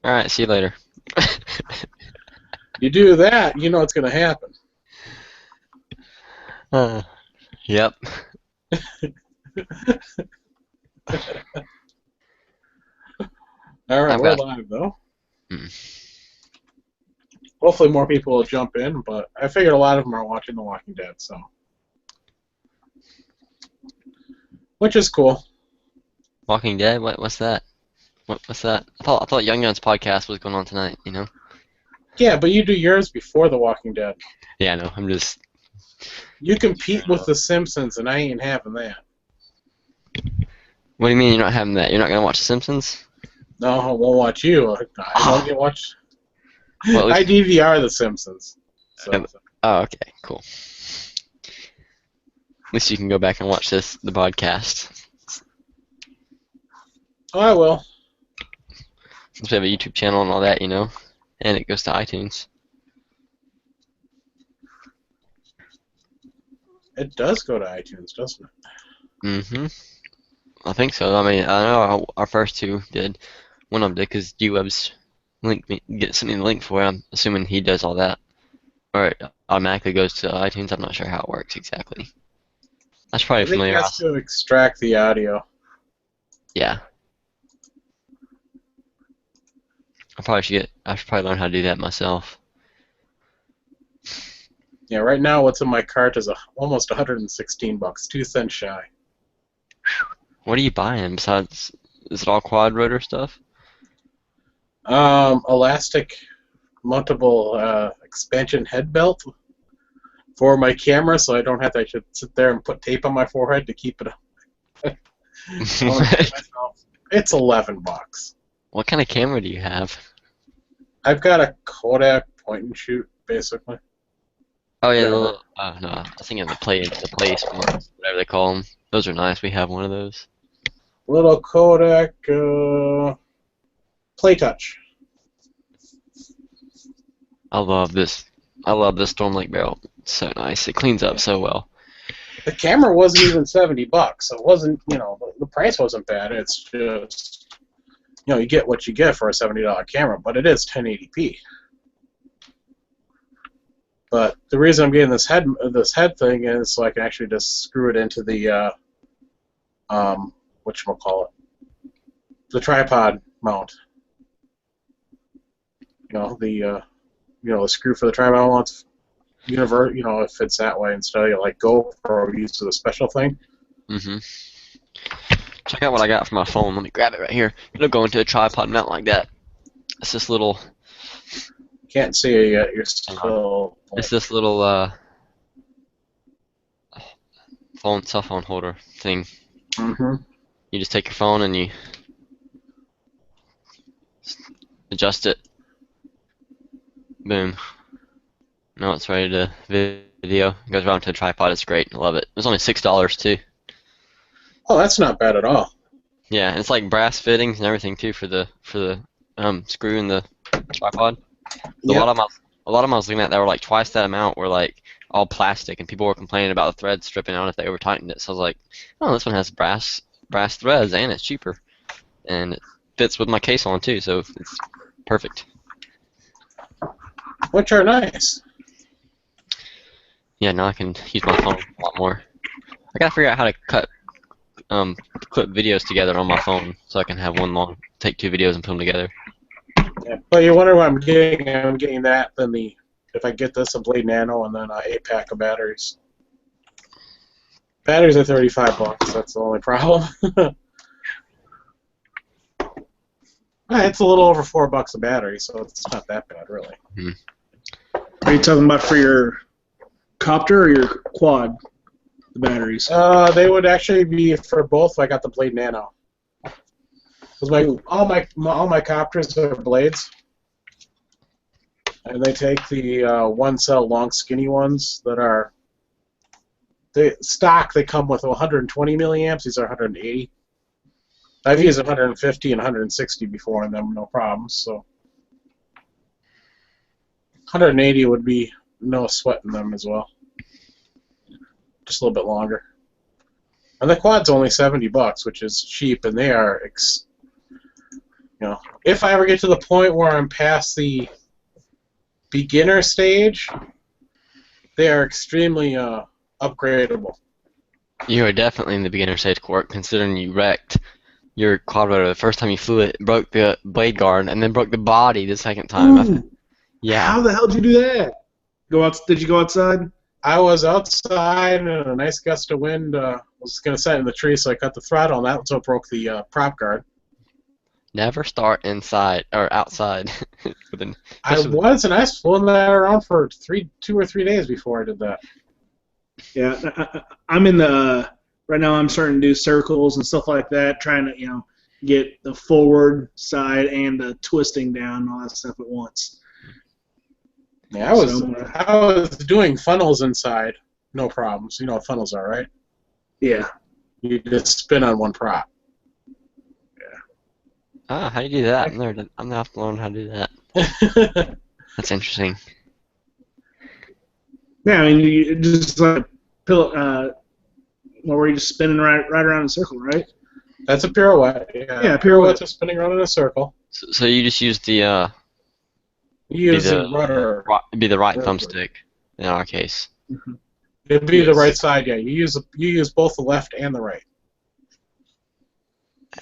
All right, see you later. You do that, you know it's going to happen. Yep. All right, I've we're got. live though. Mm. Hopefully more people will jump in, but I figured a lot of them are watching The Walking Dead, so which is cool. Walking Dead. What's that? What's that? I thought Young Guns podcast was going on tonight. You know. Yeah, but you do yours before The Walking Dead. Yeah, I know. I'm just. You compete with The Simpsons, and I ain't having that. What do you mean you're not having that? You're not gonna watch The Simpsons? No, I won't watch you. I don't get watch. Well, at I least. DVR The Simpsons. So Oh, okay, cool. At least you can go back and watch the podcast. oh, I will. Since we have a YouTube channel and all that, you know, and it goes to iTunes. It does go to iTunes, doesn't it? Mm-hmm. I think so. I mean, I know our first two did. One of them did because G-Web's sent me the link for it. I'm assuming he does all that. Or it automatically goes to iTunes. I'm not sure how it works exactly. That's probably I think it familiar. has to extract the audio. Yeah. I should probably learn how to do that myself. Yeah, right now what's in my cart is almost 116 bucks, 2 cents shy. What are you buying besides? Is it all quad rotor stuff? Elastic mountable expansion head belt for my camera, so I don't have to actually sit there and put tape on my forehead to keep it up. It's 11 bucks. What kind of camera do you have? I've got a Kodak point and shoot, basically. Oh yeah, the little, no, I was thinking the place ones, whatever they call them. Those are nice. We have one of those. Little Kodak Play Touch. I love this. I love this Storm Lake barrel. It's so nice. It cleans up so well. The camera wasn't even 70 bucks, so it wasn't, the price wasn't bad. It's just, you get what you get for a $70 camera, but it is 1080p. But the reason I'm getting this head thing is so I can actually just screw it into the whatchamacallit, the tripod mount. The screw for the tripod mount. It fits that way instead of like GoPro used to the special thing. Mm-hmm. Check out what I got for my phone. Let me grab it right here. It'll go into a tripod mount like that. It's this little. Can't see it yet. You're still. It's this little cell phone holder thing. Mm-hmm. You just take your phone and you adjust it. Boom. Now it's ready to video. It goes around to the tripod. It's great. I love it. It was only $6 too. Oh, that's not bad at all. Yeah, and it's like brass fittings and everything too for the screw in the tripod. Yep. A lot of them I was looking at that were like twice that amount were like all plastic, and people were complaining about the threads stripping out if they over tightened it. So I was like, oh, this one has brass threads and it's cheaper, and it fits with my case on too, so it's perfect. Which are nice. Yeah, now I can use my phone a lot more. I gotta figure out how to clip videos together on my phone so I can have take 2 videos and put them together. Yeah. Well, you wonder what I'm getting. I'm getting that, then if I get this, a Blade Nano, and then a pack of batteries. Batteries are 35 bucks. That's the only problem. It's a little over $4 a battery, so it's not that bad, really. Mm-hmm. Are you talking about for your copter or your quad? The batteries. They would actually be for both. I got the Blade Nano. Because all my copters are blades, and they take the 1-cell long skinny ones that are They come with 120 milliamps. These are 180. I've used 150 and 160 before, and them no problems. So 180 would be no sweat in them as well. Just a little bit longer. And the quad's only 70 bucks, which is cheap, and they are You know, if I ever get to the point where I'm past the beginner stage, they are extremely upgradable. You are definitely in the beginner stage, Court, considering you wrecked your quad rotor the first time you flew it, broke the blade guard, and then broke the body the second time. Ooh, Yeah, how the hell did you do that? Go out? Did you go outside? I was outside and a nice gust of wind was going to set in the tree, so I cut the throttle, and that's what broke the prop guard. never start inside or outside. with an, I especially with, was, and I was fooling that around for 2 or 3 days before I did that. Yeah, I'm in the right now. I'm starting to do circles and stuff like that, trying to get the forward side and the twisting down and all that stuff at once. Yeah, I was doing funnels inside, no problems. You know what funnels are, right? Yeah. You just spin on one prop. how do you do that? I'm gonna have to learn how to do that. That's interesting. Yeah, I mean, you just like where you're just spinning right around in a circle, right? That's a pirouette. Yeah, Yeah, pirouette's just spinning around in a circle. So you just use the You use the rudder. it'd be the right thumbstick in our case. Mm-hmm. It'd be the right side. Yeah, you use both the left and the right.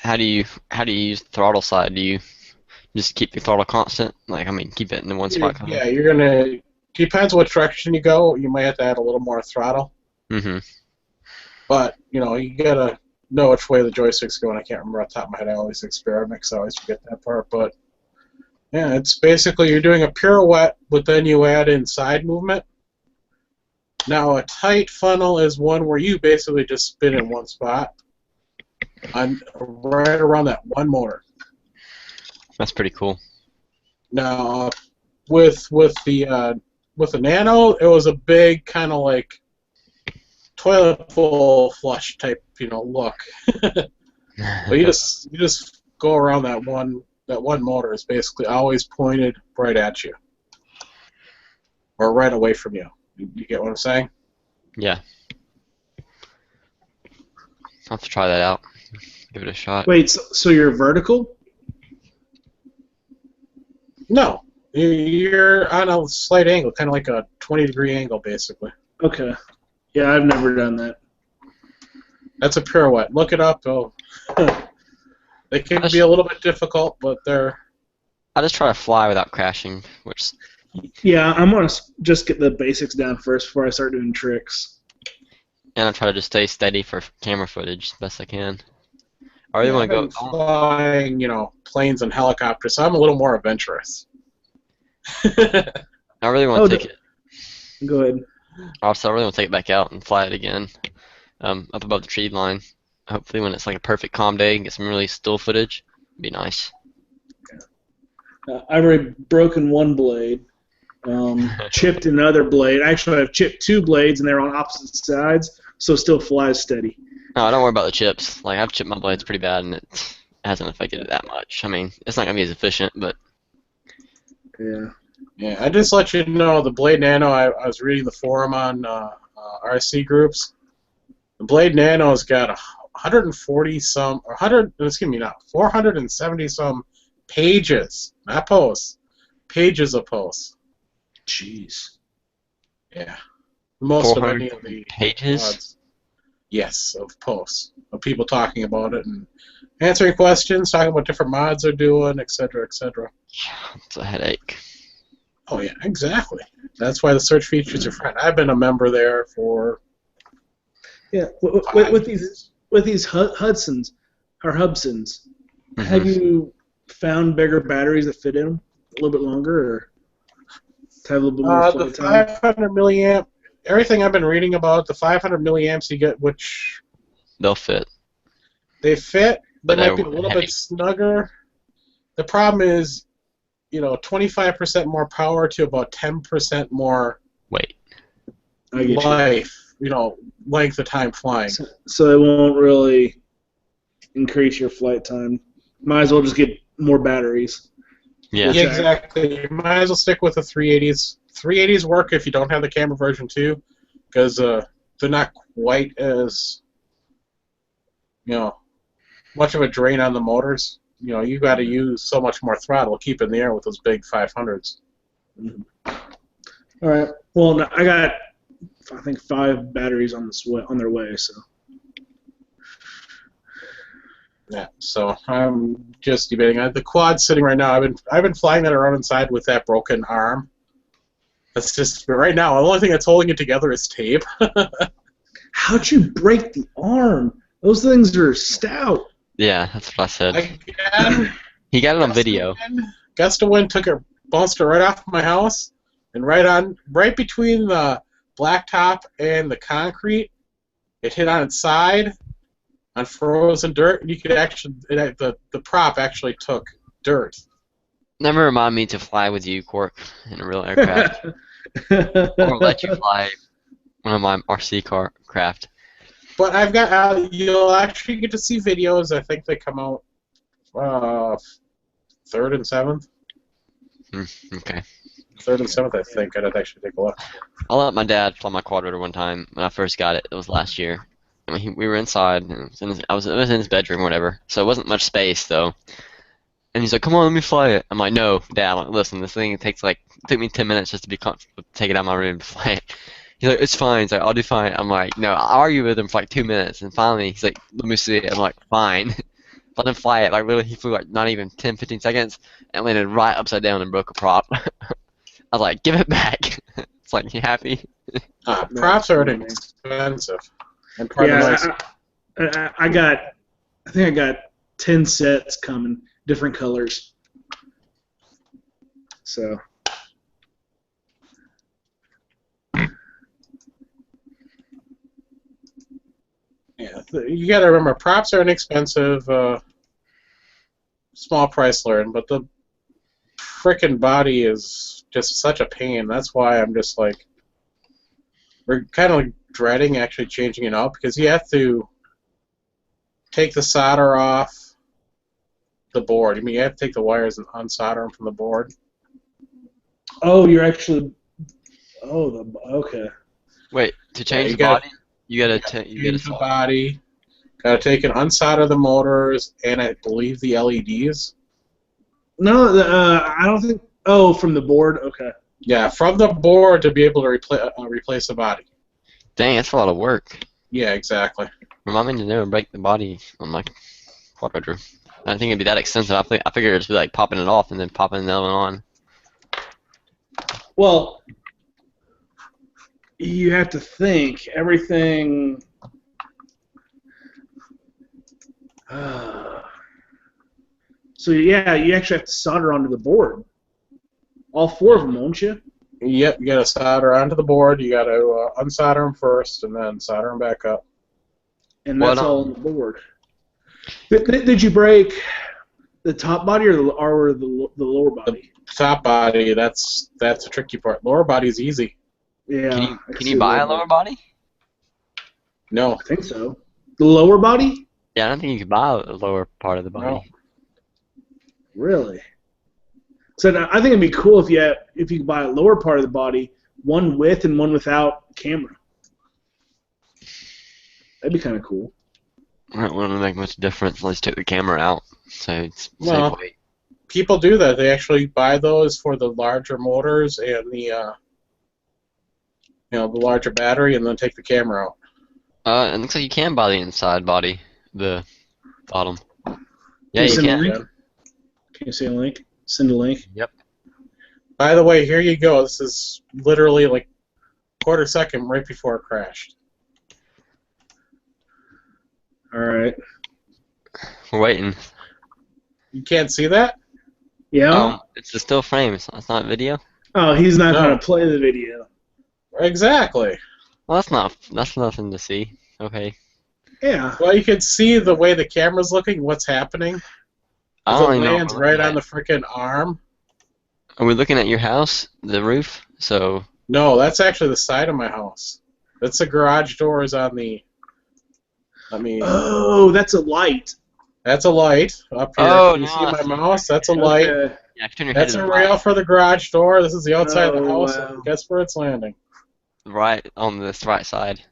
How do you use the throttle side? Do you just keep the throttle constant? Like, I mean, keep it in the one spot. Yeah, you're gonna. Depends what direction you go. You might have to add a little more throttle. Mm-hmm. But you gotta know which way the joystick's going. I can't remember off the top of my head. I always experiment, because I always forget that part. But yeah, it's basically you're doing a pirouette, but then you add in side movement. Now, a tight funnel is one where you basically just spin in one spot, right around that one motor. That's pretty cool. Now, with the Nano, it was a big kind of like toilet bowl flush type, look. But you just go around that one motor is basically always pointed right at you, or right away from you. You get what I'm saying? Yeah. I'll have to try that out. Give it a shot. Wait, so you're vertical? No, you're on a slight angle, kind of like a 20-degree angle, basically. Okay. Yeah, I've never done that. That's a pirouette. Look it up. Oh, they can be a little bit difficult, but they're. I just try to fly without crashing, which. Yeah, I'm gonna just get the basics down first before I start doing tricks. And I try to just stay steady for camera footage as best I can. I really want to go. Flying, planes and helicopters, so I'm a little more adventurous. I really want to take it. Go ahead. Also, I really want to take it back out and fly it again, up above the tree line. Hopefully, when it's like a perfect calm day, and get some really still footage. It'd be nice. I've already broken one blade, chipped another blade. Actually, I've chipped 2 blades, and they're on opposite sides, so it still flies steady. No, don't worry about the chips. Like, I've chipped my blades pretty bad, and it hasn't affected it that much. I mean, it's not gonna be as efficient, but. Yeah. Yeah, I just let you know the Blade Nano. I was reading the forum on RC groups. The Blade Nano's got 470 some pages, not posts, pages of posts. Jeez. Yeah, most of any of 400 the pages. mods. Yes, of posts of people talking about it and answering questions, talking about different mods they're doing, etc., etc. It's a headache. Oh yeah, exactly. That's why the search feature's your friend. I've been a member there for. Yeah, with these Hudsons or Hubsons, have you found bigger batteries that fit in them a little bit longer, or to have a little bit more the flight time? 500 milliamp. Everything I've been reading about, the 500 milliamps you get, which They'll fit. they fit, But they might be they're a little heavy. bit snugger. The problem is, 25% more power to about 10% more Wait. I get life, length of time flying. So it won't really increase your flight time. Might as well just get more batteries. Yeah. Yeah, exactly. You might as well stick with the 380s. 380s work if you don't have the camera version too, because they're not quite as much of a drain on the motors. you got to use so much more throttle to keep in the air with those big 500s. Mhm. All right. Well, no, I got, I think, 5 batteries on their way. So. Yeah, so I'm just debating. The quad's sitting right now. I've been flying that around inside with that broken arm. That's just right now. The only thing that's holding it together is tape. How'd you break the arm? Those things are stout. Yeah, that's what I said. Again, He got it on video. Gust of wind took it, bounced it right off my house, and right between the blacktop and the concrete, it hit on its side on frozen dirt. And you could actually, the prop actually took dirt. Never remind me to fly with you, Cork, in a real aircraft, or let you fly one of my RC craft. But I've got, you'll actually get to see videos. I think they come out 3rd and 7th. Okay. 3rd and 7th, I think. I'd actually take a look. I let my dad fly my quadrotor one time when I first got it. It was last year. I mean, we were inside. And it was in his bedroom, or whatever. So it wasn't much space though. And he's like, "Come on, let me fly it." I'm like, "No, Dad. I'm like, listen, this thing it took me 10 minutes just to be comfortable, take it out of my room to fly it." He's like, "It's fine." He's like, "I'll do fine." I'm like, "No." I argue with him for like 2 minutes, and finally he's like, "Let me see it." I'm like, "Fine." Let him fly it. Like literally, he flew like not even 10, 15 seconds, and landed right upside down and broke a prop. I was like, "Give it back." It's like, "You happy?" Props are expensive. And Yeah, I think I got 10 sets coming, different colors. So. Yeah, you got to remember, props are inexpensive, small price learn, but the frickin' body is just such a pain. That's why I'm just like, we're kind of like dreading actually changing it out because you have to take the solder off the board. I mean, you have to take the wires and unsolder them from the board. Oh, you're actually. Oh, okay. Wait, to change you the body, you gotta change the body. Got to take and unsolder the motors and I believe the LEDs. No, I don't think. Oh, from the board. Okay. Yeah, from the board to be able to replace the body. Dang, that's a lot of work. Yeah, exactly. Remind me to never break the body on my quadrotor. I didn't think it'd be that extensive. I figured it'd just be like popping it off and then popping another one on. Well, you have to think everything. So yeah, you actually have to solder onto the board. All 4 of them, won't you? Yep, you got to solder onto the board. You got to unsolder them first and then solder them back up. And that's all on the board. Did you break the top body or the lower body? The top body, that's the tricky part. Lower body's easy. Yeah. Can you buy a lower body? No. I think so. The lower body? Yeah, I don't think you can buy a lower part of the body. No. Really? So I think it'd be cool if you could buy a lower part of the body, one with and one without camera. That'd be kind of cool. It wouldn't make much difference. Let's take the camera out, so it's Well, safe weight. people do that. They actually buy those for the larger motors and the the larger battery, and then take the camera out. It looks like you can buy the inside body, the bottom. Yeah, Can you send a can. link? Can you see a link? Send a link. Yep. By the way, here you go. This is literally like quarter second right before it crashed. All right. We're waiting. You can't see that? Yeah. It's a still frame. It's not video. Oh, he's not No. going to play the video. Exactly. Well, that's nothing to see. Okay. Yeah. Well, you can see the way the camera's looking, what's happening. I It don't even know. lands right on the freaking arm. Are we looking at your house, the roof? So. No, that's actually the side of my house. That's the garage doors on the. Oh, that's a light. That's a light up here. Oh, Can you no, see I my see. mouse? That's a light. Okay. Yeah, turn your That's head a to the rail for the garage door. This is the outside of the Oh, house. wow. Guess where it's landing? right on this right side.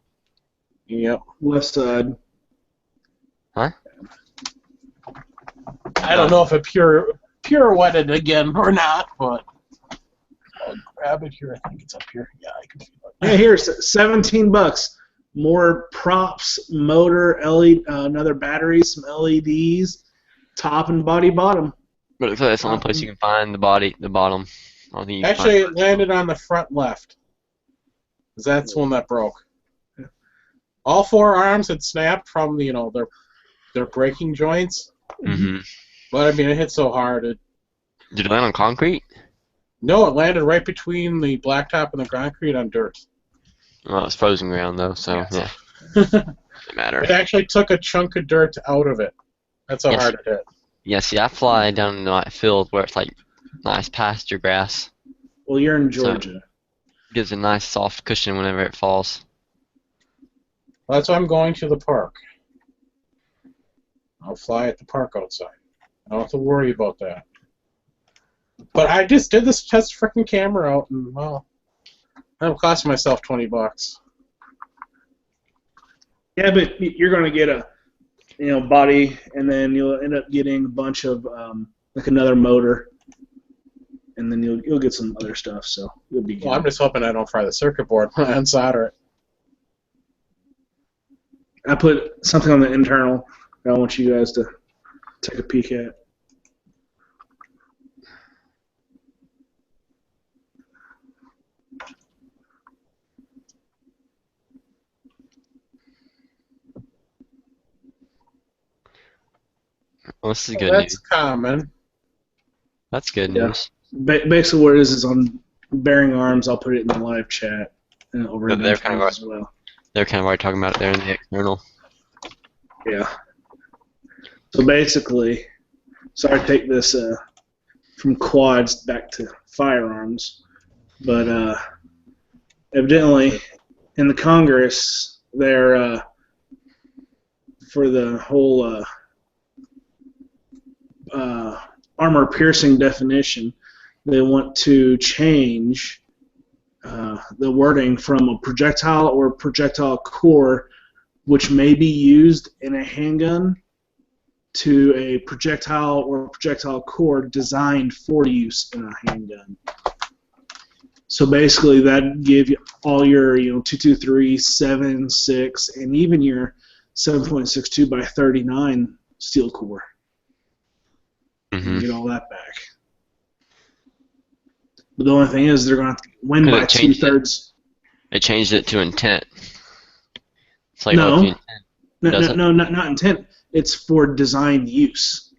Yep. Left side. Huh? I don't know if it pirouetted again or not, but I'll grab it here. I think it's up here. Yeah, I can feel it. Yeah, here's $17. More props, motor, LED, another battery, some LEDs, top and bottom. But it looks like that's the only place you can find the bottom. I don't think you can Actually, find it landed on the front left. 'Cause that's one that broke. All four arms had snapped from their braking joints. Mm-hmm. But I mean, it hit so hard. Did it land on concrete? No, it landed right between the blacktop and the concrete on dirt. Well, it's frozen ground though, so yeah, It doesn't matter. actually took a chunk of dirt out of it. That's how Yes. hard it hit. Yeah, see, I fly down in that field where it's like nice pasture grass. Well, you're in Georgia. Gives a nice soft cushion whenever it falls. Well, that's why I'm going to the park. I'll fly at the park outside. I don't have to worry about that. But I just did this test freaking camera out, and well, I'm costing myself $20. Yeah, but you're going to get a body, and then you'll end up getting a bunch of like another motor, and then you'll get some other stuff. So you'll be good. Well, I'm just hoping I don't fry the circuit board when I unsolder it. I put something on the internal that I want you guys to take a peek at. Well, this is Well, good that's news. common. That's good Yeah. news. Basically, what it is on bearing arms. I'll put it in the live chat and over But in they're the kind of as well. They're kind of already talking about it there in the external. Yeah. So basically, sorry to take this from quads back to firearms, but evidently in the Congress, they're for the whole armor-piercing definition, they want to change the wording from a projectile or projectile core, which may be used in a handgun, to a projectile or projectile core designed for use in a handgun. So basically, that give you all your 223, 7, 6, and even your 7.62 by 39 steel core. Mm-hmm. Get all that back. But the only thing is, they're going to win Could by it change it? 2/3. They changed it to intent. It's like, No. well, if you intent, does it? No, not intent. It's for designed use.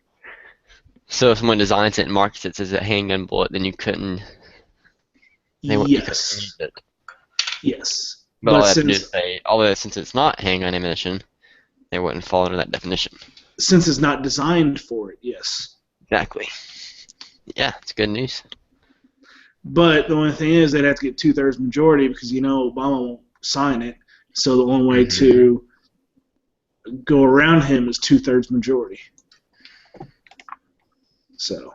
So if someone designs it and markets it as a handgun bullet, then you couldn't. You couldn't Yes. use it. Yes. But all they have to do since, is say, although since it's not handgun ammunition, they wouldn't fall under that definition. since it's not designed for it, yes. Exactly. Yeah, it's good news. But the only thing is, they'd have to get 2/3 majority because Obama won't sign it. So the only way to go around him is 2/3 majority. So.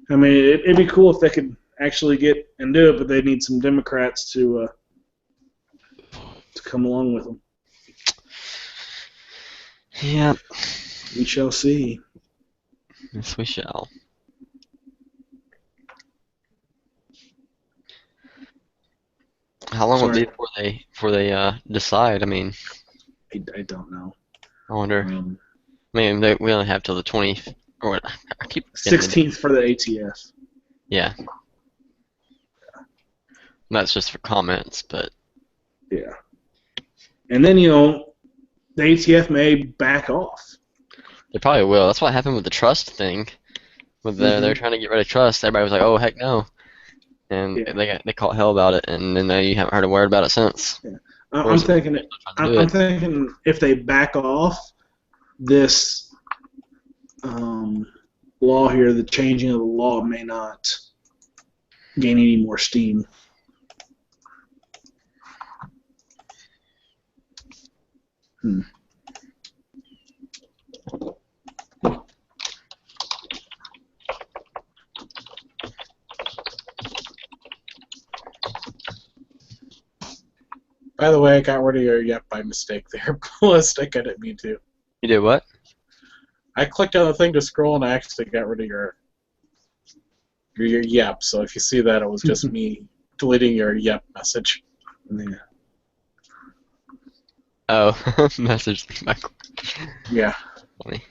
I mean, it'd be cool if they could actually get and do it, but they need some Democrats to come along with them. Yeah. We shall see. Yes, we shall. How long will it be before they decide? I mean, I don't know. I wonder. I mean, we only have till the 20th, or what? I keep forgetting 16th for the ATF. Yeah. That's just for comments, but Yeah. And then, the ATF may back off. they probably will. That's what happened with the trust thing. With they're trying to get rid of trust. Everybody was like, "Oh heck no," and they caught hell about it, and then you haven't heard a word about it since. Yeah. I'm thinking if they back off this law here, the changing of the law may not gain any more steam. By the way, I got rid of your yep by mistake there. Ballistic, I didn't mean to. You did what? I clicked on the thing to scroll and I actually got rid of your yep. So if you see that, it was just me deleting your yep message. Yeah. Oh, message Michael. Yeah. Funny.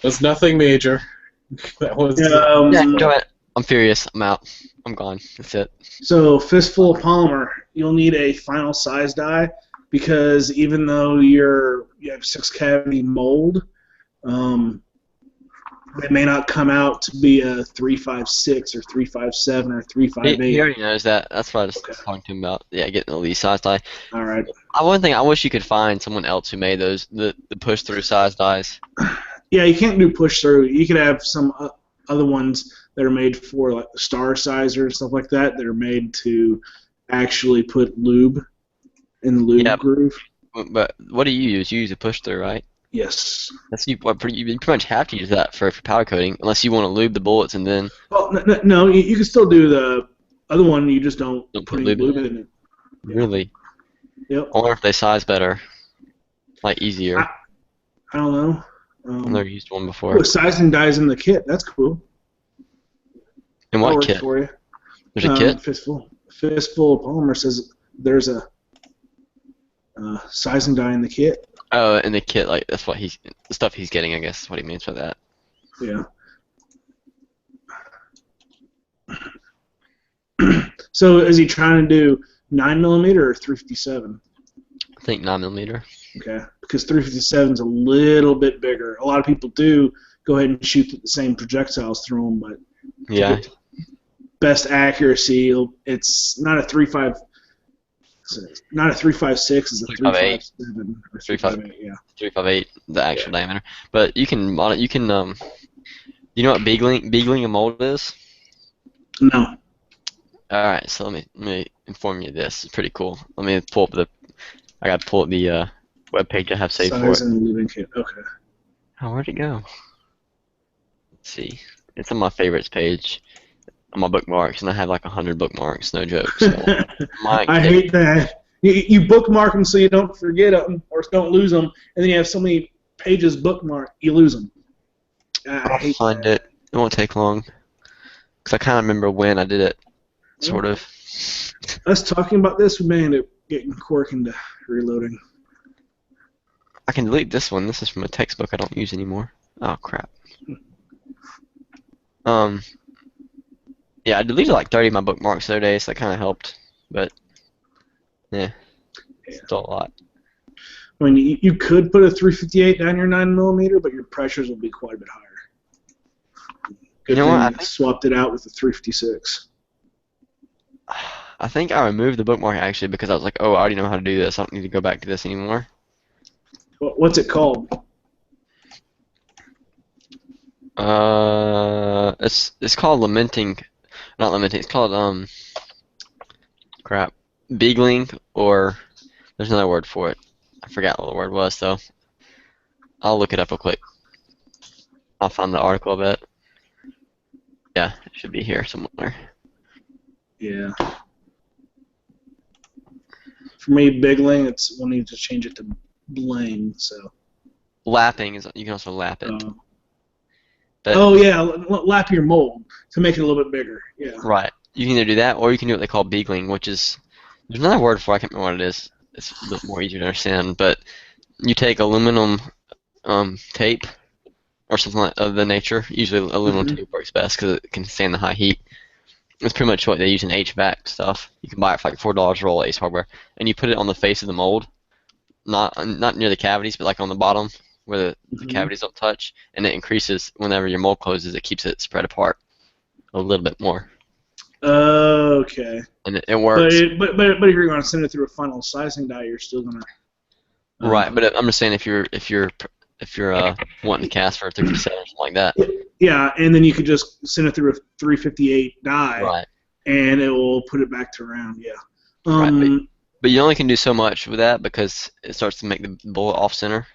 It was nothing major. That was Yeah, go ahead. I'm furious. I'm out. I'm gone. That's it. So fistful of polymer, you'll need a final size die because even though you have 6-cavity mold, it may not come out to be a 356 or 357 or He 358. already knows that. That's what I was talking to him about. Yeah, getting the least size die. All right. One thing I wish you could find someone else who made those the push through size dies. Yeah, you can't do push through. You could have some other ones that are made for like star sizer and stuff like that are made to actually put lube in the lube groove. But what do you use? You use a push through, right? Yes. That's you pretty much have to use that for powder coating unless you want to lube the bullets and then. Well, no, you can still do the other one. You just don't put any lube in it. Yeah. Really? Yep. I wonder if they size better, like easier. I don't know. I've never used one before. Sizing dies in the kit. That's cool. In what kit? For you. There's a kit? Fistful of polymer says there's a sizing die in the kit. Oh, in the kit, like that's what the stuff he's getting, I guess is what he means by that. Yeah. So is he trying to do 9mm or 357? I think 9mm. Okay, because 357 is a little bit bigger. A lot of people do go ahead and shoot the same projectiles through them, but yeah, best accuracy, it's not a 3.5. Not a 3.56, it's a 3.57 or 3.58. Yeah, 3.58, the actual diameter. But you can you know what beagling a mold is? No. All right, so let me inform you of this. It's pretty cool. Let me pull up I got to pull up the web page I have saved for it. And lubing kit. Okay. Oh, where'd it go? Let's see. It's on my favorites page, on my bookmarks, and I have like 100 bookmarks. No joke. So I hate that. You bookmark them so you don't forget them or don't lose them, and then you have so many pages bookmarked, you lose them. I'll find it. It won't take long, because I kind of remember when I did it, sort of. Us talking about this, we may end up getting Quark into reloading. I can delete this one. This is from a textbook I don't use anymore. Oh, crap. Yeah, I deleted like 30 of my bookmarks the other day, so that kind of helped. But, yeah, still a lot. I mean, you could put a 358 down your 9mm, but your pressures will be quite a bit higher. Good, you know what? I swapped it out with the 356. I think I removed the bookmark actually because I was like, oh, I already know how to do this. I don't need to go back to this anymore. What's it called? It's called not lamenting. It's called crap, beagling, or there's another word for it. I forgot what the word was though. I'll look it up real quick. I'll find the article of it. Yeah, it should be here somewhere. Yeah. For me, beagling, we'll need to change it to bling. So. Lapping is you can also lap it. Oh yeah, lap your mold to make it a little bit bigger. Yeah. Right. You can either do that or you can do what they call beagling, which is there's another word for it, I can't remember what it is. It's a bit more easier to understand, but you take aluminum tape or something like of the nature. Usually aluminum tape works best because it can stand the high heat. It's pretty much what they use in HVAC stuff. You can buy it for like $4 roll at Ace Hardware, and you put it on the face of the mold, not near the cavities, but like on the bottom where the cavities don't touch, and it increases whenever your mold closes. It keeps it spread apart a little bit more. Okay. And it works. But if you're going to send it through a final sizing die, you're still going to. Right, but I'm just saying if you're wanting to cast for a 357 or something like that. Yeah, and then you could just send it through a 358 die, right, and it will put it back to round. Yeah. Right, but you only can do so much with that because it starts to make the bullet off center.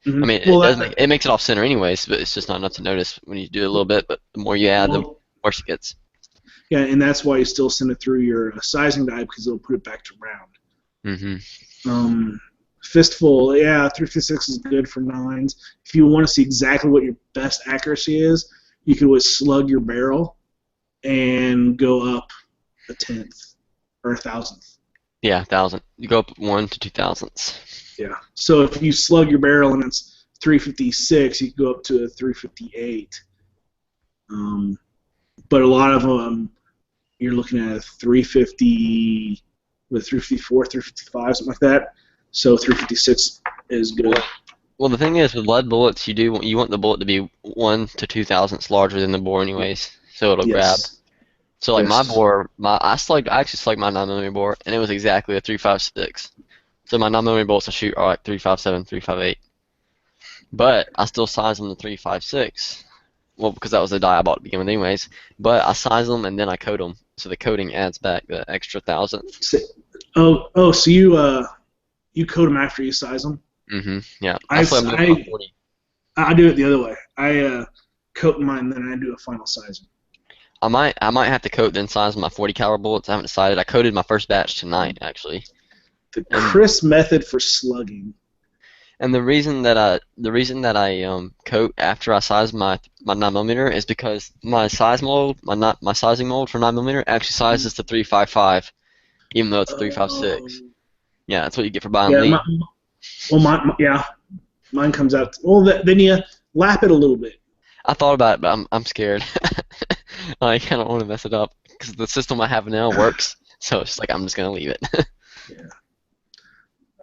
I mean, it makes it off center anyways, but it's just not enough to notice when you do it a little bit. But the more you add, the worse it gets. Yeah, and that's why you still send it through your sizing die because it'll put it back to round. Um, Fistful, yeah, 356 is good for nines. If you want to see exactly what your best accuracy is, you could always slug your barrel and go up a tenth or a thousandth. Yeah, 1,000. You go up 1 to 2 thousandths. Yeah. So if you slug your barrel and it's 356, you can go up to a 358. But a lot of them, you're looking at a 350 with 354, 355, something like that. So 356 is good. Well, the thing is, with lead bullets, you want the bullet to be 1 to 2 thousandths larger than the bore, anyways, so it'll grab. Yes. So like my Yes. bore, I actually slugged my 9mm bore, and it was exactly a 356. So my 9mm bullets I shoot are like 357, 358. But I still size them to 356. Well, because that was the die I bought to begin with, anyways. But I size them and then I coat them, so the coating adds back the extra thousandth. So you coat them after you size them? Yeah. I slug them to 40. do it the other way. I coat mine, then I do a final sizing. I might have to coat then size my 40 caliber bullets. I haven't decided. I coated my first batch tonight, actually. The Chris method for slugging. And the reason that I coat after I size my 9mm is because my sizing mold for 9mm actually sizes to 355, even though it's 356. Yeah, that's what you get for buying lead. Mine comes out. Well, then you lap it a little bit. I thought about it, but I'm scared. I kind of want to mess it up because the system I have now works. So it's like I'm just gonna leave it. Yeah.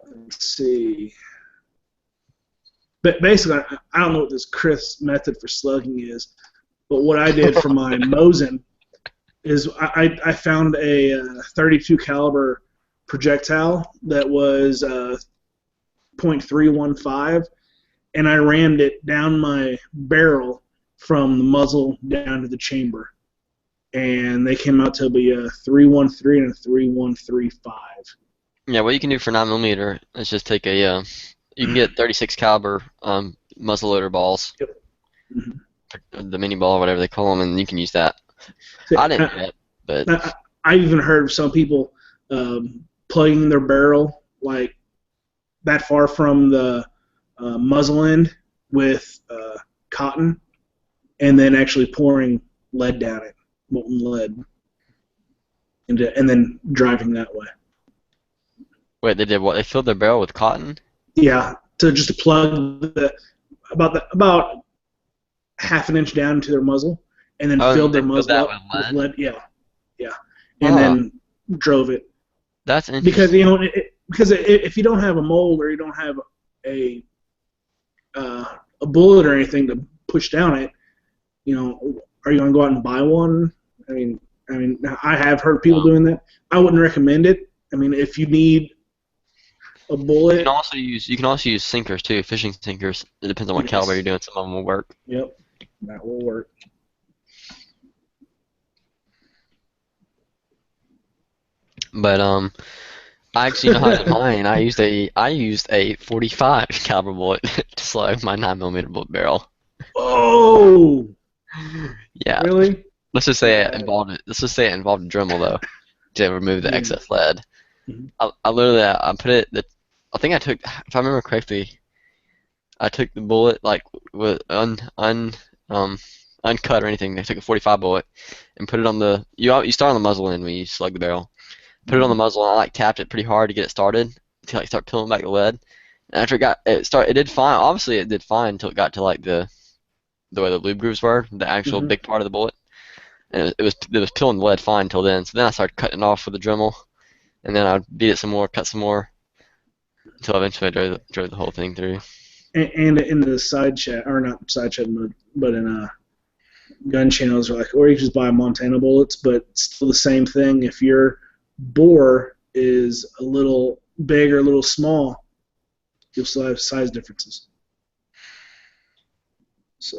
Let's see. But basically, I don't know what this Chris method for slugging is, but what I did for my Mosin is I found a 32 caliber projectile that was .315, and I rammed it down my barrel from the muzzle down to the chamber, and they came out to be a 313 and a 3135. Yeah, what you can do for 9mm is just take a you can get 36 caliber muzzleloader balls, Yep. Mm-hmm. The mini ball, whatever they call them, and you can use that. I didn't do it, but I even heard of some people plugging their barrel like that far from the muzzle end with cotton, and then actually pouring lead down it, molten lead, and then driving that way. wait, they did what? They filled their barrel with cotton? Yeah, to plug about half an inch down to their muzzle, and then filled their muzzle up with lead. Yeah, and then drove it. That's interesting. Because if you don't have a mold or you don't have a bullet or anything to push down it, are you going to go out and buy one? I mean, I have heard people doing that. I wouldn't recommend it. I mean, if you need a bullet, you can also use sinkers too, fishing sinkers. It depends on what caliber you're doing. Some of them will work. Yep, that will work. But I actually know how I did mine. I used a 45 caliber bullet to slug my 9mm bullet barrel. Oh. Yeah. Really? Let's just say it involved a Dremel though to remove the excess lead. Mm-hmm. I literally put it. I think I took, if I remember correctly, I took the bullet like with uncut or anything. I took a 45 bullet and put it on the. You start on the muzzle end when you slug the barrel. Put it on the muzzle and I like tapped it pretty hard to get it started until I start peeling back the lead. And after it did fine. Obviously it did fine until it got to like the way the lube grooves were, the actual big part of the bullet. And it was peeling the lead fine until then. So then I started cutting it off with the Dremel, and then I'd beat it some more, cut some more, until eventually I drove the whole thing through. And in the side chat, or not side chat, but in gun channels, are like, or you just buy Montana bullets, but it's still the same thing. If your bore is a little big or a little small, you'll still have size differences. So.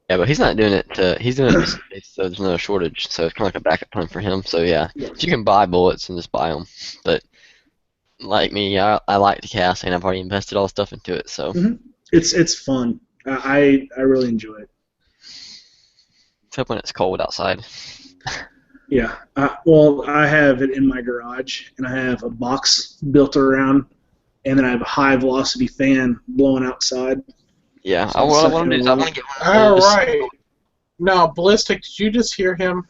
Yeah, but he's not doing it. He's doing it so there's no shortage. So it's kind of like a backup plan for him. So yeah, if you can buy bullets and just buy them. But like me, I like to cast, and I've already invested all the stuff into it. So it's fun. I really enjoy it. Except when it's cold outside. Yeah. Well, I have it in my garage, and I have a box built around, and then I have a high velocity fan blowing outside. Yeah, So I what I suck want in to a do is I little want bit. to get one of All those. right. Now, Ballistic, did you just hear him?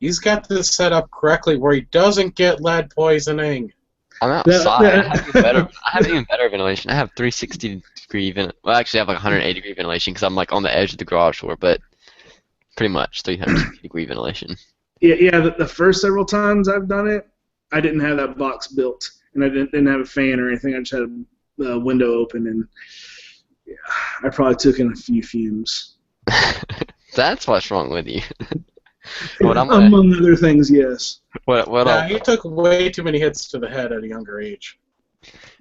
He's got this set up correctly where he doesn't get lead poisoning. I'm That, outside. I have even better. that, I have even better ventilation. I have 360-degree well, actually, I have like 180-degree ventilation because I'm like on the edge of the garage door, but pretty much 360-degree ventilation. yeah. The first several times I've done it, I didn't have that box built, and I didn't have a fan or anything. I just had a window open, and yeah, I probably took in a few fumes. That's what's wrong with you. What I'm gonna, Among other things, yes. what Now, I'll, he took way too many hits to the head at a younger age.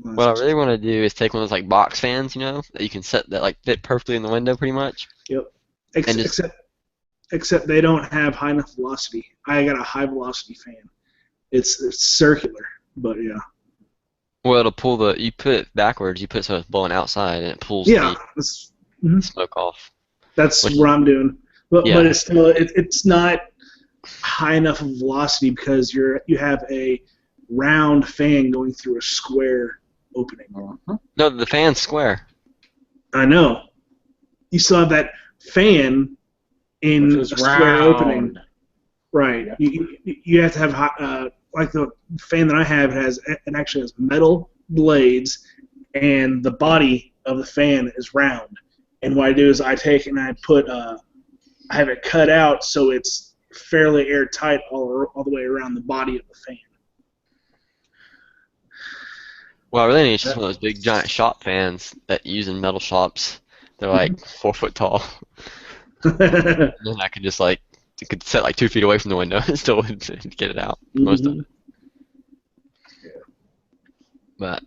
what I really want to do is take one of those like box fans, that you can set that like fit perfectly in the window, pretty much, Yep. and just Except they don't have high enough velocity. I got a high velocity fan. It's circular, but yeah. well, it'll pull you put it backwards, you put it so it's blowing outside, and it pulls Yeah, the mhm. smoke off. That's Which, what I'm doing. But yeah, it's still it's not high enough of velocity because you have a round fan going through a square opening. no, the fan's square. I know. You still have that fan Which in is a square opening. round. Right. Yeah. You have to have like the fan that I have it actually has metal blades, and the body of the fan is round. And what I do is I take and I have it cut out so it's fairly airtight all the way around the body of the fan. Well, I really need just one of those big giant shop fans that you use in metal shops. They're like 4 foot tall. And then I could just like it could set like 2 feet away from the window and still wouldn't get it out most of Mhm. it. But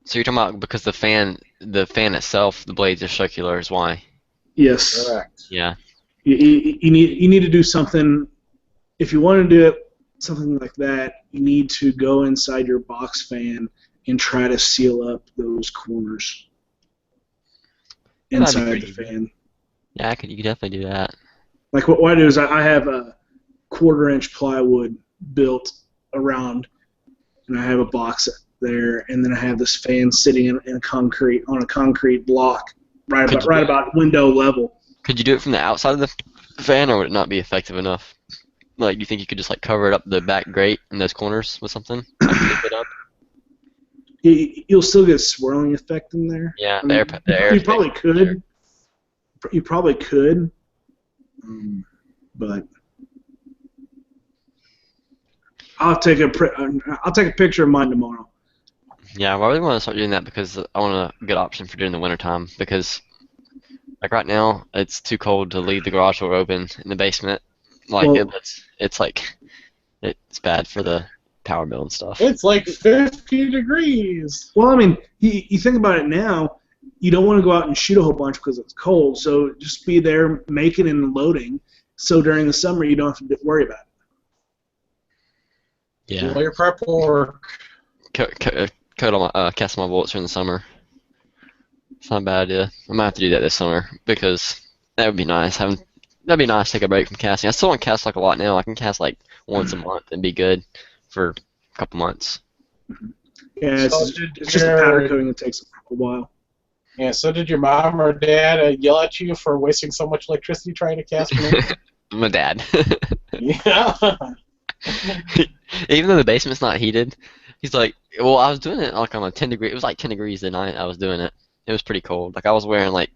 so you're talking about because the fan itself, the blades are circular is why. Yes. Correct. Yeah. You need to do something if you want to do it something like that. You need to go inside your box fan and try to seal up those corners Yeah, that'd be inside pretty the easy. fan. Yeah, you could definitely do that. Like what I do is I have a 1/4 inch plywood built around, and I have a box there, and then I have this fan sitting in on a concrete block Could you right do it? about window level. Could you do it from the outside of the fan, or would it not be effective enough? Like, do you think you could just like cover it up the back grate in those corners with something, like tape it up? You'll still get a swirling effect in there. Yeah, I the air, mean, the air you stays probably there. could. You probably could, but I'll take a picture of mine tomorrow. Yeah, well, I really want to start doing that because I want a good option for during the wintertime. Because like right now, it's too cold to leave the garage door open in the basement. Like Well, it's like it's bad for the power bill and stuff. It's like 50 degrees. well, I mean, you think about it now. You don't want to go out and shoot a whole bunch because it's cold. So just be there making and loading. So during the summer, you don't have to worry about it. Yeah, Do all your prep work. cast my bullets during the summer. It's not a bad idea. I might have to do that this summer because that would be nice. That'd be nice to take a break from casting. I still don't cast like a lot now. I can cast like once a month and be good for a couple months. Yeah, So it's just a powder coating that takes a while. Yeah, so did your mom or dad yell at you for wasting so much electricity trying to cast me? My dad. Yeah. Even though the basement's not heated, he's like, well, I was doing it like on a 10 degree. It was like 10 degrees the night I was doing it. It was pretty cold. Like I was wearing like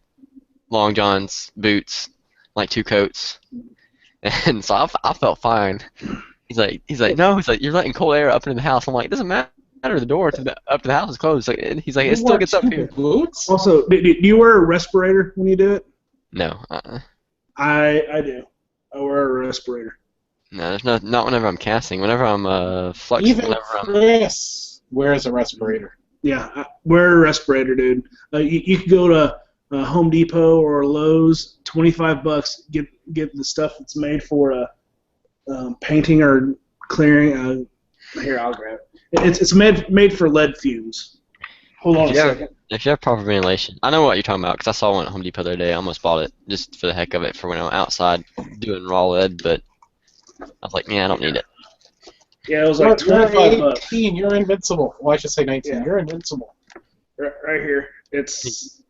long johns, boots, like 2 coats, and so I felt fine. No. He's like, you're letting cold air up into the house. I'm like, it doesn't matter. The door up to the house is closed. Like, and he's like, it You still wore gets up two here. boots? Also, do you wear a respirator when you do it? No, I do. I wear a respirator. no, there's not whenever I'm casting. Whenever I'm flux, Even whenever I'm Chris wears a respirator. Yeah, wear a respirator, dude. You could go to Home Depot or Lowe's, $25. Get the stuff that's made for painting or clearing. Here, I'll grab it. It's made for lead fumes. Hold on a second. if you have proper ventilation, I know what you're talking about because I saw one at Home Depot the other day. I almost bought it just for the heck of it for when I'm outside doing raw lead, but I was like, yeah, I don't need it. Yeah, it was like You're 25 bucks. 18. You're invincible. Well, I should say 19. Yeah. You're invincible. Right here. It's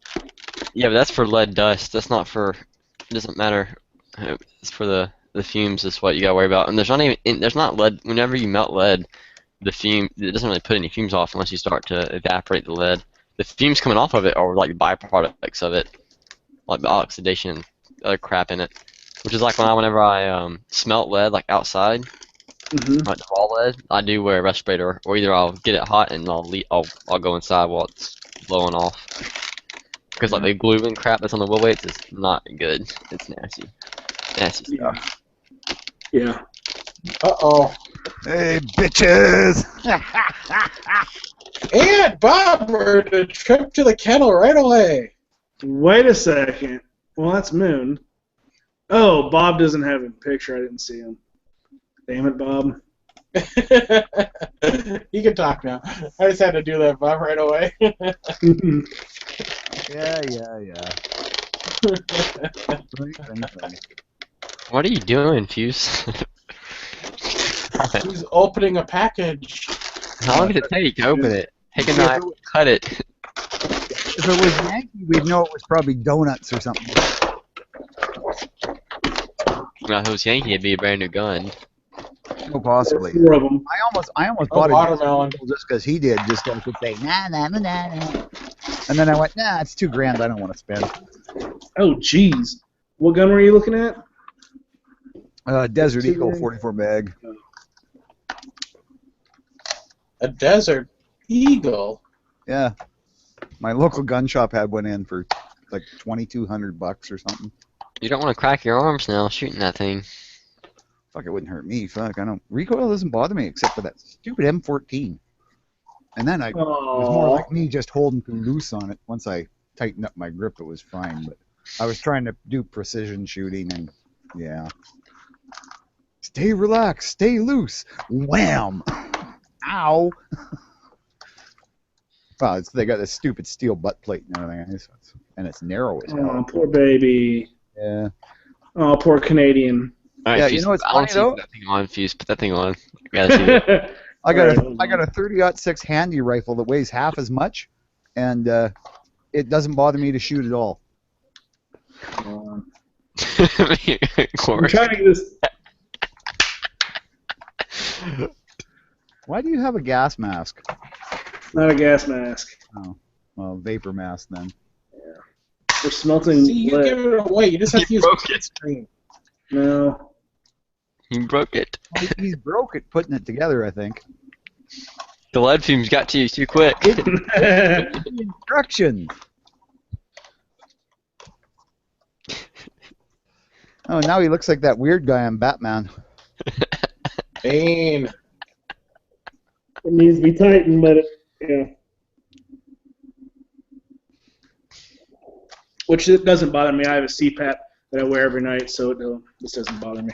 Yeah, but that's for lead dust. That's not for. It doesn't matter. It's for the fumes. Is what you gotta worry about. And there's not even there's not lead. Whenever you melt lead, the fume it doesn't really put any fumes off unless you start to evaporate the lead. The fumes coming off of it are like byproducts of it, like the oxidation and other crap in it. Which is like whenever I smelt lead like outside, like the raw lead, I do wear a respirator, or either I'll get it hot and I'll go inside while it's blowing off. Because like the glue and crap that's on the wheel weights is not good. It's nasty. Nasty stuff. yeah. Uh-oh. Hey, bitches! And Bob earned a trip to the kennel right away. Wait a second. Well, that's Moon. Oh, Bob doesn't have a picture. I didn't see him. Damn it, Bob. You can talk now. I just had to do that, Bob, right away. Yeah. Funny. What are you doing, Fuse? He's opening a package. How long did it take to open it? Take a knife, cut it. If it was Yankee, we'd know it was probably donuts or something. Now, if it was Yankee, it'd be a brand new gun. No, possibly. 4 of them. I almost A bought watermelon. just because he did, just so I could say nah. And then I went, nah, it's $2,000. I don't want to spend. Oh, jeez. What gun were you looking at? Desert Eagle 44 mag. A Desert Eagle. Yeah, my local gun shop had one in for like $2,200 or something. You don't want to crack your arms now shooting that thing. Fuck, it wouldn't hurt me. Fuck, I don't. Recoil doesn't bother me except for that stupid M14. And then it was more like me just holding too loose on it. Once I tightened up my grip, it was fine. But I was trying to do precision shooting, and yeah. Stay relaxed, stay loose. Wham! Ow! Well, they got this stupid steel butt plate and everything, and it's narrow as hell. Oh, poor baby. Yeah. Oh, poor Canadian. All right, Yeah, Fuse, you know what's I want funny, to see that thing on, Fuse. Put that thing on. You gotta see it. I got a 30-06 handy rifle that weighs half as much, and it doesn't bother me to shoot at all. Of I'm course. trying to get this. Why do you have a gas mask? Not a gas mask. Oh, well, vapor mask then. We're smelting See, you lead. give it away. You just have to use broke a it. screen. No. You broke it. He broke it putting it together, I think. The lead fumes got to you too quick. Instruction. Oh, now he looks like that weird guy on Batman. Bane. It needs to be tightened, but yeah. Which it doesn't bother me. I have a CPAP that I wear every night, so this doesn't bother me.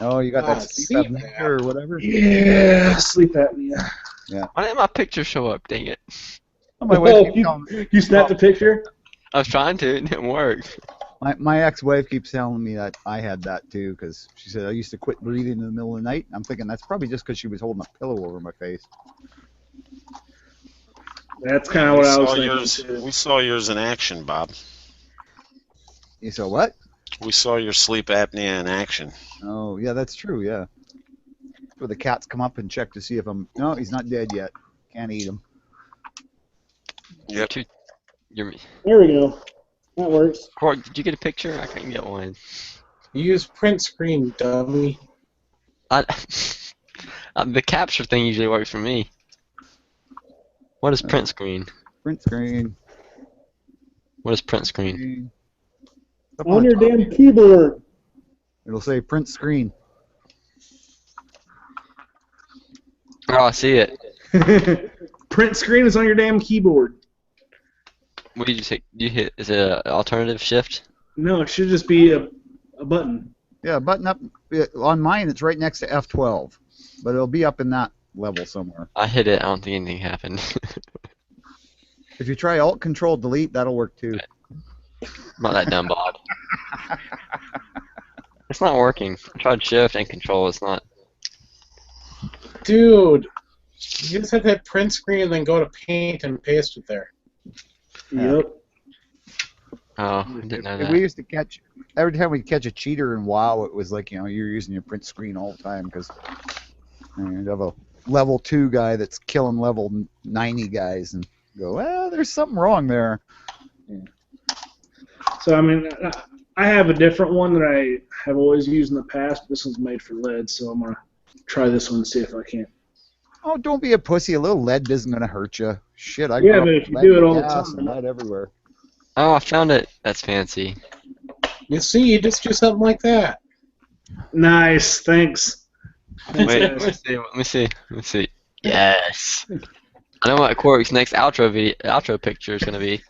Oh, you got that CPAP. CPAP or whatever? Yeah, sleep apnea. Why didn't my picture show up? Dang it. Oh, my wife keeps telling You snapped a picture? I was trying to. It didn't work. my ex-wife keeps telling me that I had that too, because she said I used to quit breathing in the middle of the night. I'm thinking that's probably just because she was holding a pillow over my face. That's kind of what I was thinking. Too. We saw yours in action, Bob. You said what? We saw your sleep apnea in action. Oh, yeah, that's true, yeah. Where the cats come up and check to see if I'm... No, he's not dead yet. Can't eat him. Yep. You're, There we go. That works. Cork, did you get a picture? I couldn't get one. Use print screen, dummy. The capture thing usually works for me. What is print screen? Print screen. What is print screen? Up On the your top, damn keyboard. it'll say print screen. Oh, I see it. Print screen is on your damn keyboard. What did you say? You hit? Is it an alternative shift? No, it should just be a button. Yeah, button up. On mine, it's right next to F12. But it'll be up in that level somewhere. I hit it. I don't think anything happened. If you try Alt Control Delete, that'll work too. I'm not that dumb, Bob. It's not working. I tried shift and control. It's not. Dude, you just have to hit print screen and then go to paint and paste it there. Yep. Oh, I didn't know We that. used to catch every time we catch a cheater in WoW. It was like you're using your print screen all the time because you have a level 2 guy that's killing level 90 guys and go, well, there's something wrong there. So I mean, I have a different one that I have always used in the past. This one's made for lead, so I'm gonna try this one and see if I can. Oh, don't be a pussy. A little lead isn't gonna hurt you. Shit, I Yeah, grew up but with if you lead do it in all the gas and time. lead everywhere. Oh, I found it. That's fancy. You see, you just do something like that. Nice, thanks. Thanks, Wait, let me guys. see. Let me see. Let me see. Yes. I know what Corey's next outro picture is gonna be.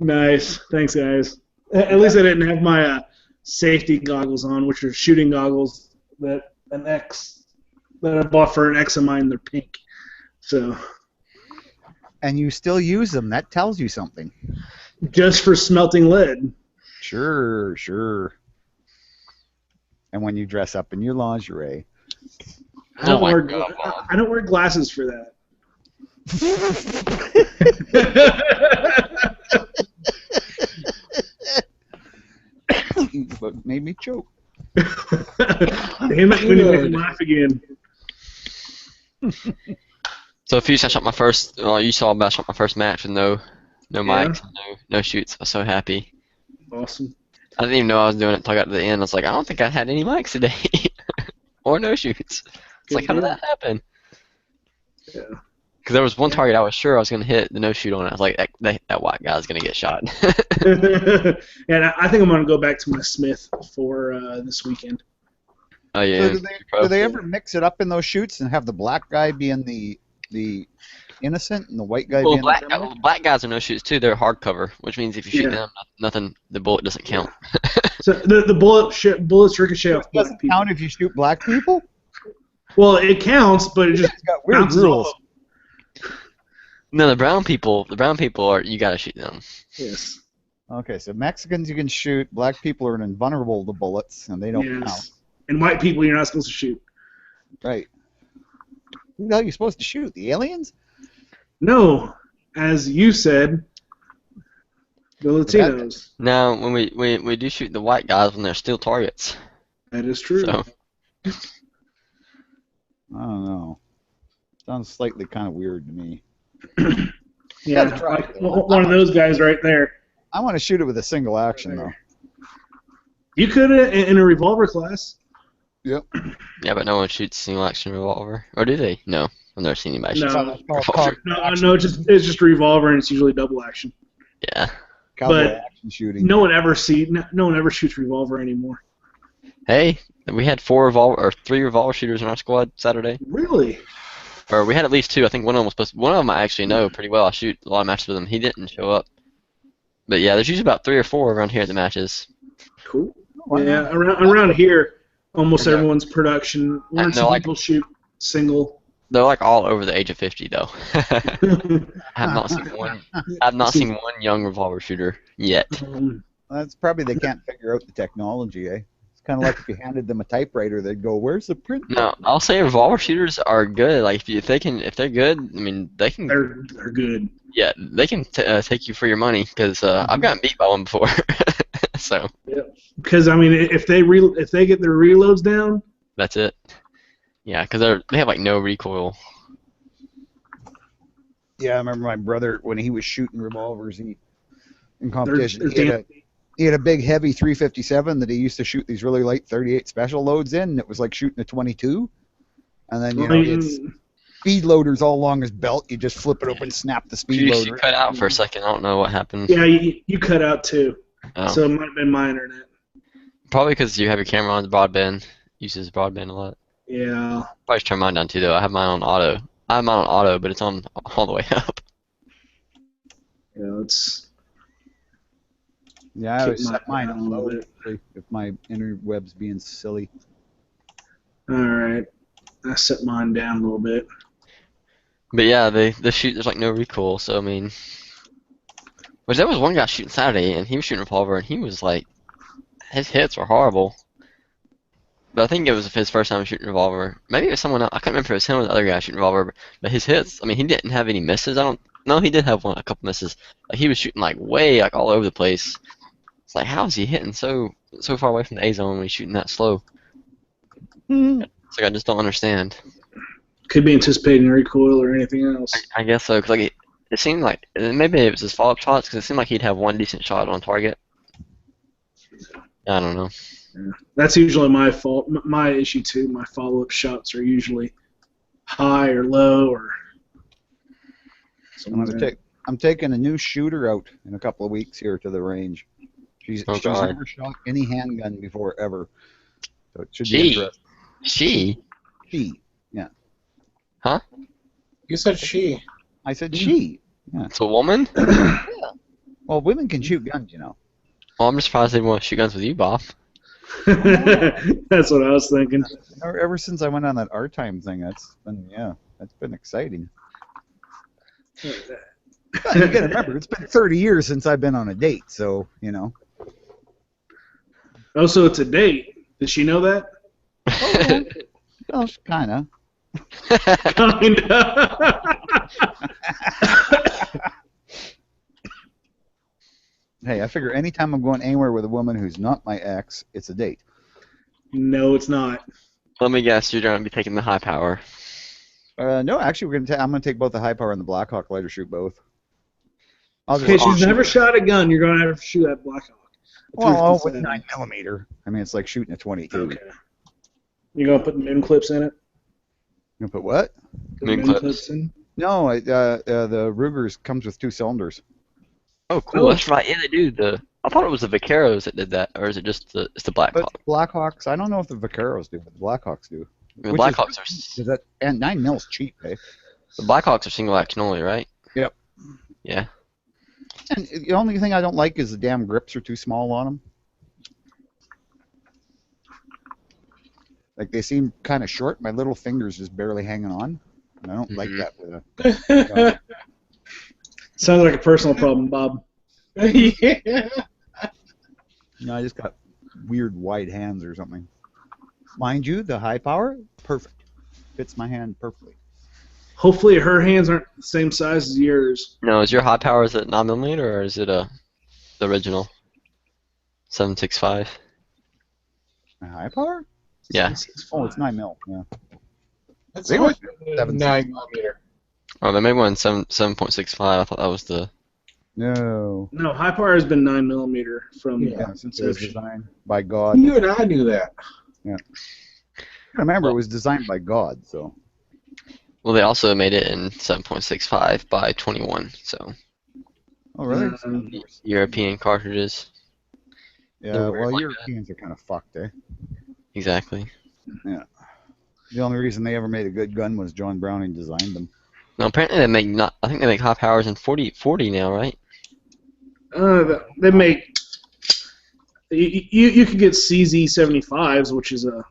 Nice, thanks, guys. At least I didn't have my safety goggles on, which are shooting goggles that I bought for an ex of mine. They're pink, so And you still use them. That tells you something. just for smelting lead. Sure, sure. And when you dress up in your lingerie. Oh my God, Bob. I don't wear glasses for that. But made me choke. Damn it, when you make me laugh again. So if you shot my first, well, you saw I shot my first match with no mics, no shoots. I was so happy. Awesome. I didn't even know I was doing it until I got to the end. I was like, I don't think I had any mics today, or no shoots. It's like, how did that happen? Yeah. Because there was one target I was sure I was gonna hit the no shoot on it. I was like, that white guy's gonna get shot. And I think I'm gonna go back to my Smith for this weekend. Oh yeah. So do they ever mix it up in those shoots and have the black guy being the innocent and the white guy Well, being the criminal? black guys are no shoots too. They're hardcover, which means if you shoot Yeah. them, nothing, the bullet doesn't count. So the bullets ricochet off It black doesn't people. count if you shoot black people? Well, it counts, but it just It's got weird bounces rules. off. No, the brown people are you gotta shoot them. Yes. Okay, so Mexicans you can shoot, black people are invulnerable to bullets, and they don't count. Yes. And white people you're not supposed to shoot. Right. Who the hell are you supposed to shoot? The aliens? No, as you said, the Latinos. Now, when we do shoot the white guys when they're still targets. That is true. So I don't know. Sounds slightly kind of weird to me. Yeah, Gotta try like it. one of those guys right there. I want to shoot it with a single action, though. You could in a revolver class. Yep. yeah, but no one shoots single action revolver, or do they? No, I've never seen anybody shoot. No. single action revolver. No, it's just revolver and it's usually double action. Yeah. Cowboy But action shooting. No one ever shoots revolver anymore. Hey, we had 3 revolver shooters in our squad Saturday. Really? Or we had at least 2. I think one of them was supposed. One of them I actually know pretty well. I shoot a lot of matches with him. He didn't show up. But yeah, there's usually about 3 or 4 around here at the matches. Cool. Why Yeah, not? around here, almost Yeah. everyone's production. Learn No, some like- people shoot single. They're like all over the age of 50 though. I have not seen one. I've not seen one young revolver shooter yet. That's probably they can't figure out the technology, eh? It's kind of like if you handed them a typewriter, they'd go, "Where's the print?" No, I'll say revolver shooters are good. Like if they're good, I mean they can. they're good. Yeah, they can take you for your money because I've gotten beat by one before. So Because I mean, if they get their reloads down, that's it. Yeah, because they have like no recoil. Yeah, I remember my brother when he was shooting revolvers. In they're competition, damn. he had a big, heavy 357 that he used to shoot these really light 38 special loads in. And it was like shooting a 22. And then I mean, it's speed loaders all along his belt. You just flip it open, snap the speed You loader. cut out for a second. I don't know what happened. yeah, you cut out too. Oh. So it might have been my internet. Probably because you have your camera on broadband. Uses broadband a lot. Yeah. Probably should turn mine down too though. I have mine on auto. I have mine on auto, but it's on all the way up. Yeah, it's. Yeah, I always Keep set mine mine down on a little low if my interweb's being silly. All right. I set mine down a little bit. But yeah, the shoot there's like no recoil. So I mean, which there was one guy shooting Saturday and he was shooting revolver and he was like his hits were horrible. But I think it was his first time shooting revolver. Maybe it was someone else. I can't remember if it was him or the other guy shooting revolver. But his hits, I mean, he didn't have any misses. I don't. No, he did have a couple misses. Like he was shooting like way like all over the place. It's like how is he hitting so far away from the A zone when he's shooting that slow? It's like I just don't understand. Could be anticipating recoil or anything else. I guess so, because like it seemed like maybe it was his follow-up shots, because it seemed like he'd have one decent shot on target. I don't know. Yeah. That's usually my fault. My issue too. My follow-up shots are usually high or low or something like that. I'm taking a new shooter out in a couple of weeks here to the range. She's never shot any handgun before ever, so it should be interesting. She? Yeah. Huh? You said she. I said she. Yeah. It's a woman? Yeah. Well, women can shoot guns, you know. Well, I'm just surprised they want to shoot guns with you, Bob. That's what I was thinking. Ever since I went on that art time thing, that's been exciting. But you gotta remember, it's been 30 years since I've been on a date, so you know. Oh, so it's a date. Does she know that? Well, kinda. Kinda. Hey, I figure anytime I'm going anywhere with a woman who's not my ex, it's a date. No, it's not. Let me guess, you're going to be taking the high power. No, actually, I'm gonna take both the high power and the Blackhawk. Let her shoot both. Okay, she's never shot a gun. You're going to have to shoot that Blackhawk. Well, with 9mm. I mean, it's like shooting a 22. Okay. You going to put MIM clips in it? You gonna put what? MIM clips in? No, the Ruger's comes with 2 cylinders. Oh, cool. Oh. That's right. Yeah, they do. I thought it was the Vaqueros that did that, or is it just it's the Blackhawk? But Blackhawks, I don't know if the Vaqueros do, but the Blackhawks do. The Blackhawks are And 9mm cheap, eh? the Blackhawks are single action only, right? Yep. Yeah. And the only thing I don't like is the damn grips are too small on them. Like they seem kind of short. My little finger's just barely hanging on. And I don't like that with a. Sounds like a personal problem, Bob. Yeah. No, I just got weird wide hands or something. Mind you, the high power, perfect. Fits my hand perfectly. Hopefully her hands aren't the same size as yours. No, is your high power, is it 9mm or is it the original 7.65? My high power? Yeah. Oh, it's 9mm. Yeah. That's They like were 7. 9mm. Oh, they made one 7.65. I thought that was the. No. No, high power has been 9mm from. Yeah, since it was designed by God. You and I knew that. Yeah. I remember it was designed by God, so. Well, they also made it in 7.65 by 21. So. Oh, really? European cartridges. Yeah, well, Europeans are kind of fucked, eh? Exactly. Yeah. The only reason they ever made a good gun was John Browning designed them. Now, apparently they make not. I think they make high powers in 40 now, right? They make. You could get CZ75s, which is a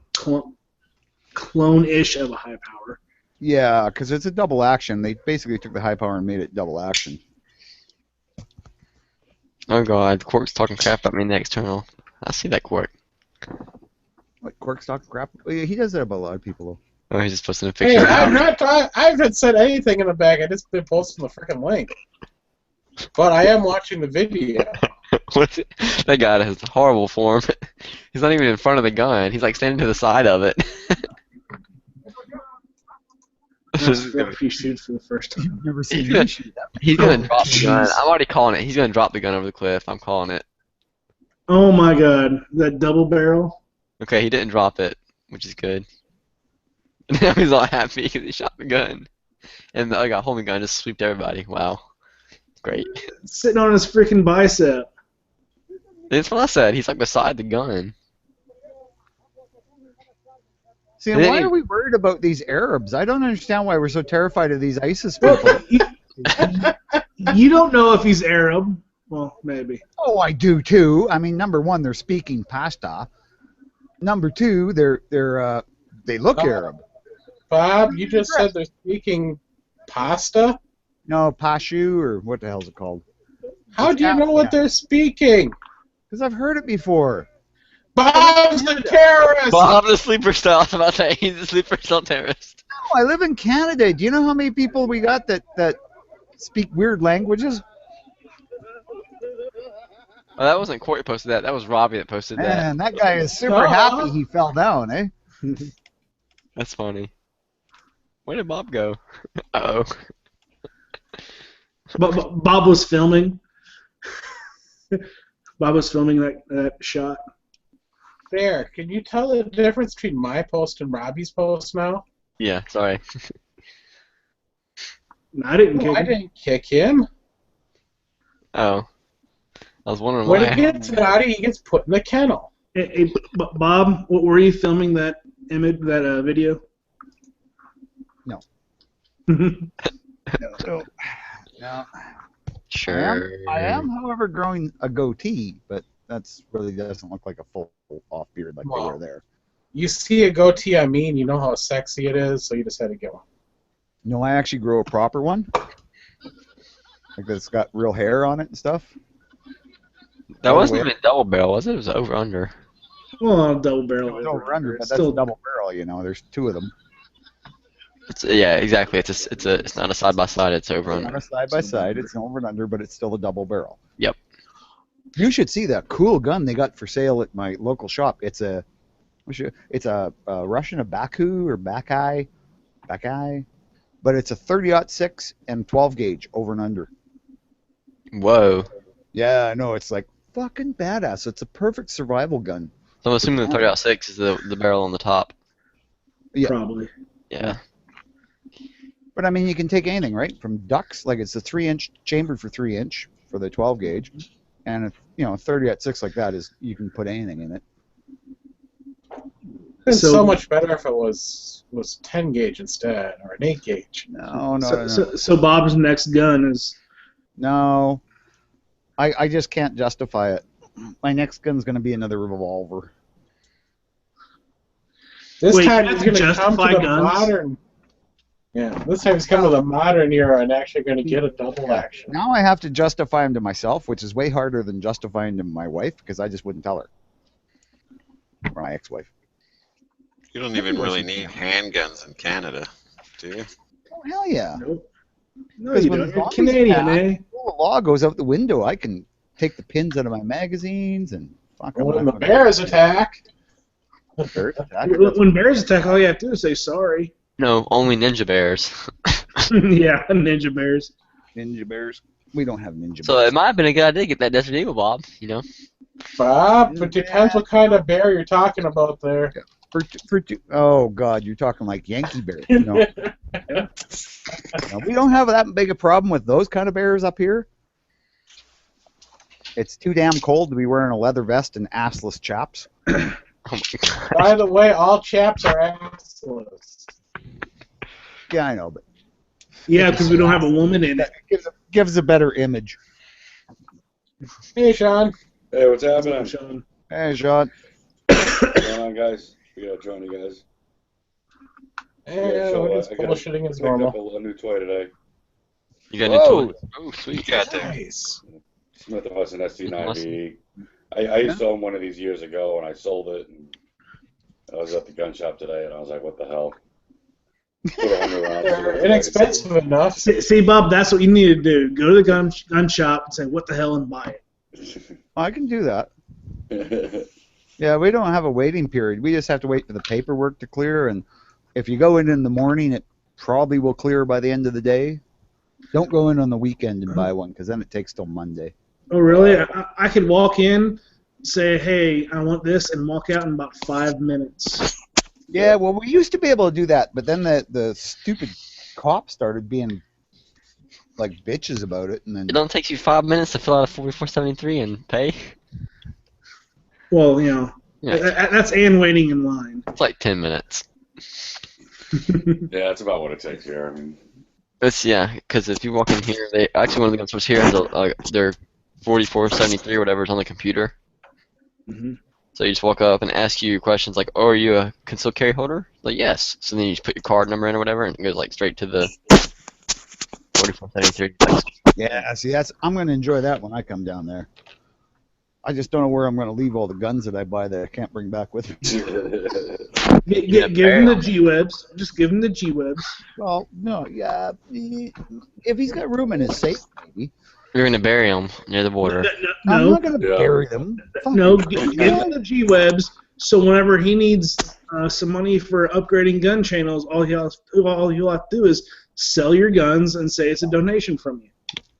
clone-ish of a high power. Yeah, because it's a double action. They basically took the high power and made it double action. Oh god, Quark's talking crap about me in the external. I see that Quark. What, Quark's talking crap? Well, yeah, he does that about a lot of people, Oh, he's just posting a Hey, picture. I haven't said anything in the bag. I just been posting the freaking link. But I am watching the video. What's it? That guy has horrible form. He's not even in front of the gun. He's like standing to the side of it. If he shoots for the first time. though. Never seen He's gonna, him shoot that. he's gonna drop the jeez. gun. I'm already calling it. He's gonna drop the gun over the cliff. I'm calling it. Oh my god, that double barrel. Okay, he didn't drop it, which is good. Now he's all happy because he shot the gun. And the other guy holding the gun just sweeped everybody. Wow. Great. Sitting on his freaking bicep. That's what I said. He's like beside the gun. See, and why are we worried about these Arabs? I don't understand why we're so terrified of these ISIS people. Well, you don't know if he's Arab. Well, maybe. Oh, I do too. I mean, number one, they're speaking Pashto. Number two, they look Arab. Bob, you just said they're speaking pasta? No, Pashu, or what the hell's it called? How do you know what they're speaking? Because I've heard it before. Bob's the terrorist! Bob the sleeper cell. I was about to say he's the sleeper cell terrorist. No, I live in Canada. Do you know how many people we got that speak weird languages? Oh, that wasn't Corey posted that. That was Robbie that posted that. Man, that guy is super happy he fell down, eh? That's funny. Where did Bob go? Uh-oh. But Bob was filming. Bob was filming that shot. There, can you tell the difference between my post and Robbie's post now? Yeah, sorry. No, I didn't No, kick I him. didn't kick him. Oh. I was wondering When why. he gets naughty, he gets put in the kennel. Hey, Bob, were you filming that image, that video? No. No. No. Sure. I am, however, growing a goatee, but that's really doesn't look like a full off beard like they were there. You see a goatee on me, and you know how sexy it is, so you just had to get one. No, I actually grow a proper one. Like that's got real hair on it and stuff. That wasn't even a double barrel, was it? It was over under. Well, double barrel. It was over under, but It's that's still a double barrel, you know. There's two of them. Yeah, exactly. It's not a side by side. It's over It's under. not a side by side. It's an over and under, but it's still a double barrel. Yep. You should see that cool gun they got for sale at my local shop. It's a Russian, a Baku or Bakai, but it's a 30-06 and 12 gauge over and under. Whoa. Yeah, I know. It's like fucking badass. It's a perfect survival gun. So I'm assuming the 30-06 is the barrel on the top. Yeah. probably. Yeah. But I mean, you can take anything, right? From ducks, like it's a 3-inch chambered for 3-inch for the 12 gauge, and a 30-06 like that is you can put anything in it. It's So- so much better if it was 10 gauge instead, or an 8 gauge. No. So Bob's next gun is. No, I just can't justify it. My next gun's going to be another revolver. This Wait, time you he's have to going to come to justify the guns? modern. Yeah, this time he's coming to the modern era and actually going to get a double action. Now I have to justify them to myself, which is way harder than justifying them to my wife because I just wouldn't tell her. Or my ex-wife. You don't even really need handguns in Canada, do you? Oh, hell yeah. Nope. No, Because you when don't. the You're zombies Canadian, attack, eh? the law goes out the window. I can take the pins out of my magazines and fuck. When the bears attack, When bears attack, all you have to do is say sorry. No, only ninja bears. Yeah, ninja bears. Ninja bears. We don't have ninja So bears. it might have been a good idea to get that Desert Eagle, Bob. You know. Bob, it depends what kind of bear you're talking about there. Oh God, you're talking like Yankee bear. No. No, we don't have that big a problem with those kind of bears up here. It's too damn cold to be wearing a leather vest and assless chaps. Oh my god. By the way, all chaps are assless. Yeah, I know, but Yeah, because we don't have a woman in it. it gives a better image. Hey, Sean. Hey, what's happening? Sean. Hey, Sean. What's going on, guys? We gotta join you guys. Hey, so, we're just I got bullshitting as picked up normal. a new toy today. You got Whoa. into it. Oh, sweet. You got there. Nice. Smith & Wesson ST9B. I used to own one of these years ago, and I sold it. And I was at the gun shop today, and I was like, "What the hell?" Put a $100 round. They're inexpensive enough. See, Bob, that's what you need to do. Go to the gun shop and say, what the hell, and buy it. I can do that. Yeah, we don't have a waiting period. We just have to wait for the paperwork to clear, and if you go in the morning, it probably will clear by the end of the day. Don't go in on the weekend and buy one, because then it takes till Monday. Oh, really? I could walk in, say, hey, I want this, and walk out in about 5 minutes. Yeah, well, we used to be able to do that, but then the stupid cops started being like bitches about it, and then It only takes you 5 minutes to fill out a 4473 and pay. Well, you know, Yeah, that's and waiting in line. it's like 10 minutes. Yeah, that's about what it takes here. I mean, Because if you walk in here, they actually one of the gun stores here has their 4473 or whatever is on the computer. Mm-hmm. So you just walk up and ask you questions like, "Oh, are you a concealed carry holder?" Like, yes. So then you just put your card number in or whatever, and it goes like straight to the 4473. yeah, see, I'm going to enjoy that when I come down there. I just don't know where I'm going to leave all the guns that I buy that I can't bring back with me. Give him the G-Webs. Just give him the G-Webs. Well, no, yeah. If he's got room in his safe, maybe. You're gonna bury them near the border. I'm No, not going to Yeah. bury them. no. Fucking Give him the G-Webs. So whenever he needs some money for upgrading gun channels, all he'll have to do is sell your guns and say it's a donation from you.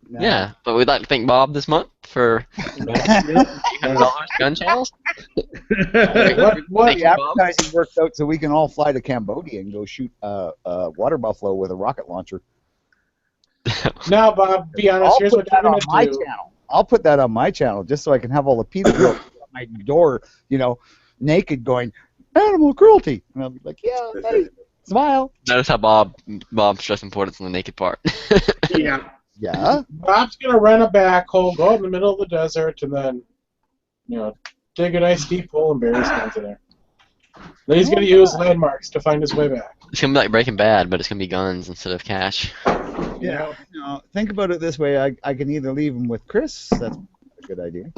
Nah. Yeah, but we'd like to thank Bob this month for $800 gun channels. What? The advertising worked out so we can all fly to Cambodia and go shoot a water buffalo with a rocket launcher. Now, Bob, be honest. I'll Here's put what you're that on gonna my do. channel. I'll put that on my channel just so I can have all the people at my door, naked going, animal cruelty. And I'll be like, yeah, hey, smile. Notice how Bob's stress importance on the naked part. Yeah. Yeah. Bob's gonna rent a backhoe, go out in the middle of the desert, and then, dig a nice deep hole and bury his guns in there. Then he's gonna use landmarks to find his way back. It's gonna be like Breaking Bad, but it's gonna be guns instead of cash. Yeah. Think about it this way. I can either leave him with Chris. That's a good idea.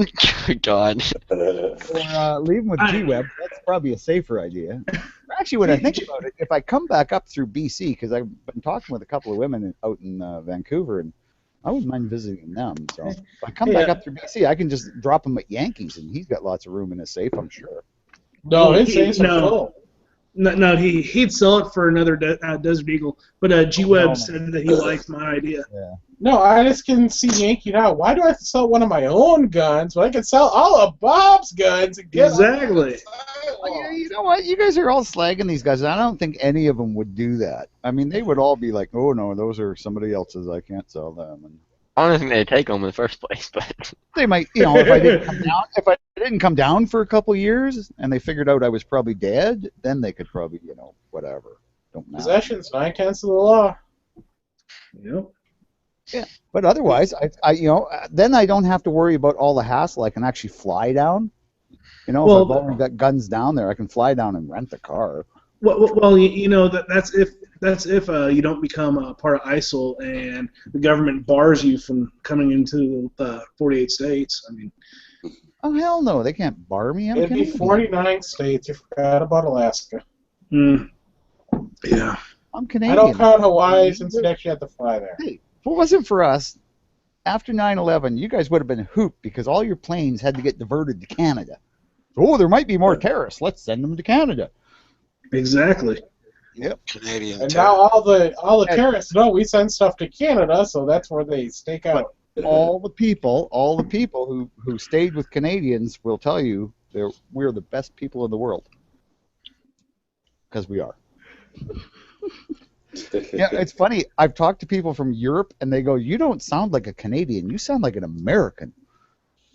Good God. Or leave him with G-Web. That's probably a safer idea. Actually, when I think about it, if I come back up through BC, because I've been talking with a couple of women out in Vancouver, and I wouldn't mind visiting them. So if I come back up through BC, I can just drop him at Yankees, and he's got lots of room in his safe, I'm sure. No, his safes are full. No, he'd sell it for another Desert Eagle. But G-Web said that he liked my idea. Yeah. No, I just can see Yankee now. Why do I have to sell one of my own guns when I can sell all of Bob's guns and get Exactly. Well, you know what? You guys are all slagging these guys. I don't think any of them would do that. I mean, they would all be like, "Oh no, those are somebody else's. I can't sell them." And I don't think they'd take them in the first place, but they might, if I didn't come down for a couple years, and they figured out I was probably dead, then they could probably, whatever. Don't matter. Possession's 9/10 of the law. Yep. Yeah, but otherwise, then I don't have to worry about all the hassle. I can actually fly down. If I've already got guns down there, I can fly down and rent a car. Well, that's if you don't become a part of ISIL and the government bars you from coming into the 48 states. I mean, Oh hell no, they can't bar me. It'd be 49 states. You forgot about Alaska. Yeah. I'm Canadian. I don't count Hawaii since you actually had to fly there. Hey, if it wasn't for us, after 9/11, you guys would have been hooped because all your planes had to get diverted to Canada. Oh, there might be more terrorists. Let's send them to Canada. Exactly. Yep. Canadian. And now all the terrorists know we send stuff to Canada, so that's where they stake out. All the people who stayed with Canadians will tell you we're the best people in the world. Because we are. Yeah, it's funny. I've talked to people from Europe, and they go, "You don't sound like a Canadian. You sound like an American."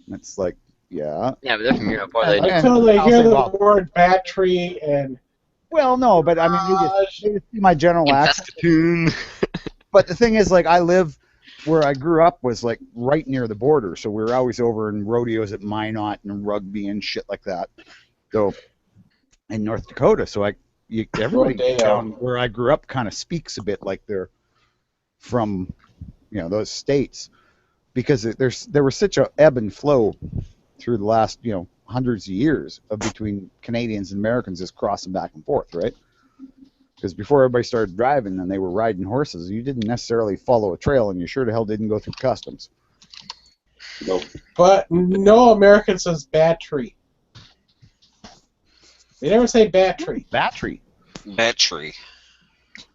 And it's like, yeah. yeah, but they're from Europe. What are they doing? Until they I'll hear say, the well, word battery and Well, no, but I mean, they just see my general accent. Saskatoon. But the thing is, like, I live where I grew up was like right near the border, so we were always over in rodeos at Minot and rugby and shit like that. So in North Dakota, so everybody down where I grew up kind of speaks a bit like they're from, those states, because there was such a ebb and flow through the last, hundreds of years between Canadians and Americans just crossing back and forth, right? Because before everybody started driving and they were riding horses, you didn't necessarily follow a trail, and you sure the hell didn't go through customs. Nope. But no American says battery. They never say battery. Battery. Battery.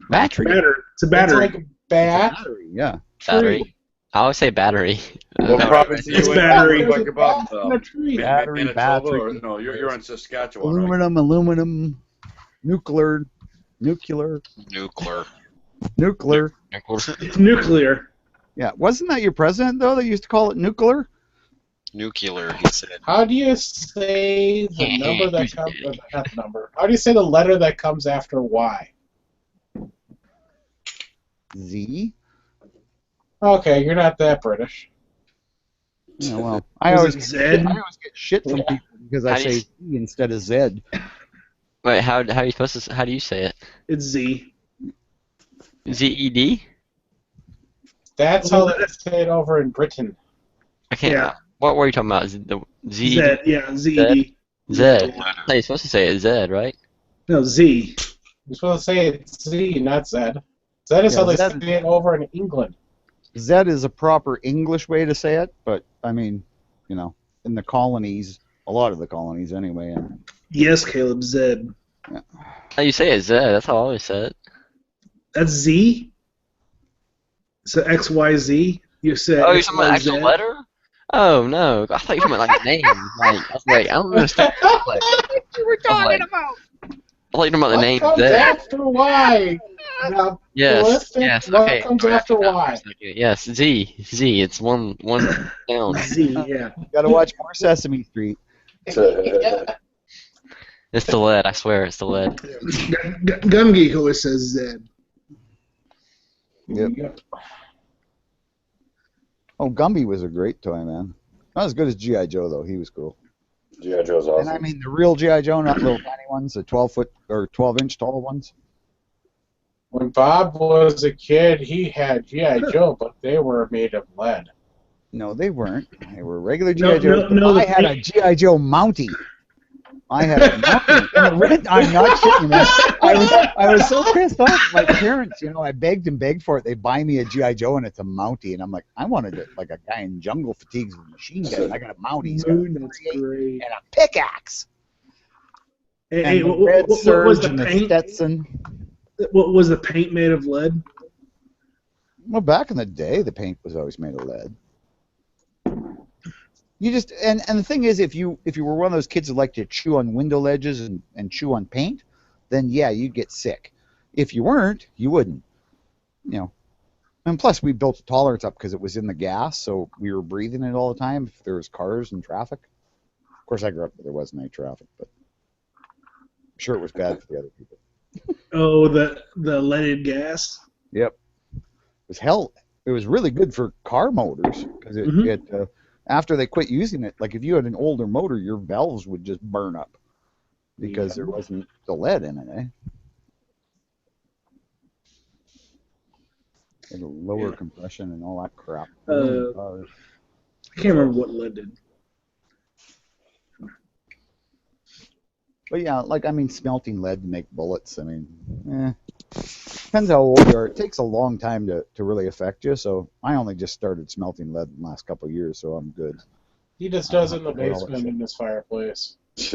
Battery. It's a battery. It's like bat. Battery, yeah. Battery. I always say battery. What province are It's you in? battery. Like about, In a tree. Battery, Manitoba, or battery. no, you're in Saskatchewan, right? Aluminum, nuclear. Nuclear. Nuclear. Yeah, wasn't that your president though that used to call it nuclear? Nuclear, he said. How do you say the number that comes? Not the number. How do you say the letter that comes after Y? Z. Okay, you're not that British. Yeah, well, I Was always it Zed? get shit from people because I How do you say Z instead of Zed. Wait, how are you supposed to? How do you say it? It's Z. ZED? That's how they say it over in Britain. I can't. Yeah. What were you talking about? Is it the Z? Z, yeah, ZED. Z. Letter. No, you're supposed to say it Z, right? No, Z. You're supposed to say it's Z, not Z. Z is how they say it over in England. Z is a proper English way to say it, but I mean, you know, in the colonies, a lot of the colonies anyway. And, Yes, Caleb, Z. yeah. How you say it Z? That's how I always said it. That's Z? So XYZ? You said Oh, you're talking about actual XYZ? letter? Oh no, I thought you were talking about like the name. Like I was like, I don't understand. Like, you were talking about? I thought you were talking about the What name comes Z. after Y? Now, Yes, ballistic, yes, what okay. comes All right, after I got it for a Y? second. Yes, Z. It's one sound. Z, yeah. Got to watch more Sesame Street. It's the lead. I swear, it's the lead. Gumgeek always says Z. Yep. Oh, Gumby was a great toy, man. Not as good as G.I. Joe, though. He was cool. G.I. Joe's awesome. And I mean, the real G.I. Joe, not little tiny ones, the 12-foot or 12-inch tall ones. When Bob was a kid, he had G.I. Joe, but they were made of lead. No, they weren't. They were regular G.I. Joe. No, I had a G.I. Joe Mountie. I had a Mountie. And I'm not shitting you, man. I was so pissed off. My parents, you know, I begged and begged for it. They buy me a G.I. Joe and it's a Mountie. And I'm like, I wanted it like a guy in jungle fatigues with a machine gun. I got a Mountie. He's got a That's 38 great. and a pickaxe. Hey, And the what red was surge the and the paint? Stetson. What was the paint made of lead? Well, back in the day, the paint was always made of lead. You just and the thing is, if you were one of those kids who like to chew on window ledges and chew on paint, then yeah, you'd get sick. If you weren't, you wouldn't. You know. And plus, we built a tolerance up because it was in the gas, so we were breathing it all the time if there was cars and traffic. Of course, I grew up where there wasn't any traffic, but I'm sure it was bad for the other people. Oh, the leaded gas. Yep. It was hell. It was really good for car motors because after they quit using it, like if you had an older motor, your valves would just burn up because there wasn't the lead in it, eh? And lower compression and all that crap. I can't remember what lead did. But yeah, like I mean, smelting lead to make bullets. I mean, depends how old you are. It takes a long time to really affect you. So I only just started smelting lead in the last couple of years, so I'm good. He just does it in the basement in his fireplace. That's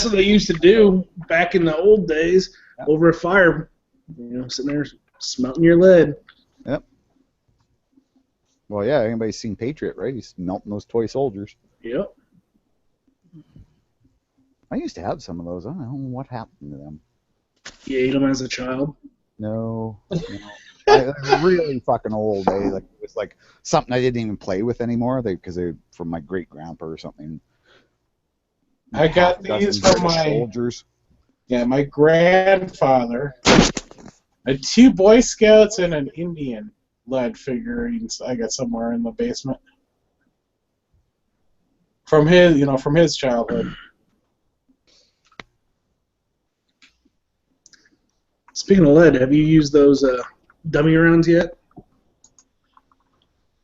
what they used to do back in the old days over a fire. You know, sitting there smelting your lead. Yep. Well, yeah. Anybody's seen Patriot, right? He's melting those toy soldiers. Yep. I used to have some of those. I don't know what happened to them. You ate them as a child? No. They're really fucking old. Like it was like something I didn't even play with anymore. Because they're from my great grandpa or something. I got these from my soldiers. Yeah, my grandfather. I had 2 Boy Scouts and an Indian lead figurines I got somewhere in the basement. From his childhood. Speaking of lead, have you used those dummy rounds yet?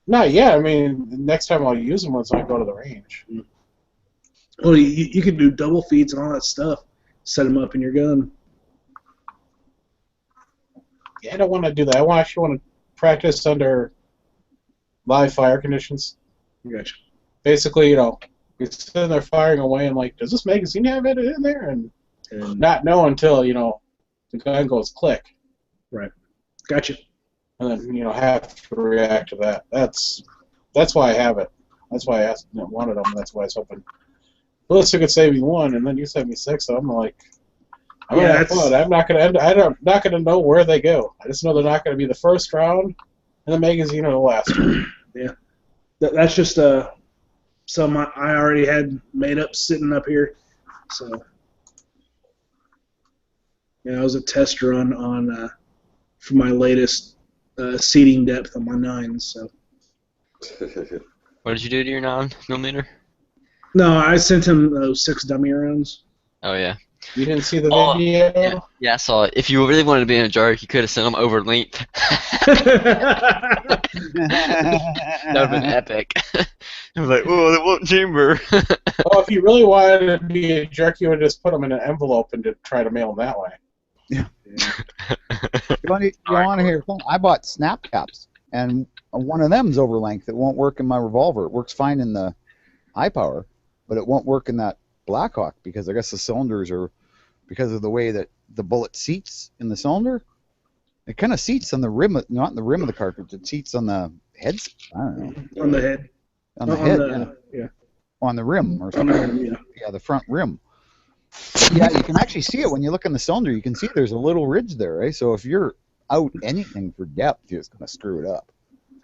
Not yet. I mean, the next time I'll use them once I go to the range. Well, you can do double feeds and all that stuff. Set them up in your gun. Yeah, I don't want to do that. I actually want to practice under live fire conditions. Gotcha. Basically, you're sitting there firing away and like, does this magazine have it in there? And not know until, the gun goes click. Right. Gotcha. And then, have to react to that. That's why I have it. That's why I wanted them. That's why I was hoping. Melissa could save me 1, and then you save me 6. So I'm like, I'm gonna have fun. I'm not gonna know where they go. I just know they're not gonna be the first round in the magazine or the last. Yeah. That's just some I already had made up sitting up here. So. Yeah, it was a test run on for my latest seating depth on my 9s. So. What did you do to your 9mm? No, I sent him those 6 dummy rounds. Oh yeah. You didn't see the Oh, video? yeah, I saw it. If you really wanted to be a jerk, you could have sent them over length. That would have been epic. I was like, oh, they won't chamber. Well, if you really wanted to be a jerk, you would just put them in an envelope and to try to mail them that way. You want to hear something? I bought snap caps, and one of them's over length. It won't work in my revolver. It works fine in the high power, but it won't work in that Blackhawk because I guess the cylinders are, because of the way that the bullet seats in the cylinder, it kind of seats on the rim, not in the rim of the cartridge. It seats on the heads. I don't know. On the head. On the head, yeah. On the rim or something. On the rim, yeah, the front rim. Yeah, you can actually see it when you look in the cylinder. You can see there's a little ridge there, right? So if you're out anything for depth, you're just going to screw it up.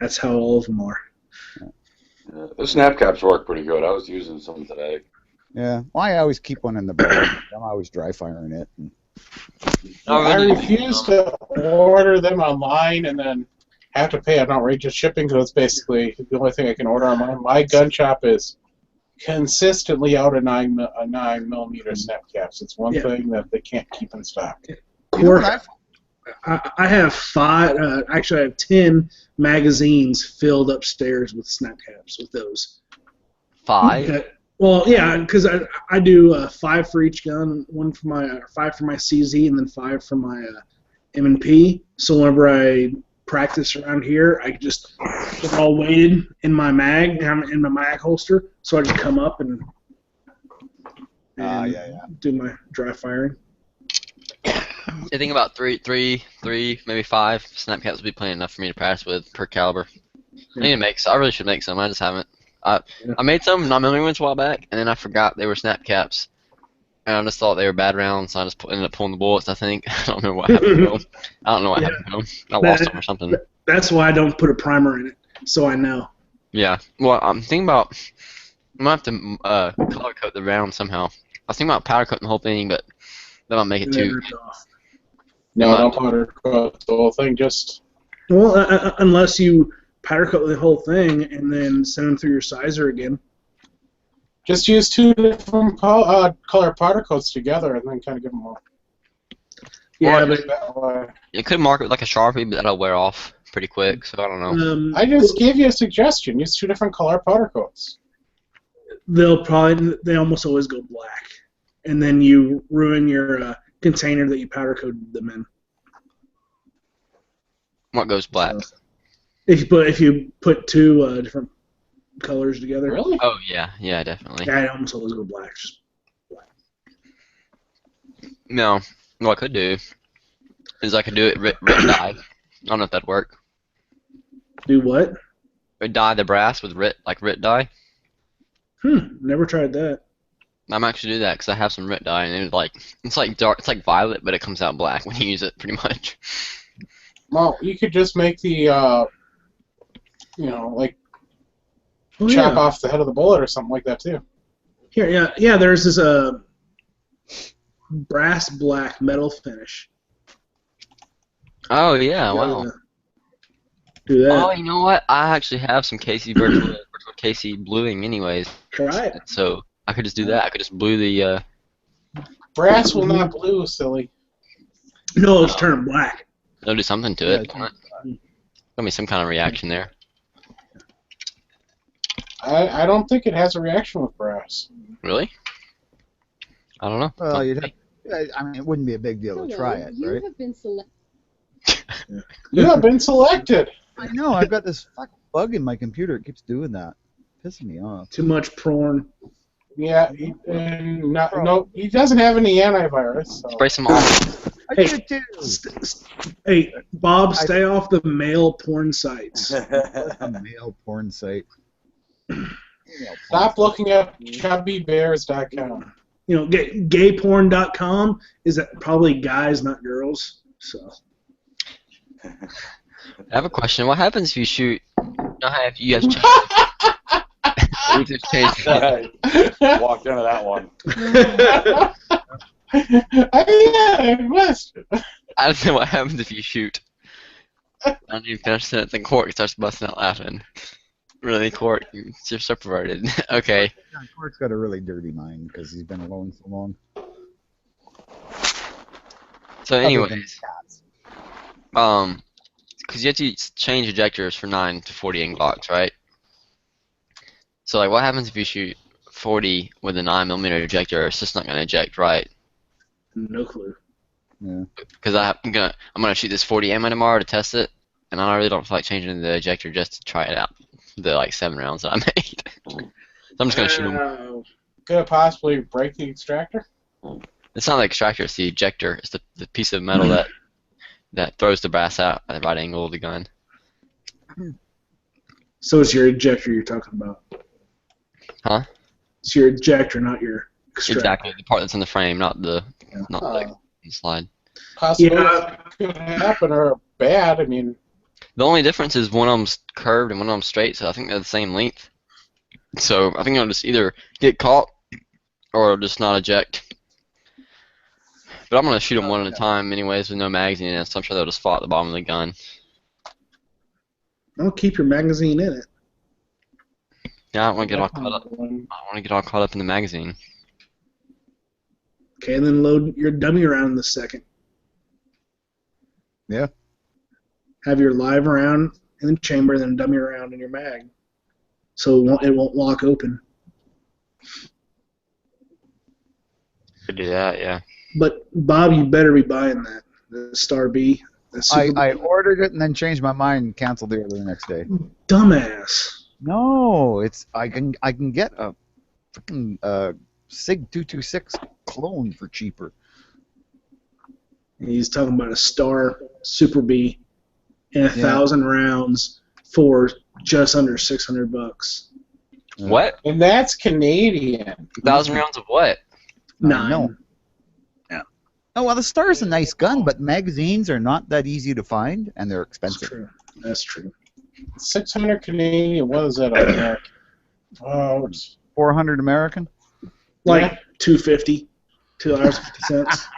That's how all of them are. The snap caps work pretty good. I was using some today. Yeah, well, I always keep one in the bag. I'm always dry firing it. I refuse to order them online and then have to pay an outrageous shipping because it's basically the only thing I can order online. My gun shop is consistently out of 9mm snap caps. It's one thing that they can't keep in stock. I have 5. Actually, I have 10 magazines filled upstairs with snap caps with those. 5? Well, yeah, because I do 5 for each gun, 5 for my CZ, and then 5 for my M&P. So whenever I practice around here, I just put it all weighted in my mag, in my mag holster. So I just come up and do my dry firing. I think about three, maybe 5 snap caps would be plenty enough for me to practice with per caliber. I need to make. I really should make some. I just haven't. I made some 9mm ones a while back, and then I forgot they were snap caps, and I just thought they were bad rounds, so I just ended up pulling the bullets. I think I don't know what happened to them. I don't know what happened to them. I lost them or something. That's why I don't put a primer in it, so I know. Yeah. Well, I'm thinking about. I'm gonna have to color coat the round somehow. I was thinking about powder coating the whole thing, but that might make it too. No, don't powder coat the whole thing. Just unless you powder coat the whole thing and then send them through your sizer again. Just use 2 different color powder coats together and then kind of give them all. Yeah, but you could mark it with like a Sharpie, but that'll wear off pretty quick. So I don't know. I just gave you a suggestion. Use 2 different color powder coats. They almost always go black, and then you ruin your container that you powder coated them in. What goes black? So, if you put 2 different colors together. Really? Oh yeah, definitely. Yeah, I almost always go black. Just black. No, what I could do is I could do it writ dye. I don't know if that'd work. Do what? Or dye the brass with writ dye. Never tried that. I might actually do that because I have some writ dye, and it's like dark, it's like violet, but it comes out black when you use it, pretty much. Well, you could just make the chop off the head of the bullet or something like that too. Here, yeah. There's this brass black metal finish. Oh yeah, wow. Do that. Oh, you know what? I actually have some KC virtual KC bluing, anyways. Try it. So I could just do that. I could just blue the. Brass will not blue, silly. No, it's turning black. They'll do something to it. There'll be some kind of reaction there. I don't think it has a reaction with brass. Really? I don't know. Well, it wouldn't be a big deal to try it, right? Have been selected. You have been selected. I know. I've got this fucking bug in my computer. It keeps doing that. Pissing me off. Too much prawn. Yeah, he doesn't have any antivirus. So. Spray some off. I did too. Hey, Bob, stay off the male porn sites. A male porn site. Stop looking up chubbybears.com. You know, gayporn.com is probably guys, not girls. So. I have a question. What happens if you shoot? You know how if you guys change. Walked into that one. I must. I don't know what happens if you shoot. I don't even finish the sentence and Cork starts busting out laughing. Really, Cork? You're so perverted. Okay. Yeah, Cork's got a really dirty mind because he's been alone so long. So, other than anyways, cats. because you have to change ejectors for 9 to 40 angle blocks, right? So, like, what happens if you shoot 40 with a 9mm ejector? It's just not gonna eject right. No clue. Yeah. Because I'm gonna shoot this 40 ammo tomorrow to test it, and I really don't feel like changing the ejector just to try it out. The like 7 rounds that I made. So I'm just gonna shoot them. Could it possibly break the extractor? It's not the extractor; it's the ejector. It's the piece of metal that throws the brass out at the right angle of the gun. So it's your ejector you're talking about. Huh? It's your ejector, not your extractor. Exactly, the part that's in the frame, not the slide. Possibly Yeah. could happen or bad. I mean, The only difference is one of them's curved and one of them's straight, so I think they're the same length. So I think it'll just either get caught or it'll just not eject. But I'm gonna shoot them one at a time, anyways, with no magazine in it. So I'm sure they'll just fall at the bottom of the gun. Don't keep your magazine in it. Yeah, I don't want to get all caught up. I don't want to get all caught up in the magazine. Okay, and then load your dummy round in the second. Yeah. Have your live round in the chamber, then dummy round in your mag, so it won't lock open. Could do that, yeah. But Bob, you better be buying that the Star B. I ordered it and then changed my mind and canceled the order the next day. Dumbass. No, it's I can get a freaking Sig 226 clone for cheaper. He's talking about a Star Super B and 1,000 rounds for just under $600. What? and that's Canadian. 1,000 rounds of what? 9. No. Yeah. Oh well, the Star's a nice gun, but magazines are not that easy to find, and they're That's expensive. true. That's true. 600 Canadian. What is that American? Oh, it's 400 American. Like Yeah. $2.50, $2.50.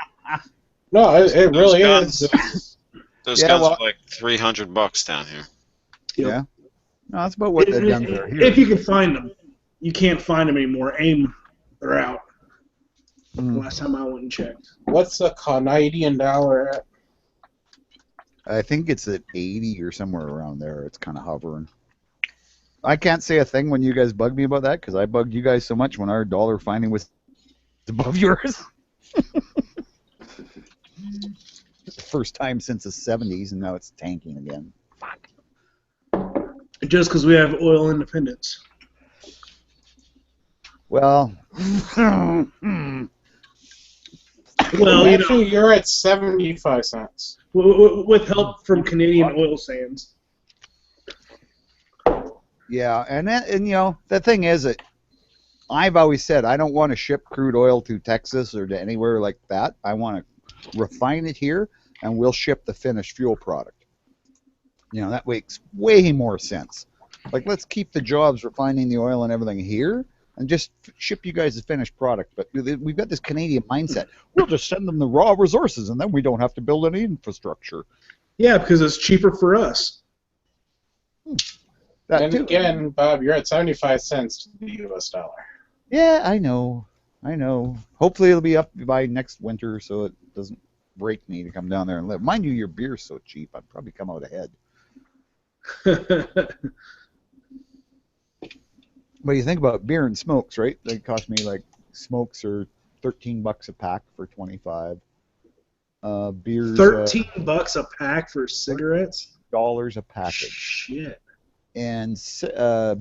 no, it really guns- is. Those Yeah, guns well- are like $300 down here. Yep. Yeah. No, that's about what the guns are here. If you can find them, you can't find them anymore. AIM, they're out. Mm. Last time I went and checked. What's the Canadian dollar at? I think it's at 80 or somewhere around there. It's kind of hovering. I can't say a thing when you guys bug me about that because I bugged you guys so much when our dollar finding was above yours. It's the first time since the 70s, and now it's tanking again. Just because we have oil independence. Well, Well, you know, Actually, you're at 75 cents. with help from Canadian oil sands. yeah, and you know the thing is that I've always said I don't want to ship crude oil to Texas or to anywhere like that. I want to refine it here, and we'll ship the finished fuel product. You know, that makes way more sense. Like, let's keep the jobs refining the oil and everything here, and just ship you guys the finished product. But we've got this Canadian mindset. We'll just send them the raw resources, and then we don't have to build any infrastructure. Yeah, because it's cheaper for us. That And too. again, Bob, you're at 75 cents to the U.S. dollar. Yeah, I know. Hopefully it'll be up by next winter, so it doesn't break me to come down there and live. Mind you, your beer's so cheap, I'd probably come out ahead. What do you think about beer and smokes, right? They cost me like smokes are $13 a pack for 25. Beers $13 a pack for cigarettes? $dollars a package. Shit. And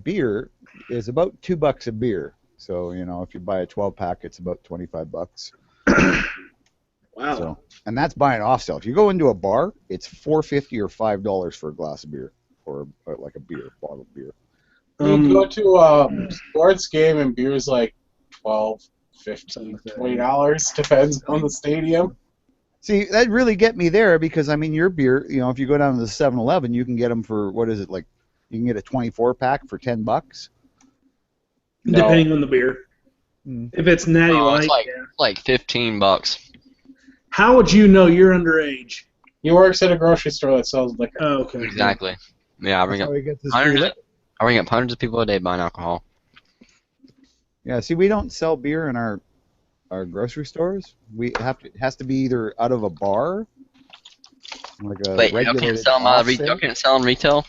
beer is about $2 a beer. So, you know, if you buy a 12 pack, it's about $25. Wow. So, and that's buying off sale. If you go into a bar, it's $4.50 or $5 for a glass of beer, or like a beer, bottled beer. You go to a sports game and beer's like $12, $15, $20, depends on the stadium. See, that really get me there because, I mean, your beer, you know, if you go down to the 7-Eleven, you can get them for, what is it, like, you can get a 24 pack for $10. No. Depending on the beer. Mm. If it's Natty Oh, Light, it's like, yeah. like $15. How would you know you're underage? He works at a grocery store that sells liquor. Oh, okay. Exactly. Yeah, I bring That's up how he gets his hundreds. free liquor. I bring up hundreds of people a day buying alcohol. Yeah, see, we don't sell beer in our our grocery stores. It has to be either out of a bar, like a Wait, y'all can't regulated sell them off y'all sale. can't sell them retail?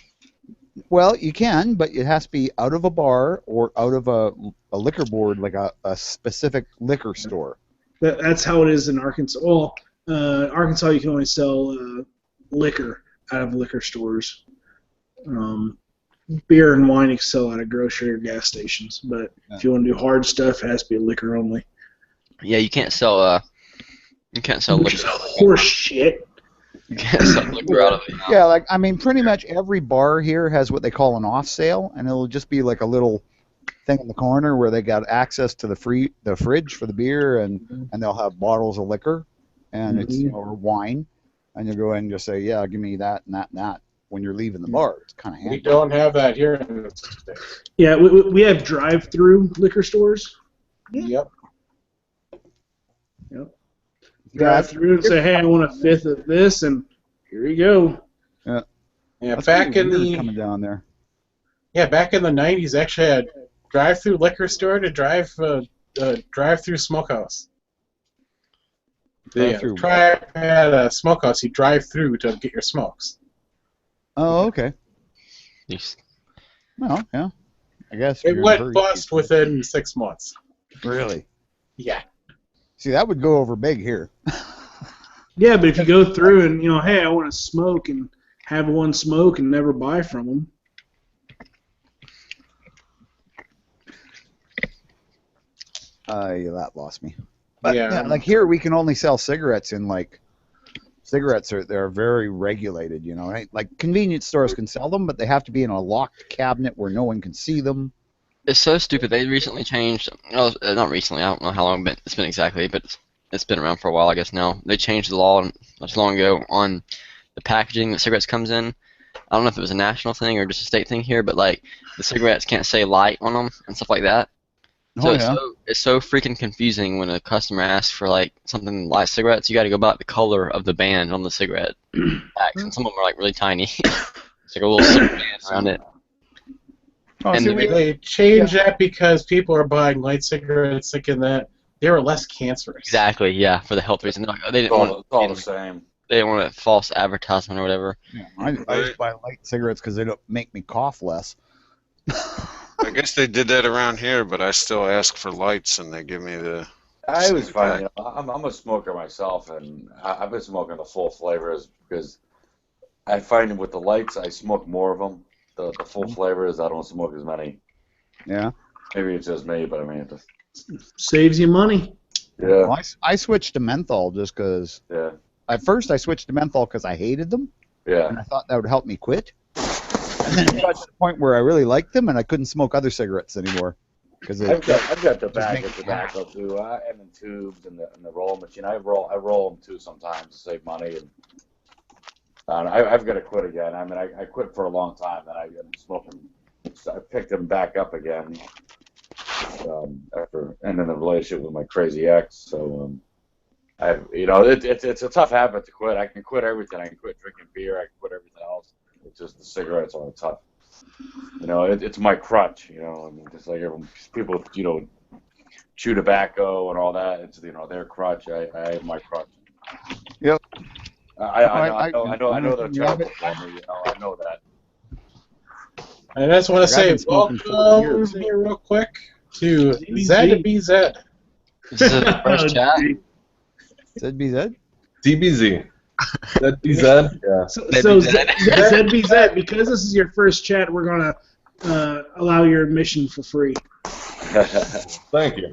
Well, you can, but it has to be out of a bar or out of a liquor board, like a specific liquor store. That's how it is in Arkansas. Well, Arkansas, you can only sell liquor out of liquor stores. Beer and wine you can sell out of grocery or gas stations, but if you want to do hard stuff, it has to be liquor only. Yeah, you can't sell Which liquor. is horse shit. You can't sell liquor out of it. Yeah, like I mean, pretty much every bar here has what they call an off sale, and it'll just be like a little thing in the corner where they got access to the fridge for the beer, and they'll have bottles of liquor, and it's or wine, and you go in and just say, yeah, give me that and that and that when you're leaving the bar. It's kind of handy. We don't have that here in the States. Yeah, we have drive-through liquor stores. Yep. Drive through and say, hey, I want a fifth of this, and here you go. Yeah, That's back pretty in weird the coming down there. back in the '90s, actually had drive-through liquor store to drive-through smokehouse. Drive-through Tribe had a smokehouse. You drive through to get your smokes. Oh, okay. Jeez. Well, yeah. I guess It went bust within 6 months. Really? Yeah. See, that would go over big here. Yeah, but if you go through and, hey, I want to smoke and have one smoke and never buy from them. Yeah, that lost me. But Yeah. like here, we can only sell cigarettes in cigarettes they're very regulated, right? Like convenience stores can sell them, but they have to be in a locked cabinet where no one can see them. It's so stupid. They recently changed. Not recently. I don't know how long it's been exactly, but it's been around for a while, I guess. Now they changed the law not too long ago on the packaging that cigarettes comes in. I don't know if it was a national thing or just a state thing here, but like the cigarettes can't say light on them and stuff like that. So it's so freaking confusing when a customer asks for like something light cigarettes. You got to go by the color of the band on the cigarette packs, and some of them are like really tiny. It's like a little silver band around it. Oh, And They changed that because people are buying light cigarettes thinking that they were less cancerous. Exactly, yeah, for the health reason. They're like, they didn't want It's all the same. they didn't want a false advertisement or whatever. Yeah, I just buy light cigarettes because they don't make me cough less. I guess they did that around here, but I still ask for lights, and they give me the. I was fine. I'm a smoker myself, and I've been smoking the full flavors because I find with the lights, I smoke more of them. The full flavors, I don't smoke as many. Yeah. Maybe it's just me, but I mean, it just, Saves you money. yeah, Well, I switched to menthol just because. yeah, At first, I switched to menthol because I hated them, and yeah. I thought that would help me quit. And then it got to the point where I really liked them, and I couldn't smoke other cigarettes anymore. I've got make- tobacco too. I am in tubes and the roll machine. I roll them too sometimes to save money. And I've got to quit again. I mean, I quit for a long time, then I'm smoking. So I picked them back up again after ending the relationship with my crazy ex. So it's a tough habit to quit. I can quit everything. I can quit drinking beer. I can quit everything else. It's just the cigarettes are tough. It's my crutch. I mean, just like people, chew tobacco and all that. It's their crutch. I have my crutch. Yep. I know they're terrible for me. I know that. I just want to I've say been smoking for welcome years. here real quick to ZBZ. This is the first chat. ZBZ? DBZ. ZBZ? Yeah. So ZBZ. ZBZ, because this is your first chat, we're going to allow your admission for free. Thank you.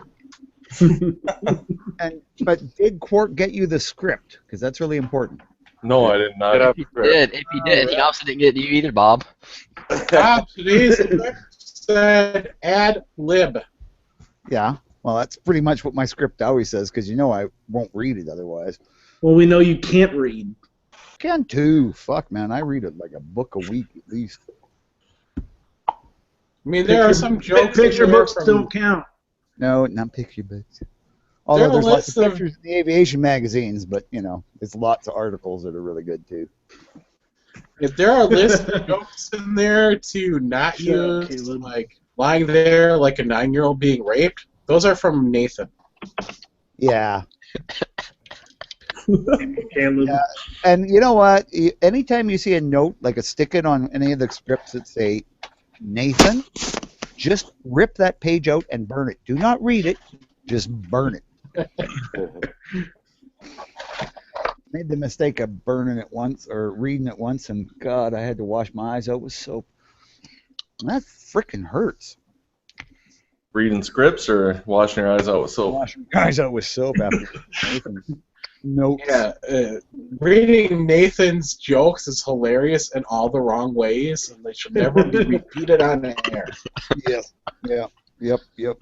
But did Quark get you the script? Because that's really important. No, I did not. If he did, he also didn't get you either, Bob. Today's script said ad lib. Yeah. Well, that's pretty much what my script always says, because I won't read it otherwise. Well, we know you can't read. Can too. Fuck, man. I read it like a book a week at least. I mean, there are some jokes. Picture in there books from- don't count. No, not picture books. Although There are there's lots of lists of- pictures in the aviation magazines, but, there's lots of articles that are really good too. If there are lists of jokes in there to not Shut up, use, Caleb. like lying there like a 9-year-old being raped, those are from Nathan. Yeah. Caleb. Yeah. And you know what? Anytime you see a note, like a stick-it on any of the scripts that say Nathan, just rip that page out and burn it. Do not read it. Just burn it. Made the mistake of burning it once or reading it once, and God, I had to wash my eyes out with soap. That freaking hurts. Reading scripts or washing your eyes out with soap? Wash my eyes out with soap after Nathan's notes. Yeah, reading Nathan's jokes is hilarious in all the wrong ways, and they should never be repeated on air. Yep. Yeah. Yep.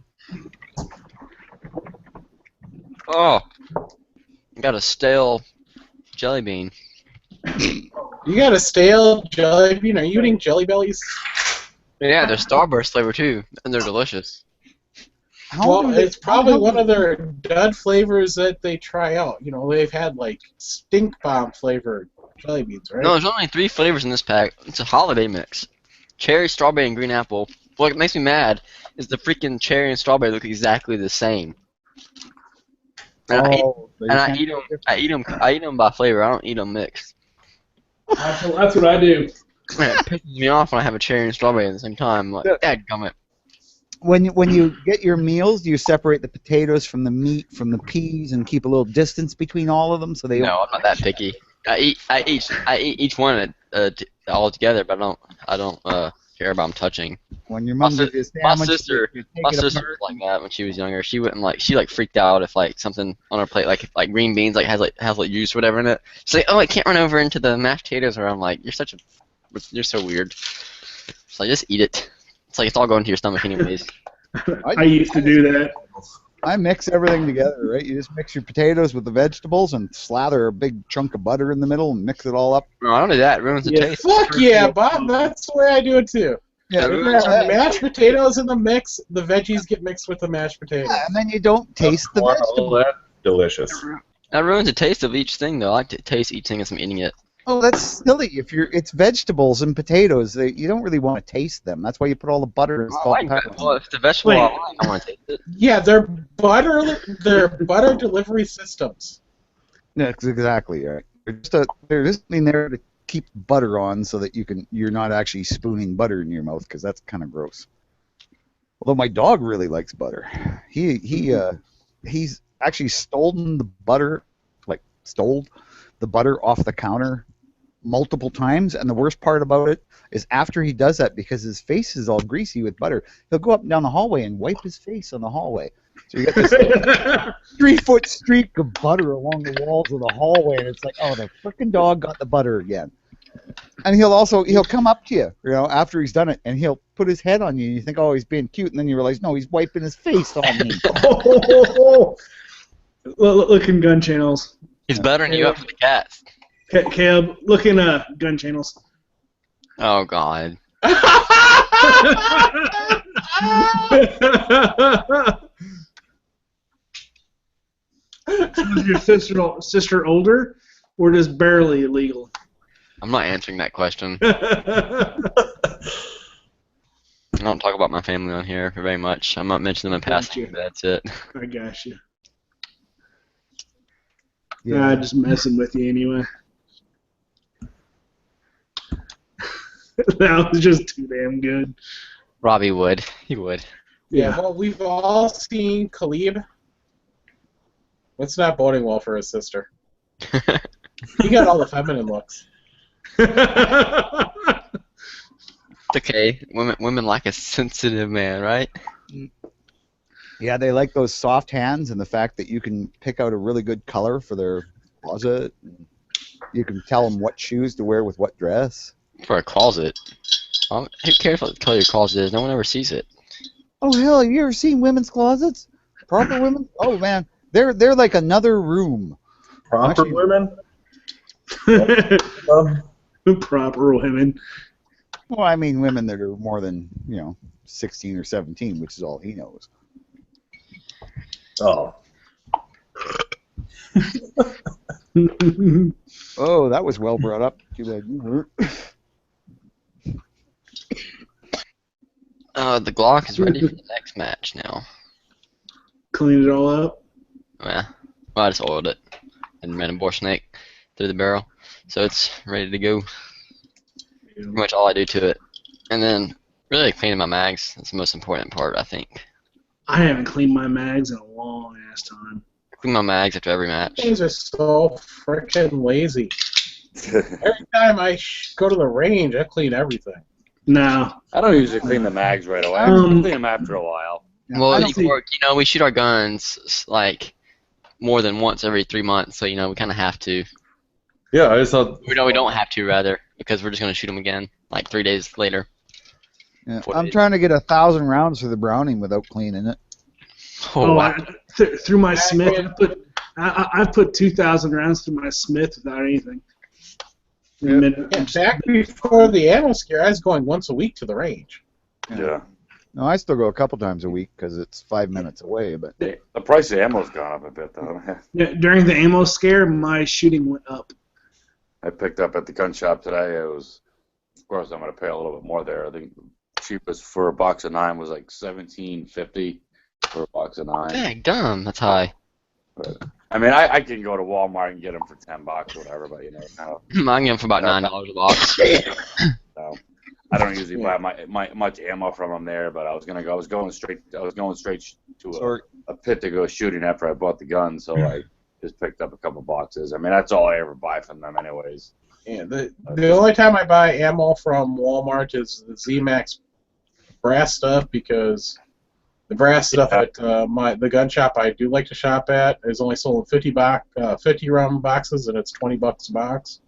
Oh, got a stale jelly bean. You got a stale jelly bean? Are you eating Jelly Bellies? Yeah, they're Starburst flavor too, and they're delicious. Well, it's probably one of their dud flavors that they try out. You know, they've had like stink bomb flavored jelly beans, right? No, there's only 3 flavors in this pack. It's a holiday mix: cherry, strawberry, and green apple. What makes me mad is the freaking cherry and strawberry look exactly the same. And I eat them by flavor. I don't eat them mixed. That's what I do. Man, it pisses me off when I have a cherry and strawberry at the same time. I'm like, dadgummit. When you get your meals, do you separate the potatoes from the meat from the peas and keep a little distance between all of them so they? No, I'm not that picky. I eat each one all together, but I don't care about them touching. When your mom did this My sandwich, sister was like that when she was younger. She wouldn't she freaked out if like something on her plate like green beans has juice or whatever in it. She's like, oh, I can't run over into the mashed potatoes. Or I'm like, you're so weird. So just eat it. It's like it's all going to your stomach anyways. I used to do that. I mix everything together, right? You just mix your potatoes with the vegetables and slather a big chunk of butter in the middle and mix it all up. No, I don't do that. It ruins the taste. Fuck yeah, Bob. That's the way I do it too. Yeah, mashed potatoes in the mix. The veggies get mixed with the mashed potatoes. Yeah, and then you don't taste the All vegetables. that delicious. That ruins the taste of each thing, though. I like to taste each thing as I'm eating it. Oh, that's silly. It's vegetables and potatoes. You don't really want to taste them. That's why you put all the butter and salt and pepper. Well, if the vegetable I like, I want to taste it. Yeah, they're butter delivery systems. Yeah, exactly. Right. They're just in there to keep butter on so that you're not actually spooning butter in your mouth because that's kind of gross. Although my dog really likes butter. He's actually stolen the butter, stole the butter off the counter multiple times, and the worst part about it is after he does that, because his face is all greasy with butter, he'll go up and down the hallway and wipe his face on the hallway. So you got this 3-foot streak of butter along the walls of the hallway, and it's like, oh, the frickin' dog got the butter again. And he'll come up to you, after he's done it, and he'll put his head on you, and you think, oh, he's being cute, and then you realize, no, he's wiping his face on me. Look in gun channels. He's buttering you up for the cats. Caleb, look in gun channels. Oh, God. Was your sister older, or just barely illegal? I'm not answering that question. I I don't talk about my family on here very much. I might mention them in passing, but that's it. got you. Yeah. Just messing with you anyway. That was just too damn good. Robbie would. He would. Yeah, well, we've all seen Khalib. That's not boding well for his sister. He got all the feminine looks. It's okay. Women like a sensitive man, right? Yeah, they like those soft hands and the fact that you can pick out a really good color for their closet. You can tell them what shoes to wear with what dress. For a closet. Who cares what the color your closet is? No one ever sees it. Oh hell, have you ever seen women's closets? Proper women? Oh man, they're like another room. Proper Actually, women? Proper women. Well, I mean women that are more than 16 or 17, which is all he knows. Oh. Oh, that was well brought up. Too bad you weren't. The Glock is ready for the next match now. Clean it all up. Yeah. Well, I just oiled it and ran a bore snake through the barrel, so it's ready to go. Pretty much all I do to it, and then really cleaning my mags. That's the most important part, I think. I haven't cleaned my mags in a long ass time. Clean my mags after every match. Things are so freaking lazy. Every time I go to the range, I clean everything. No. I don't usually clean the mags right away. I clean them after a while. Yeah, Well, I don't think- we shoot our guns like more than once every 3 months, so we kind of have to. Yeah, I just thought. We don't have to rather because we're just gonna shoot them again like 3 days later. yeah, 4 I'm days. trying to get 1,000 rounds for the Browning without cleaning it. Oh, wow. Through my Smith, I've put 2,000 rounds through my Smith without anything. Yeah, back before the ammo scare, I was going once a week to the range. Yeah. No, I still go a couple times a week because it's 5 minutes away. But The price of ammo's gone up a bit, though. Yeah, during the ammo scare, my shooting went up. I picked up at the gun shop today. It was, of course, I'm going to pay a little bit more there. I think the cheapest for a box of 9 was like $17.50 for a box of 9. Dang, dumb. That's high. But, I mean, I can go to Walmart and get them for $10 or whatever, but kind of. I can get them for about $9 a box. So, I don't usually buy much ammo from them there, but I was going straight to a pit to go shooting after I bought the gun, so I just picked up a couple boxes. I mean, that's all I ever buy from them, anyways. Yeah, the only time I buy ammo from Walmart is the Z-Max brass stuff, because the brass stuff at the gun shop I do like to shop at is only sold in 50 round boxes, and it's $20 a box.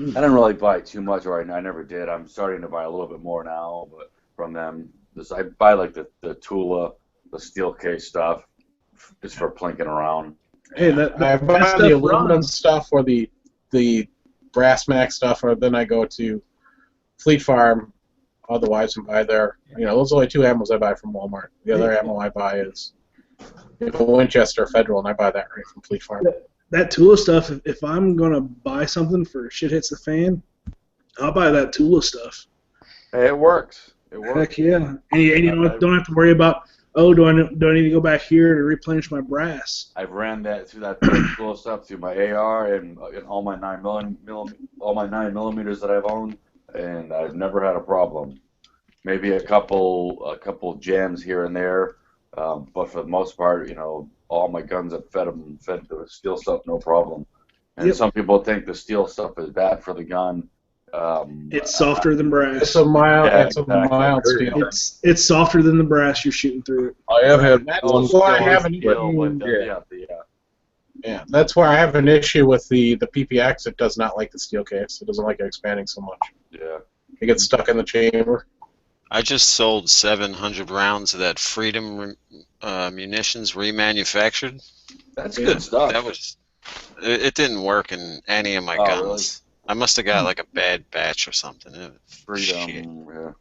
I didn't really buy too much right now. I never did. I'm starting to buy a little bit more now, but from them, I buy like the Tula, the steel case stuff, just for plinking around. Hey, I buy the aluminum stuff or the brass max stuff, or then I go to Fleet Farm otherwise and buy their. Those are only 2 ammos I buy from Walmart. The other ammo I buy is a Winchester Federal, and I buy that right from Fleet Farm. That Tula stuff, if I'm going to buy something for shit hits the fan, I'll buy that Tula stuff. Hey, it works. It works. Heck yeah. And you don't have to worry about, do I need to go back here to replenish my brass? I've ran that through that Tula stuff through my AR and all my 9mm that I've owned, and I've never had a problem. Maybe a couple jams here and there, but for the most part, all my guns have fed the steel stuff, no problem. And some people think the steel stuff is bad for the gun. It's softer than brass. It's a mild, exactly. mild steel. It's softer than the brass you're shooting through it. I have had That's one why I have an Yeah. that's where I have an issue with the PPX. It does not like the steel case. It doesn't like it expanding so much. Yeah. It gets stuck in the chamber. I just sold 700 rounds of that Freedom munitions remanufactured. That's good stuff. It didn't work in any of my guns. Really? I must have got like a bad batch or something. Freedom. Shit. Yeah.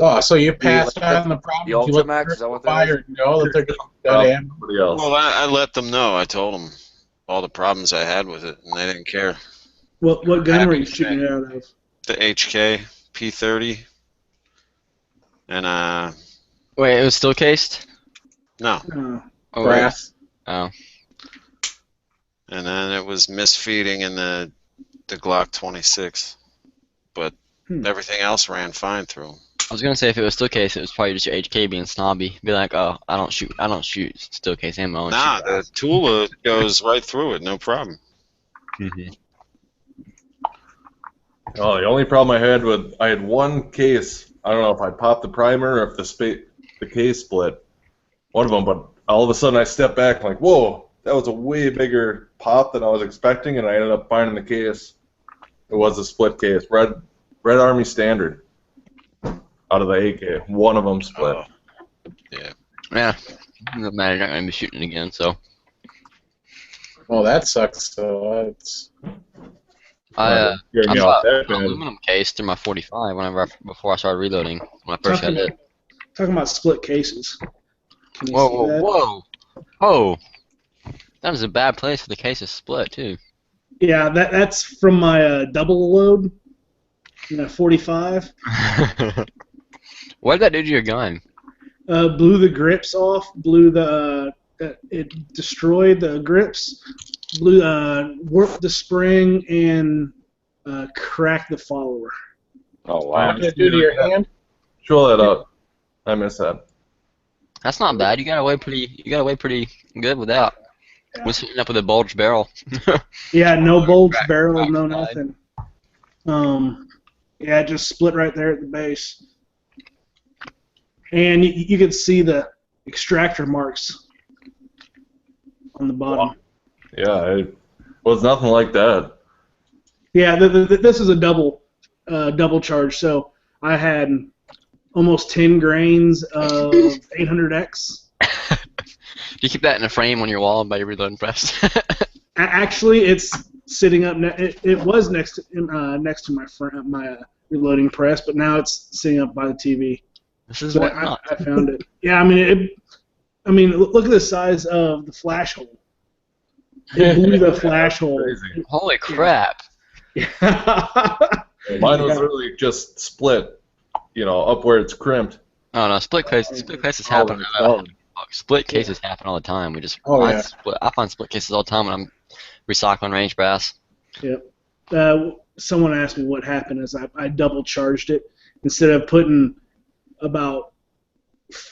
Oh, so you passed like on the problem? the Ultramax, is that what that is? Know that they're good ammo? Somebody else. Well, I let them know. I told them all the problems I had with it, and they didn't care. What gun were you shooting it out of? The HK P30, and Wait, it was still cased? no, Oh, Brass. Oh. and then it was misfeeding in the Glock 26, but everything else ran fine through. I was gonna say if it was still case, it was probably just your HK being snobby. Be like, oh, I don't shoot still case ammo. Nah, the Tula goes right through it, no problem. Oh, the only problem I had one case. I don't know if I popped the primer or if the case split. One of them, but all of a sudden I stepped back like, whoa, that was a way bigger pop than I was expecting, and I ended up finding the case. It was a split case, Red Army Standard, out of the AK. One of them split. Oh. Yeah. Yeah. Doesn't matter. You're not gonna be shooting again, so. Well, that sucks. So it's. I You're getting shot off that an bad. aluminum case through my 45 before I started reloading when I first had it. Talking about split cases. Can you Whoa, see whoa, that? whoa! Oh, that was a bad place for the case to split too. Yeah, that's from my double load. 45. What did that do to your gun? Blew the grips off. Blew the It destroyed the grips, warped the spring, and cracked the follower. Oh I wow. What might did it see do to your that. hand? Show that up. I missed that. That's not bad. You got away pretty good with that. Was hitting up with a bulged barrel. Yeah, no bulge Crack- barrel, crack no slide. nothing. Yeah, it just split right there at the base, and you could see the extractor marks on the bottom. Yeah, it was nothing like that. Yeah, this is a double charge. So I had almost 10 grains of 800X. You keep that in a frame on your wall by your reloading press. Actually, it's sitting up. It was next to my reloading press, but now it's sitting up by the TV. This is So what I not. found it. Yeah, I mean, look at the size of the flash hole. It blew the flash hole. Crazy. Holy crap! Yeah. Mine was really just split, up where it's crimped. Oh no, split cases all happen. in its own. Split cases happen all the time. Oh, yeah. I find split cases all the time when I'm recycling range brass. Someone asked me what happened is I double charged it instead of putting about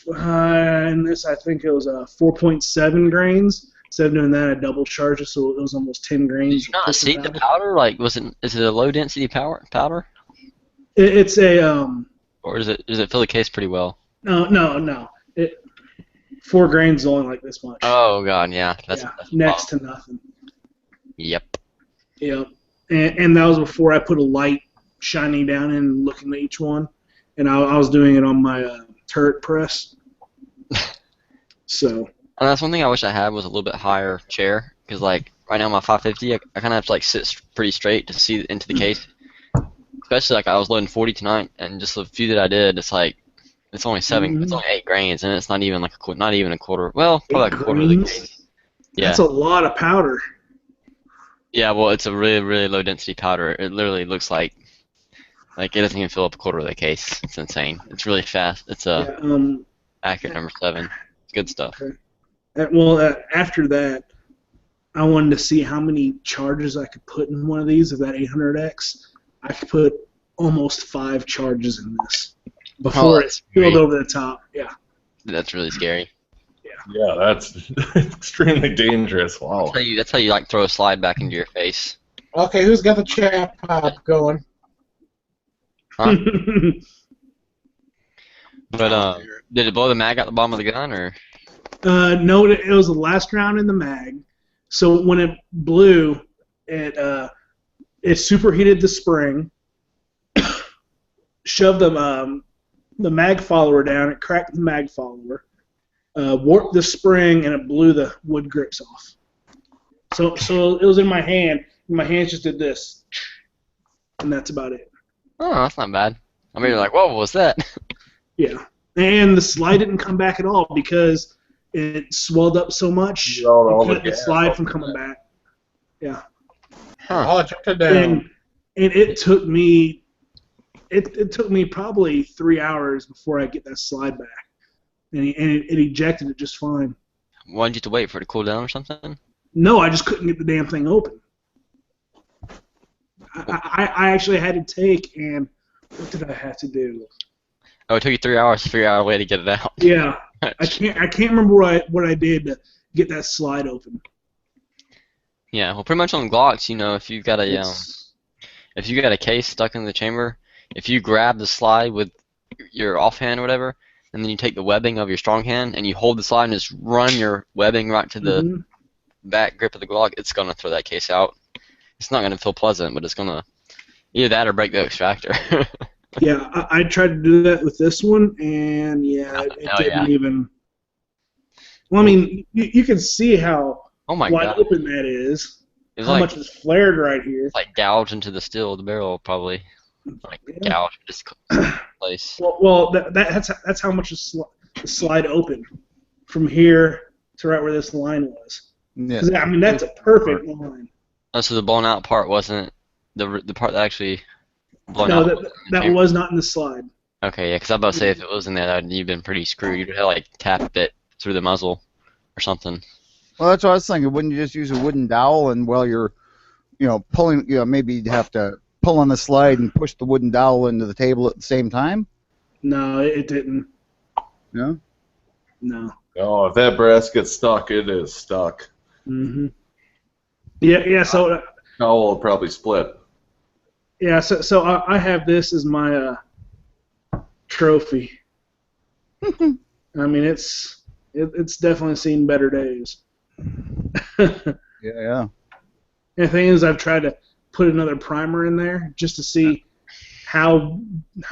in this I think it was 4.7 grains. Instead of doing that, I double charged it, so it was almost 10 grains. Did you not see the powder? Like, is it a low density powder? It's a Or does it fill the case pretty well? no. 4 grains is only like this much. Oh god, yeah. That's next to nothing. Yep. Yep. And that was before I put a light shining down and looking at each one, and I was doing it on my turret press. So. And that's one thing I wish I had was a little bit higher chair, because like right now my 550, I kind of have to like sit pretty straight to see into the case. Especially like I was loading 40 tonight, and just the few that I did, it's like it's only it's only 8 grains, and it's not even like not even a quarter. Well, probably like a quarter of the case. Yeah. That's a lot of powder. Yeah, well, it's a really, really low density powder. It literally looks like it doesn't even fill up a quarter of the case. It's insane. It's really fast. It's accurate number 7. It's good stuff. After that, I wanted to see how many charges I could put in one of these of that 800X. I could put almost 5 charges in this before it's filled over the top. Yeah. That's really scary. Yeah, that's extremely dangerous. Wow. That's how you like throw a slide back into your face. Okay, who's got the chat pop going? Huh? But did it blow the mag out the bottom of the gun, or? No, it was the last round in the mag. So when it blew, it superheated the spring, shoved the mag follower down. It cracked the mag follower, warped the spring, and it blew the wood grips off. So it was in my hand. And my hands just did this, and that's about it. Oh, that's not bad. I mean, you're like, whoa, what was that? Yeah, and the slide didn't come back at all because it swelled up so much. All It the kept the gas slide up from in coming that. back. Yeah. Huh. Oh, I took it down. And it took me it took me probably 3 hours before I get that slide back, and it ejected it just fine. Why did you have to wait for it to cool down or something? No, I just couldn't get the damn thing open. I actually had to take and what did I have to do? Oh, it took you 3 hours to figure out a way to get it out. Yeah, I can't remember what I did to get that slide open. Yeah, well, pretty much on Glocks, if you've got It's- if you got a case stuck in the chamber, if you grab the slide with your offhand or whatever, and then you take the webbing of your strong hand and you hold the slide and just run your webbing right to the Mhm. back grip of the Glock, it's gonna throw that case out. It's not gonna feel pleasant, but it's gonna either that or break the extractor. Yeah, I tried to do that with this one, and yeah, it Hell didn't yeah. even. Well, I mean, you can see how Oh my wide god, open that is. it's How like much is flared right here? like gouged into the steel of the barrel, probably. Like Yeah. gouged this place. Well, that's how much the slide opened from here to right where this line was. Yeah. 'Cause, I mean, that's a perfect line. Oh, so the blown out part wasn't the part that actually blown No, out. that, wasn't in the that chamber? was not in the slide. Okay, yeah, because I was about to say if it was in there, you'd been pretty screwed. You'd have like tap it through the muzzle. or something. Well, that's what I was thinking. Wouldn't you just use a wooden dowel, and while you're, pulling, maybe you'd have to pull on the slide and push the wooden dowel into the table at the same time? No, it didn't. No? No. Oh, if that brass gets stuck, it is stuck. Mm-hmm. Yeah. So Towel will probably split. yeah. So I have this as my trophy. I mean, it's definitely seen better days. Yeah. The thing is, I've tried to put another primer in there just to see how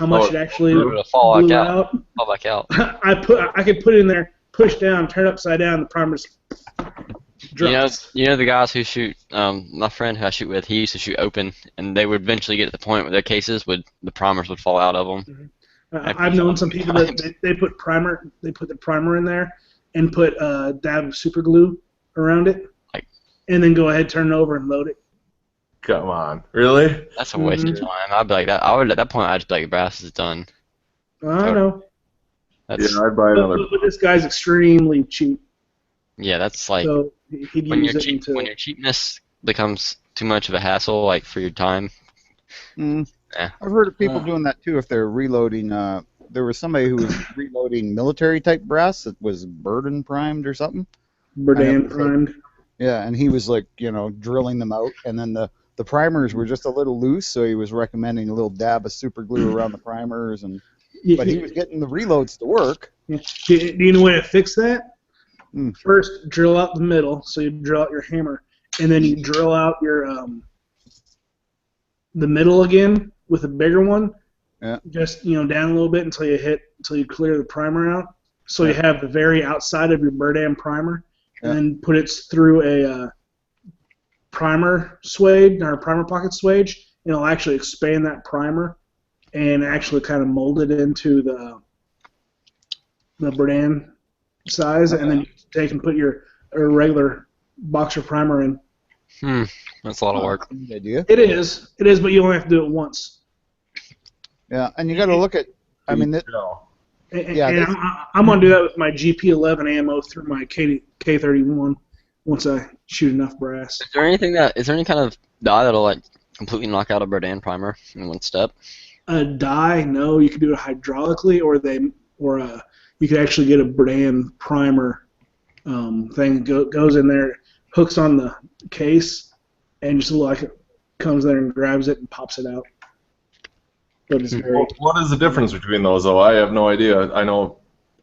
much it actually It'll fall blew back out. out. Fall back out. I could put it in there, push down, turn it upside down, the primer's drops. You know the guys who shoot. My friend who I shoot with, he used to shoot open, and they would eventually get to the point where their cases the primers would fall out of them. I've known some people that they put the primer in there and put a dab of super glue around it, and then go ahead, turn it over, and load it. Come on, really? That's a waste of time. I'd be like that. At that point, I'd just be like, brass is done. I know. That's, Yeah, I'd buy another. But this guy's extremely cheap. yeah, that's like So he'd when use your it until. when your cheapness becomes too much of a hassle, like for your time. Yeah. I've heard of people doing that too if they're reloading. There was somebody who was reloading military type brass that was burden primed or something. Berdan primed. Yeah, and he was like, drilling them out, and then the primers were just a little loose, so he was recommending a little dab of super glue around the primers, but he was getting the reloads to work. Do you know a way to fix that? Hmm. First, drill out the middle, so you drill out your hammer, and then you drill out your the middle again with a bigger one. Yeah. Just down a little bit until you clear the primer out. So you have the very outside of your Berdan primer, and then put it through a primer swage or primer pocket swage, and it'll actually expand that primer and actually kind of mold it into the Berdan size, and then you take and put your regular boxer primer in. That's a lot of work. Good idea. It is, but you only have to do it once. Yeah, and you got to look at. I mean, And I'm gonna do that with my GP11 ammo through my K31 once I shoot enough brass. Is there any kind of dye that'll like completely knock out a Berdan primer in one step? A dye? No, you can do it hydraulically, or you could actually get a Berdan primer thing goes in there, hooks on the case, and just like it comes there and grabs it and pops it out. But it's very. What is the difference between those, though? I have no idea. I know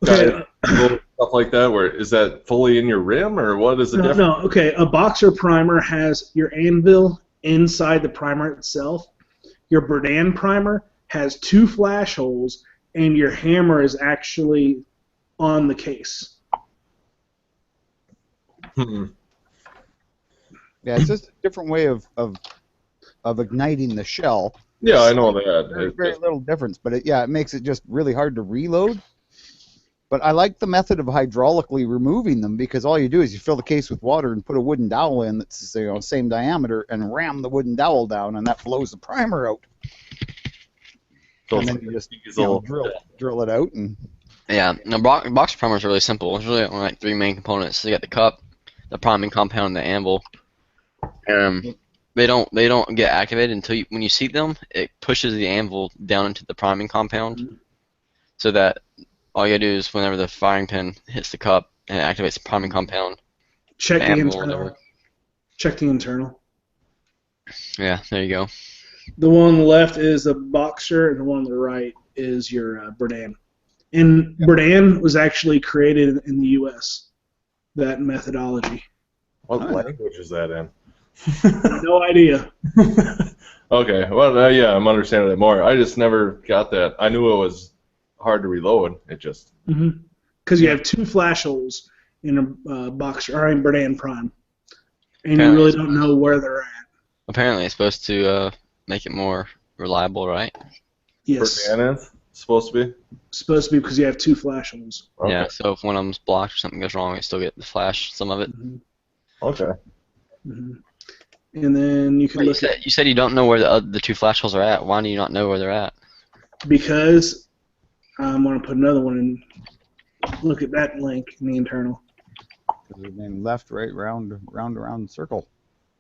Okay. stuff like that. Where is that fully in your rim, or what is the difference? No. Okay, a boxer primer has your anvil inside the primer itself. Your Berdan primer has 2 flash holes, and your hammer is actually on the case. Hmm. yeah, it's just a different way of igniting the shell. Yeah, I know that. There's very little difference, but it makes it just really hard to reload. But I like the method of hydraulically removing them, because all you do is you fill the case with water and put a wooden dowel in that's same diameter and ram the wooden dowel down, and that blows the primer out. So And then you just drill it out. And Yeah, no, boxer primer is really simple. It's really only like 3 main components. So you got the cup, the priming compound, and the anvil. They don't get activated until when you seat them. It pushes the anvil down into the priming compound, so that all you gotta do is whenever the firing pin hits the cup, and it activates the priming compound. Check the Anvil, internal. whatever. Check the internal. Yeah, there you go. The one on the left is the boxer, and the one on the right is your Berdan. And Berdan was actually created in the U.S. That methodology. What language is that in? No idea. Okay, well, yeah, I'm understanding it more. I just never got that. I knew it was hard to reload. It just. Because you have 2 flash holes in a boxer or in Berdan Prime, and Apparently you really don't know where they're at. Apparently, it's supposed to make it more reliable, right? Yes. Berdan is supposed to be. Supposed to be because you have 2 flash holes. Okay. Yeah. So if one of them's blocked or something goes wrong, you still get the flash, some of it. Okay. And then you can Wait, look at you said you don't know where the 2 flash holes are at. Why do you not know where they're at? because I'm going to put another one in. Look at that link in the internal. And then left, right, round, circle.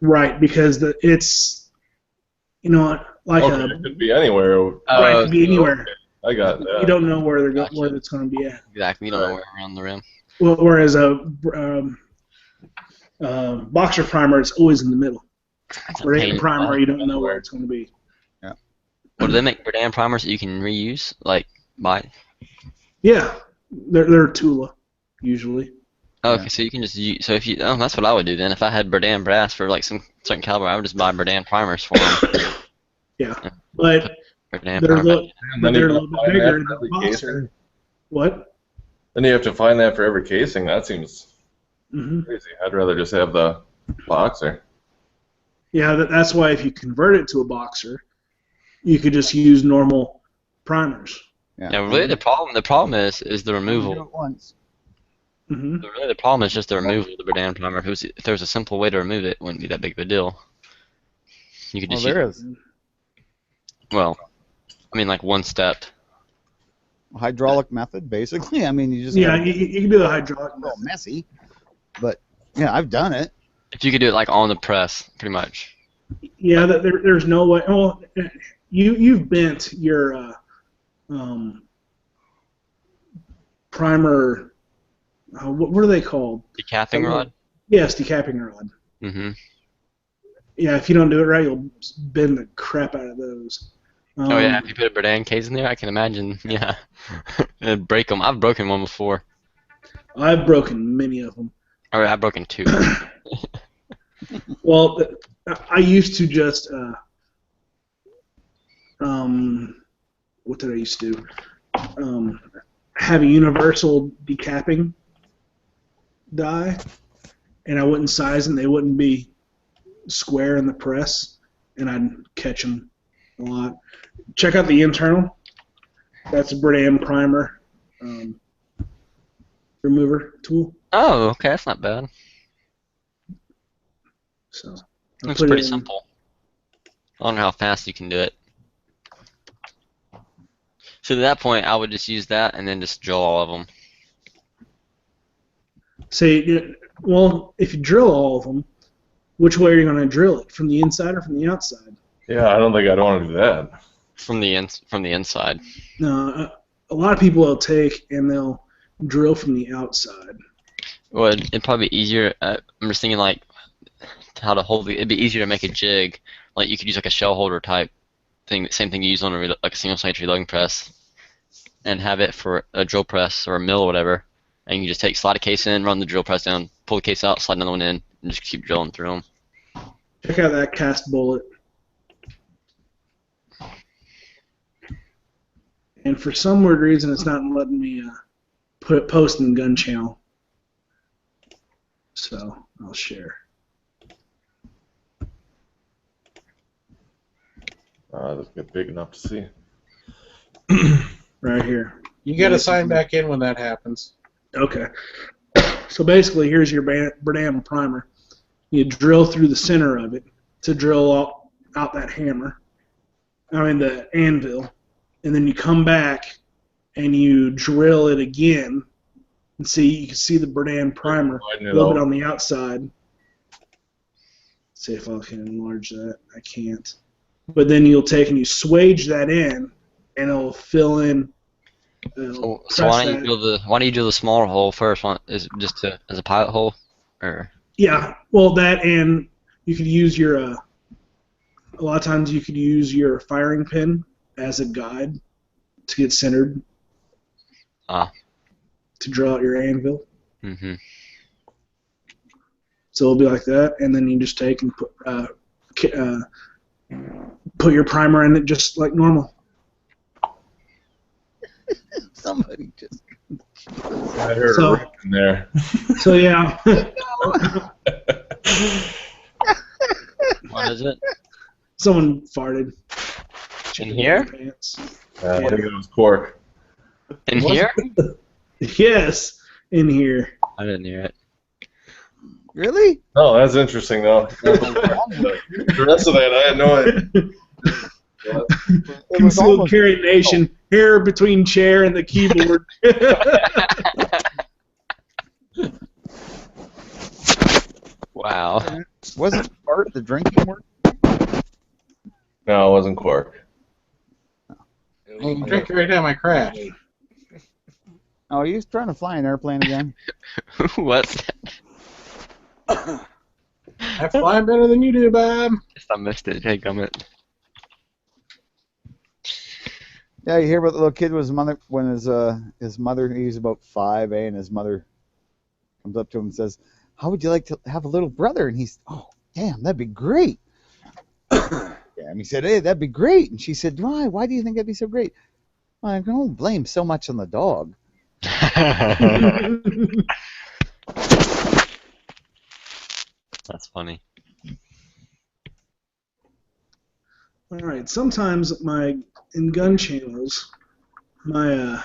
Right, because it's like Okay, it could be anywhere. right, it could be so- anywhere. I got You that. don't know where they're Gotcha. where it's going to be at. Exactly. You don't know where around the rim. Well, whereas a boxer primer is always in the middle. It's a Brand pain in the primer, butt. you don't know where it's going to be. What do they make Berdan primers that you can reuse? Like buy? Yeah, they're Tula usually. Oh, Yeah. okay, so you can just use. So if you, oh, that's what I would do then. If I had Berdan brass for like some certain caliber, I would just buy Berdan primers for them. Yeah, but Berdan they're a primer. little, And but then you they're a gotta little bit find bigger that than for every the boxer. casing. What? Then you have to find that for every casing. That seems Hmm. crazy. I'd rather just have the boxer. Yeah, that's why if you convert it to a boxer, you could just use normal primers. Yeah, really, the problem is the You do removal. it once. Hmm. Really, the problem is just the removal of the Berdan primer. If there was a simple way to remove it, it wouldn't be that big of a deal. You could Well, just there use, is. well, I mean, like one step. Hydraulic method, basically. I mean, you just Yeah, gotta- you can do the hydraulic a little method. messy, but yeah, I've done it. If you could do it like on the press, pretty much. Yeah, there's no way. Well, you've bent your primer. What are they called? Decapping rod. Yes, decapping rod. Mm-hmm. Yeah, if you don't do it right, you'll bend the crap out of those. Oh yeah, if you put a Berdan case in there, I can imagine. Yeah, it'd break them. I've broken one before. I've broken many of them. Or I've broken two. Well, I used to just what did I used to do? Have a universal decapping die, and I wouldn't size them. They wouldn't be square in the press, and I'd catch them a lot. Check out the internal. That's a Berdan primer remover tool. Oh, okay, that's not bad. So I It's put it pretty in- simple. I don't know how fast you can do it. So at that point, I would just use that and then just drill all of them. Say, well, if you drill all of them, which way are you going to drill it? From the inside or from the outside? Yeah, I don't think I'd want to do that. From the inside. No, a lot of people will take and they'll drill from the outside. Well, it'd probably be easier. I'm just thinking like how to hold it. It'd be easier to make a jig. Like you could use like a shell holder type thing, same thing you use on like a single stage reloading press, and have it for a drill press or a mill or whatever. And you can just slide a case in, run the drill press down, pull the case out, slide another one in, and just keep drilling through them. Check out that cast bullet. And for some weird reason, it's not letting me post in gun channel. So I'll share. Doesn't get big enough to see. Right here. You got to sign back in when that happens. Okay. So basically, here's your Berdan primer. You drill through the center of it to drill out that hammer. I mean the anvil, and then you come back and you drill it again, and you can see the Berdan primer Widen a it little bit out. on the outside. See if I can enlarge that. I can't. But then you'll take and you swage that in, and it'll fill in. So why don't you drill the smaller hole first? Is it just as a pilot hole, or? Yeah, well, that and you could use your. A lot of times you could use your firing pin as a guide to get centered. Ah. To draw out your anvil. Mm-hmm. So it'll be like that, and then you just take and put your primer in it just like normal. Somebody just. I heard So- a rip in there. So yeah, What is it? someone farted. In here? Pants. I think it was cork. In here? Yes, in here. I didn't hear it. Really? Oh, that's interesting though. The rest of that, I had no idea. It was Concealed almost. carry nation. Hair between chair and the keyboard. Wow. Wasn't Bart the drinking word? No, it wasn't Quark. I can drink every time I crash. Oh, you trying to fly an airplane again? What's that? I fly better than you do, Bob. Guess I missed it. Hey, Gummit. Yeah, you hear about the little kid with his mother when his mother, he was about 5, and his mother comes up to him and says, "How would you like to have a little brother?" And he's, "Oh, damn, that'd be great." Yeah, and he said, "Hey, that'd be great." And she said, "Why? Why do you think that'd be so great?" Well, I don't blame so much on the dog. That's funny. All right. Sometimes in gun channels, my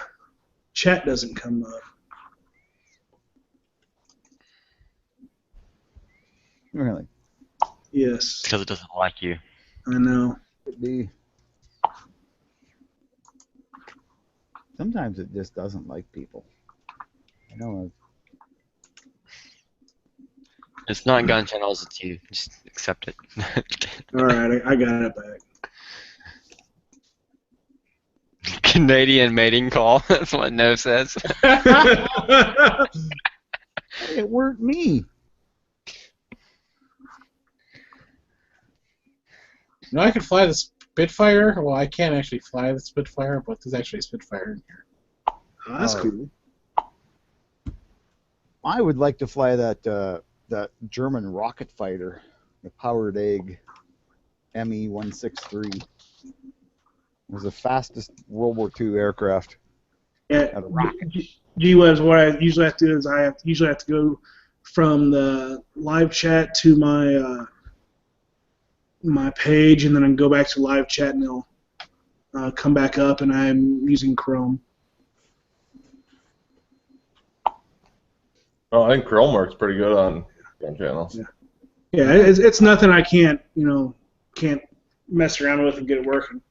chat doesn't come up. Really? Yes, Because it doesn't like you. I know. Could be. Sometimes it just doesn't like people. I know. It's not gun channels, it's you. Just accept it. All right, I got it back. Canadian mating call. That's what No says. It weren't me. You know, I could fly the Spitfire. Well, I can't actually fly the Spitfire, but there's actually a Spitfire in here. Oh, that's cool. I would like to fly that German rocket fighter, the Powered Egg ME-163. It was the fastest World War II aircraft. Yeah, Had a rocket. G-Webs, what I usually have to do is I usually have to go from the live chat to my page, and then I can go back to live chat, and it'll come back up, and I'm using Chrome. Oh, I think Chrome works pretty good on gun channels. Yeah, it's nothing I can't mess around with and get it working.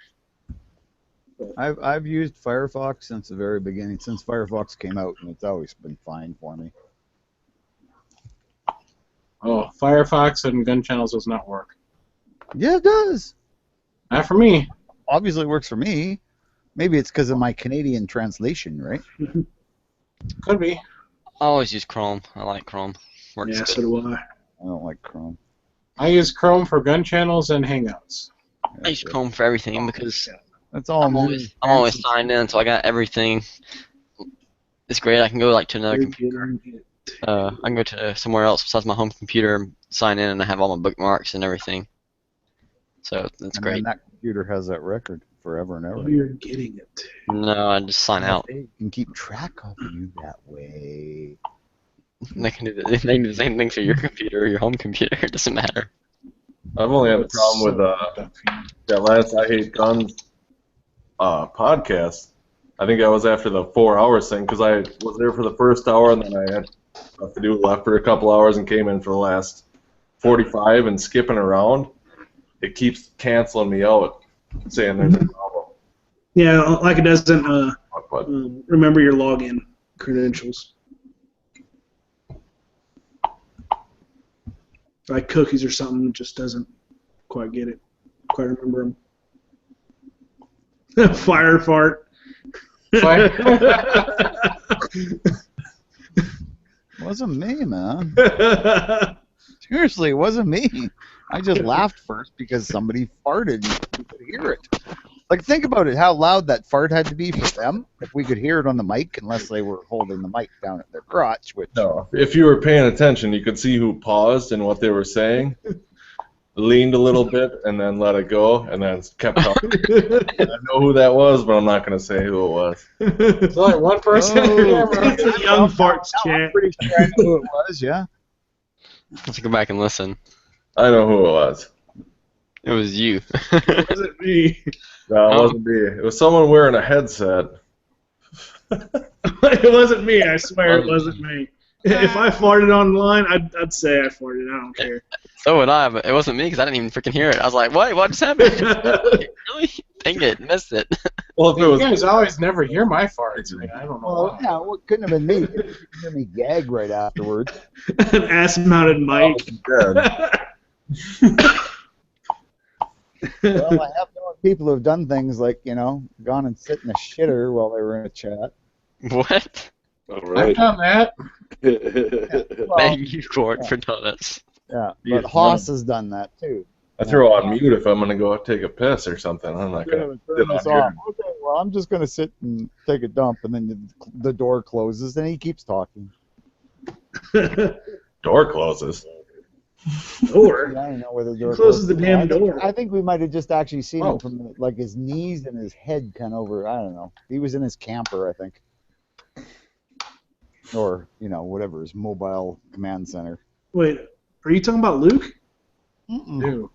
I've used Firefox since the very beginning, since Firefox came out, and it's always been fine for me. Oh, Firefox and gun channels does not work. Yeah, it does. Not for me. Obviously, it works for me. Maybe it's because of my Canadian translation, right? Could be. I always use Chrome. I like Chrome. Works Yeah, good. so do I. I don't like Chrome. I use Chrome for gun channels and Hangouts. I use Chrome for everything because That's all I'm always signed in, so I got everything. It's great. I can go like to another computer. I can go to somewhere else besides my home computer and sign in, and I have all my bookmarks and everything. So that's And great. then that computer has that record forever and Oh, ever. you're getting it. No, I just sign out. They can keep track of you that way. They can do the same thing for your computer or your home computer. It doesn't matter. I've only had a problem with that last I Hate Guns podcast. I think I was after the 4 hours thing because I was there for the first hour and then I had stuff to do left for a couple hours and came in for the last 45 and skipping around. It keeps canceling me out, saying there's a problem. Yeah, like it doesn't But remember your login credentials. Like cookies or something, it just doesn't quite get it. Quite remember them. Fire fart. Wasn't me, man. Seriously, it wasn't me. I just laughed first because somebody farted and we could hear it. Like, think about it, how loud that fart had to be for them if we could hear it on the mic, unless they were holding the mic down at their crotch, which... no, if you were paying attention, you could see who paused and what they were saying, leaned a little bit, and then let it go, and then kept talking. I know who that was, but I'm not going to say who it was. There's only one person in the camera. It's a young farts I'm chat. pretty sure I know who it was, yeah. Let's go back and listen. I know who it was. It was you. It wasn't me. No, it wasn't me. It was someone wearing a headset. It wasn't me. I swear it wasn't me. If I farted online, I'd say I farted. I don't care. So would I, but it wasn't me because I didn't even freaking hear it. I was like, what just happened? Really? Dang it, missed it. Well, if it You was guys always never hear my farts. Man. I don't know Well, why. yeah, well, it couldn't have been me. You could hear me gag right afterwards. An ass-mounted mic. dead. Well, I have known people who have done things like, gone and sit in a shitter while they were in a chat. What? All I've right. done that. Well, Thank you, Court, for doing this. yeah, Yes, but Haas has done that too. I throw on mute if I'm gonna go take a piss or something. I'm not gonna Turn sit this on here. off. Okay, well, I'm just going to sit and take a dump, and then the door closes, and he keeps talking. Door closes. Or I don't know whether the door closes the damn I think, door. I think we might have just actually seen Oh. him from like his knees and his head kind of over. I don't know. He was in his camper, I think, or whatever, his mobile command center. wait, are you talking about Luke? Mm-mm. Ew.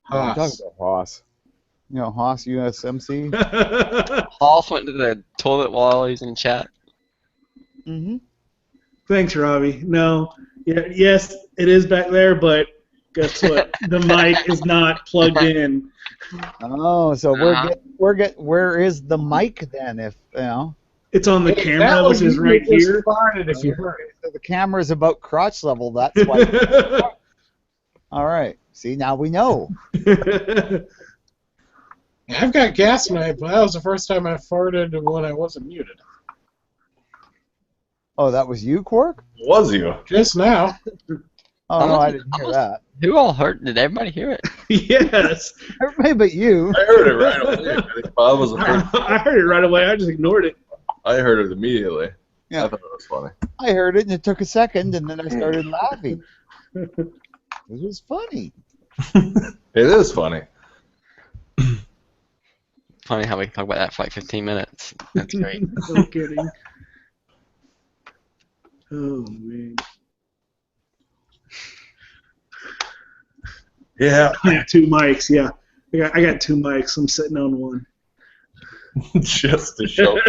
I'm talking Haas. about Haas. Haas USMC. Hoff went to the toilet while he was in chat. Mm-hmm. Thanks, Robbie. No, yes, it is back there, but guess what? The mic is not plugged in. Oh, so where is the mic then? If It's on the Hey, camera, that which was is you right who just here. farted if you heard it. the camera's about crotch level, that's why. All right. See, now we know. I've got gas tonight, but that was the first time I farted when I wasn't muted. Oh, that was you, Quark? Was you? Just now. Oh no, I didn't hear that. Who all heard? Did everybody hear it? Yes. Everybody but you. I heard it right away. I think Bob was the first. I heard it right away. I just ignored it. I heard it immediately. Yeah. I thought it was funny. I heard it, and it took a second, and then I started laughing. It was funny. It is funny. Funny how we can talk about that for like 15 minutes. That's great. No kidding. Oh, man. Yeah. I got two mics, yeah. I got two mics. I'm sitting on one. Just to show.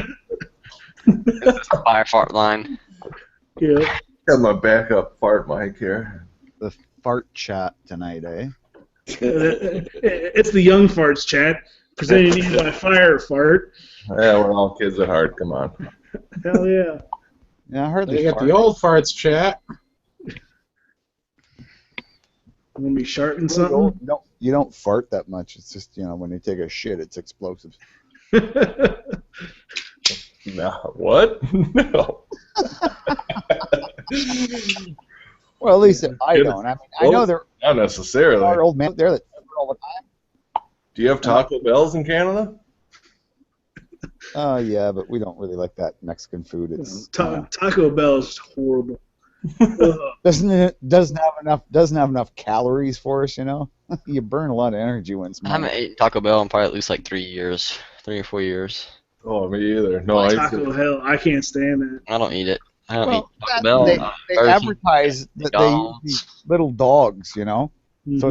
Fire fart line. Yeah. Got my backup fart mic here. The fart chat tonight, eh? It's the Young Farts chat, presented to you by Fire Fart. Yeah, we're all kids at heart. Come on. Hell yeah. Yeah, I heard They the got fart. the old farts chat. I'm going to be sharting something. You don't fart that much. It's just, when you take a shit, it's explosive. No. What? No. Well, at least I don't. I mean, I know there Not necessarily. are old men out there that do it all the time. Do you have Taco Bells in Canada? Oh, yeah, but we don't really like that Mexican food. It's Taco Bell is horrible. Ugh. doesn't have enough calories for us, You burn a lot of energy when it's I haven't eaten Taco Bell in probably at least like 3 or 4 years. Oh, me either. No, I used Taco to, Hell, I can't stand that. I don't eat it. I don't Well, eat Taco Bell. they Burger King, advertise that they use McDonald's. these little dogs, So Mhm.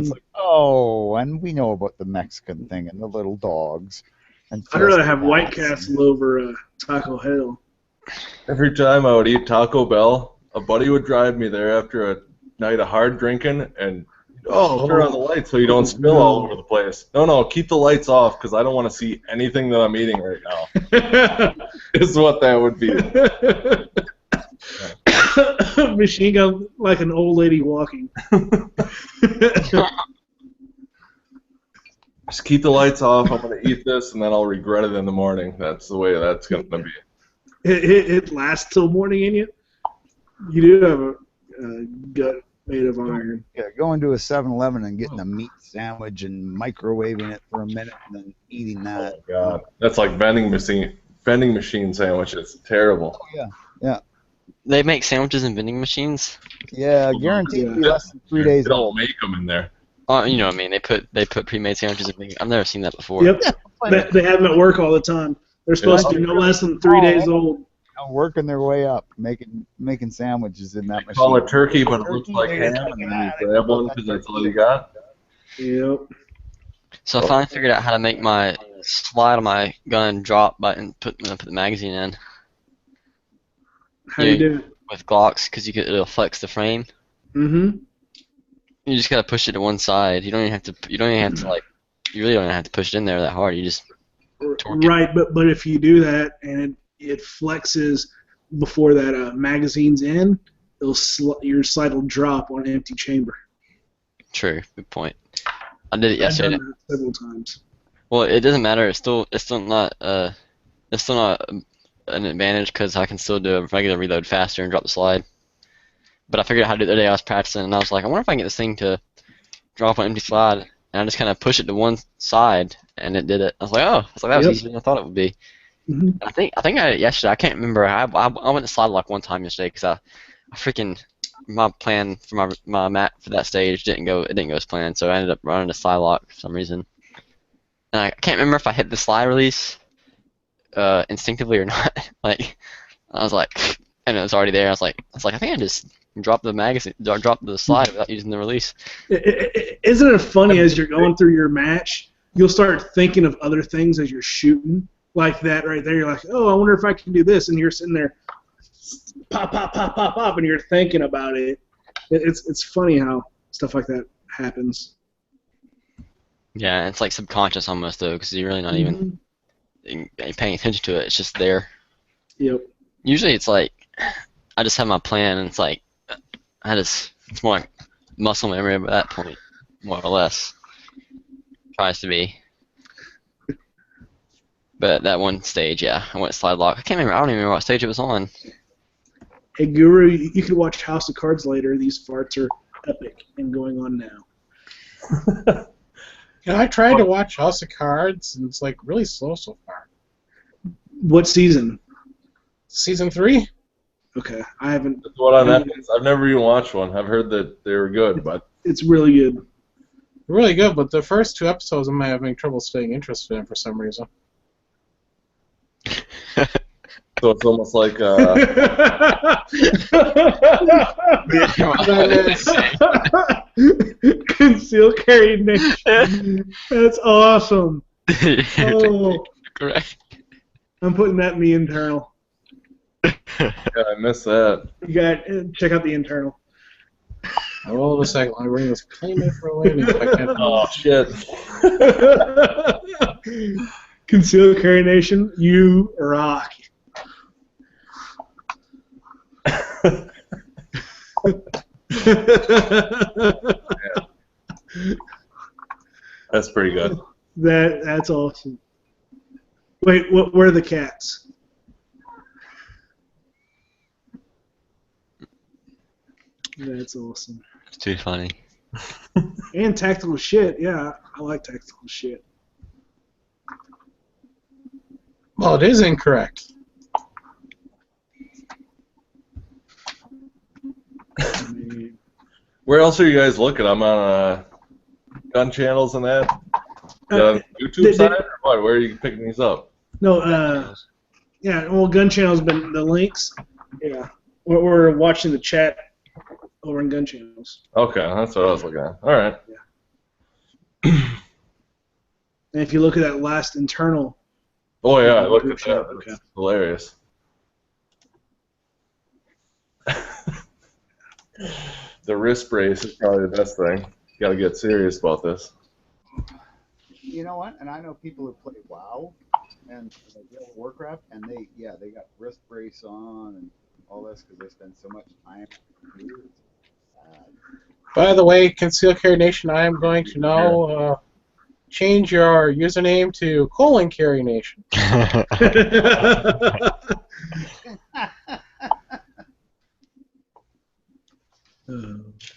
it's like, oh, and we know about the Mexican thing and the little dogs. And I'd rather have Fiesta White Bats. Castle over Taco Hell. every time I would eat Taco Bell, a buddy would drive me there after a night of hard drinking and turn on the lights so you don't spill all over the place. No, keep the lights off because I don't want to see anything that I'm eating right now. Is what that would be. Machine gun like an old lady walking. Just keep the lights off. I'm going to eat this and then I'll regret it in the morning. That's the way that's going to be. It lasts till morning in you. You do have a gut made of iron. Yeah, going to a 7-Eleven and getting a meat sandwich and microwaving it for a minute and then eating that. Oh, God. That's like vending machine sandwiches. Terrible. Oh, yeah. They make sandwiches in vending machines. Yeah, guaranteed to be less than 3 days They don't old. make them in there. You know what I mean? They put pre-made sandwiches in vending. I've never seen that before. Yep. They have them at work all the time. They're supposed to be no less than 3 days old. Working their way up, making sandwiches in that machine. Call it turkey, but it looks Turkey, like they're ham, taking and then that. you grab one because that's all you got. Yep. So I finally figured out how to make my slide on my gun drop button, put the magazine in. How do you do it? with Glocks because it'll flex the frame. Mm-hmm. You just gotta push it to one side. You don't even have to. You don't even have to like. You really don't even have to push it in there that hard. You just torque it. Right, but if you do that and it flexes before that magazine's in, your slide will drop on an empty chamber. True. Good point. I did it I've yesterday. done that several times. Well, it doesn't matter. It's still not an advantage because I can still do a regular reload faster and drop the slide. But I figured out how to do it the other day I was practicing, and I was like, I wonder if I can get this thing to drop an empty slide. And I just kind of push it to one side, and it did it. I was like, that was easier than I thought it would be. Mm-hmm. I think I did it yesterday. I can't remember. I went to slide lock one time yesterday because I freaking my plan for my mat for that stage didn't go as planned, so I ended up running a slide lock for some reason. And I can't remember if I hit the slide release instinctively or not. Like I was like, and it was already there. I was like, I think I just dropped the magazine, dropped the slide without using the release. Isn't it funny as you're going through your match, you'll start thinking of other things as you're shooting, like that right there. You're like, oh, I wonder if I can do this, and you're sitting there, pop, pop, pop, pop, pop, and you're thinking about it. It's funny how stuff like that happens. Yeah, it's like subconscious almost though, because you're really not even paying attention to it. It's just there. Yep. Usually it's like I just have my plan, and it's like it's more like muscle memory at that point, more or less. Tries to be. But that one stage, yeah, I went slide lock. I can't remember. I don't even remember what stage it was on. Hey, Guru, you can watch House of Cards later. These farts are epic and going on now. Yeah, I tried to watch House of Cards, and it's like really slow so far. What season? Season 3? Okay, I haven't. That's what on Netflix. I've never even watched one. I've heard that they were good, but It's really good. Really good, but the first 2 episodes I'm having trouble staying interested in for some reason. so it's almost like Concealed carry nation. That's awesome. Oh, Correct. I'm putting that in the internal. yeah, I missed that. You got check out the internal. Hold on a second. I'm bringing this claim in for a landing. If I can. Oh shit! Concealed carry nation, you rock. That's pretty good. That's awesome. Wait, where are the cats? That's awesome. It's too funny. And tactical shit, yeah, I like tactical shit. Well, it is incorrect. I mean, Where else are you guys looking? I'm on gun channels and that. YouTube side or what? Where are you picking these up? no, yeah, well, Gun Channel's been the links. Yeah, we're watching the chat over in Gun Channels. Okay, that's what I was looking at. All right. And if you look at that last internal. Oh yeah, I looked at that. Okay. That's hilarious. The wrist brace is probably the best thing. You got to get serious about this. You know what? And I know people who play WoW and World of Warcraft, and they got wrist brace on and all this because they spend so much time. By the way, Conceal Carry Nation, I am going to now change your username to Carry Nation.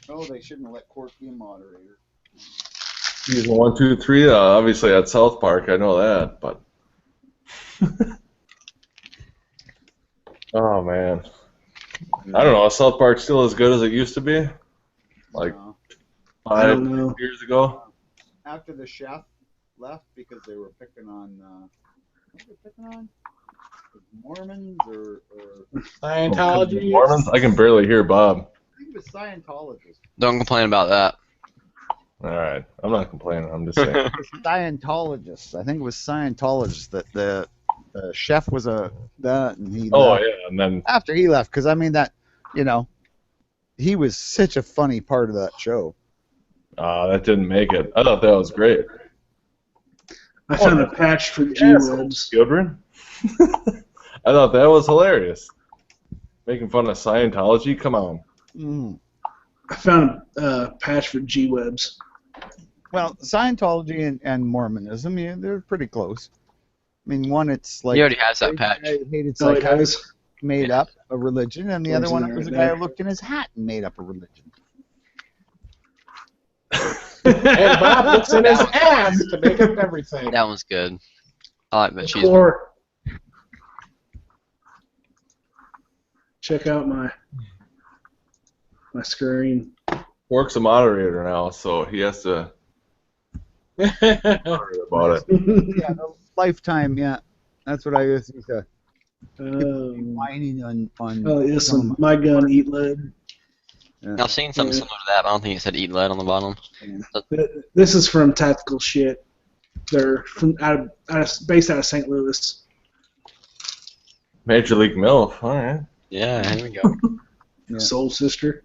Oh, they shouldn't have let Cork be a moderator. Season 1, 2, 3. Obviously at South Park, I know that, but. Oh man, I don't know. Is South Park still as good as it used to be? Like I don't know. 5 years ago. After the chef left because they were picking on, what were they picking on? Mormons or Scientology. Mormons? I can barely hear Bob. I think it was Scientologists. Don't complain about that. All right, I'm not complaining. I'm just saying. Scientologists. I think it was Scientologists that the chef was that, and he. Oh left yeah, and then after he left, because I mean that you know, he was such a funny part of that show. That didn't make it. I thought that was great. I found a patch for Yes, G-Webs. children. I thought that was hilarious. Making fun of Scientology? Come on. Mm. I found a patch for G-Webs. Well, Scientology and Mormonism, yeah, they're pretty close. I mean, one, it's like He already has that patch. guy who hated Oh, it psychiatry has? made up a religion, and the Towards other one the it was a right guy there. who looked in his hat and made up a religion. And Bob looks in his ass to make up everything. That one's good. I like that cheese. Core. Check out my screen. Work's a moderator now, so he has to moderate about it. Yeah, the Lifetime, yeah. That's what I used to Um, whining on oh, yes, some of my gun eat lead. I've seen something similar to that, but I don't think it said eat lead on the bottom. This is from Tactical Shit. They're from based out of St. Louis. Major League MILF, alright. Yeah, here we go. Yeah. Soul Sister.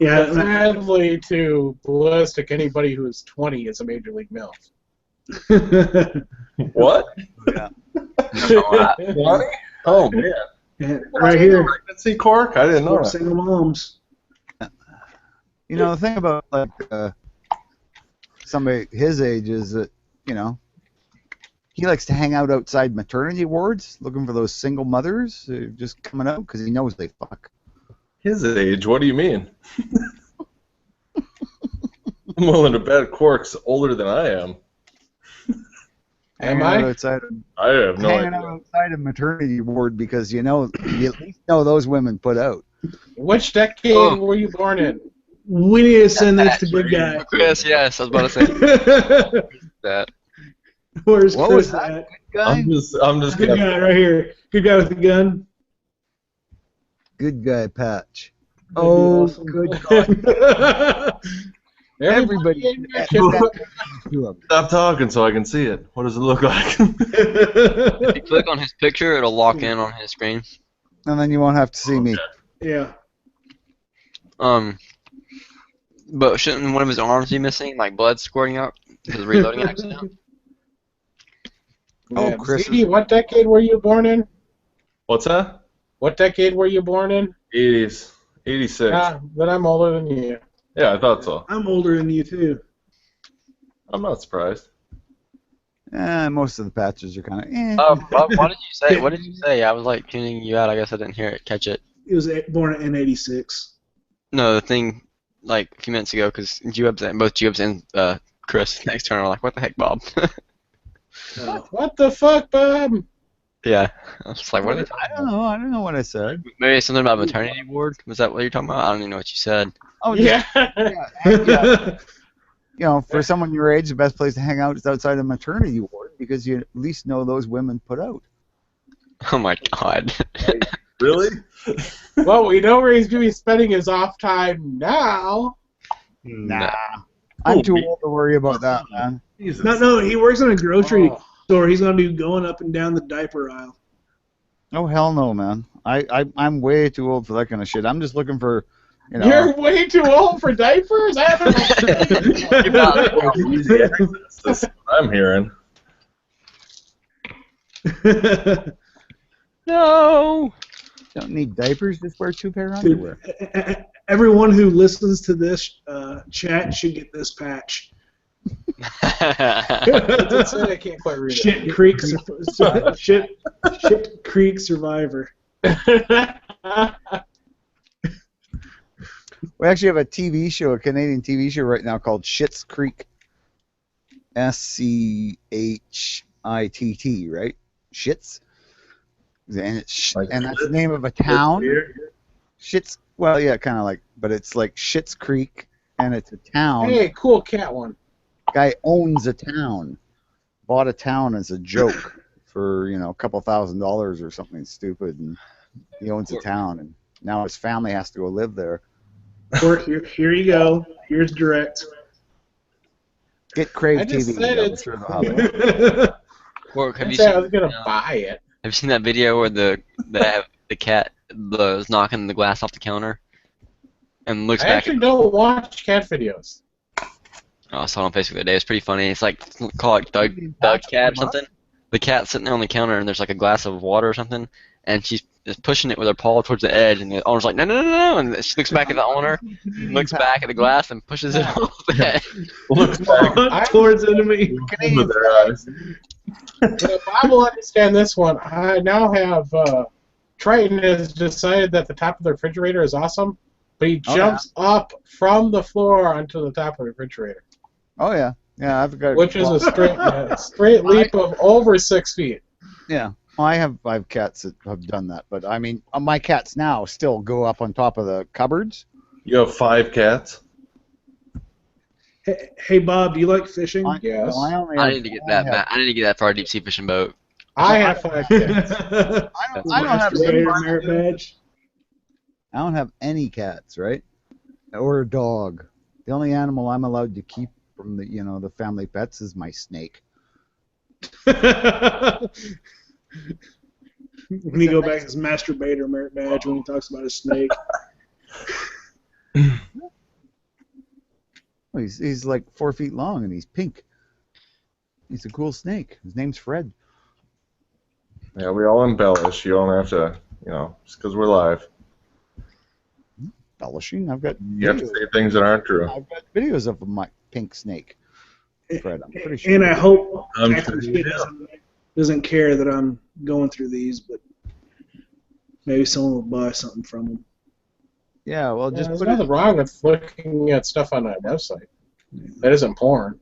Yeah, Sadly, to ballistic, anybody who is 20 is a major league MILF. What? Yeah. What? Oh, man. yeah, right here. Pregnancy cork? I didn't know For that. single moms. You know, the thing about like somebody his age is that, you know, he likes to hang out outside maternity wards looking for those single mothers who are just coming out because he knows they fuck. His age? What do you mean? I'm willing to bet Cork's older than I am. Am Hanging out I? outside, I have no hanging out idea. outside a maternity ward because you know you at least know those women put out. Which decade Oh. were you born in? We need to send this to Good Guy. Chris, yes, I was about to say that. Where's What Chris was that? at? Guy? I'm just Good gonna. guy right here. Good guy with the gun. Good guy patch. That'd be Oh, awesome. good God. Everybody in your add chip- that to him. Stop talking so I can see it. What does it look like? If you click on his picture, it'll lock in on his screen. And then you won't have to see me. Yeah. But shouldn't one of his arms be missing, like blood squirting out because of reloading accident? Oh, Yeah, Chris ZD, what decade were you born in? What's that? What decade were you born in? 80s. 86. Ah, then I'm older than you. Yeah, I thought so. I'm older than you, too. I'm not surprised. Most of the patches are kind of eh. Bob, what did you say? What did you say? I was like tuning you out. I guess I didn't hear it, catch it. He was born in '86. No, the thing like a few minutes ago, because both Jubes and Chris next turn were like, "What the heck, Bob?" What the fuck, Bob? Yeah, I was like, "What?" I don't know what I said. Maybe something about maternity ward. Was that what you're talking about? I don't even know what you said. Oh, Yeah. yeah. You know, for someone your age, the best place to hang out is outside a maternity ward because you at least know those women put out. Oh my god. Really? Well, we know where he's going to be spending his off time now. Nah. I'm too old to worry about that, man. Jesus. No, he works in a grocery Oh. store. He's going to be going up and down the diaper aisle. Oh, hell no, man. I'm way too old for that kind of shit. I'm just looking for, you know. You're way too old for diapers? I haven't. That's what I'm hearing. No. Don't need diapers, just wear 2 pair of underwear. Everyone who listens to this chat should get this patch. I can't quite read Shit Creek, Shit Creek Survivor. it. We actually have a TV show, a Canadian TV show right now called Schitt's Creek. SCHITT, right? Shits. And it's Like and that's the name of a town. Shits. Well, yeah, kind of like, but it's like Schitt's Creek, and it's a town. Hey, cool cat one. Guy owns a town. Bought a town as a joke for a couple $1,000s or something stupid, and he owns a town, and now his family has to go live there. Or here you go. Here's direct. Get Crave I just TV. said I'm it's sure they'll cool. have it. Or have I you said seen? I was gonna buy it. Have you seen that video where the cat is knocking the glass off the counter and looks I back actually don't watch cat videos. I saw it on Facebook the other day. It's pretty funny. It's like call it Doug Cat or something. The cat's sitting there on the counter and there's like a glass of water or something, and she's just pushing it with her paw towards the edge, and the owner's like, no, no, no, no, and she looks back at the owner, looks back at the glass, and pushes it off the edge. Looks back towards enemy. with their eyes. Bob will understand this one. I now have Triton has decided that the top of the refrigerator is awesome, but he jumps up from the floor onto the top of the refrigerator, Oh yeah, yeah. I've got. which is a straight leap of over 6 feet. Yeah. Well, I have cats that have done that, but I mean, my cats now still go up on top of the cupboards. You have 5 cats? Hey Bob, do you like fishing? Yes. No, only I have- need to get I that. I need to get that for our deep sea fishing boat. I have 5 kids. I don't have Master any. Raider merit badge. I don't have any cats, right? Or a dog. The only animal I'm allowed to keep from the family pets is my snake. When you go back to his masturbator merit badge when he talks about his snake. Oh, he's like 4 feet long and he's pink. He's a cool snake. His name's Fred. Yeah, we all embellish. You don't have to, just because we're live. Embellishing. I've got You have to say things that aren't true. I've got videos of my pink snake. Fred, I'm pretty sure. And I hope I'm Captain sure Kid you doesn't care that I'm going through these, but maybe someone will buy something from him. Yeah, well, just There's put nothing it. wrong with looking at stuff on that website. That isn't porn.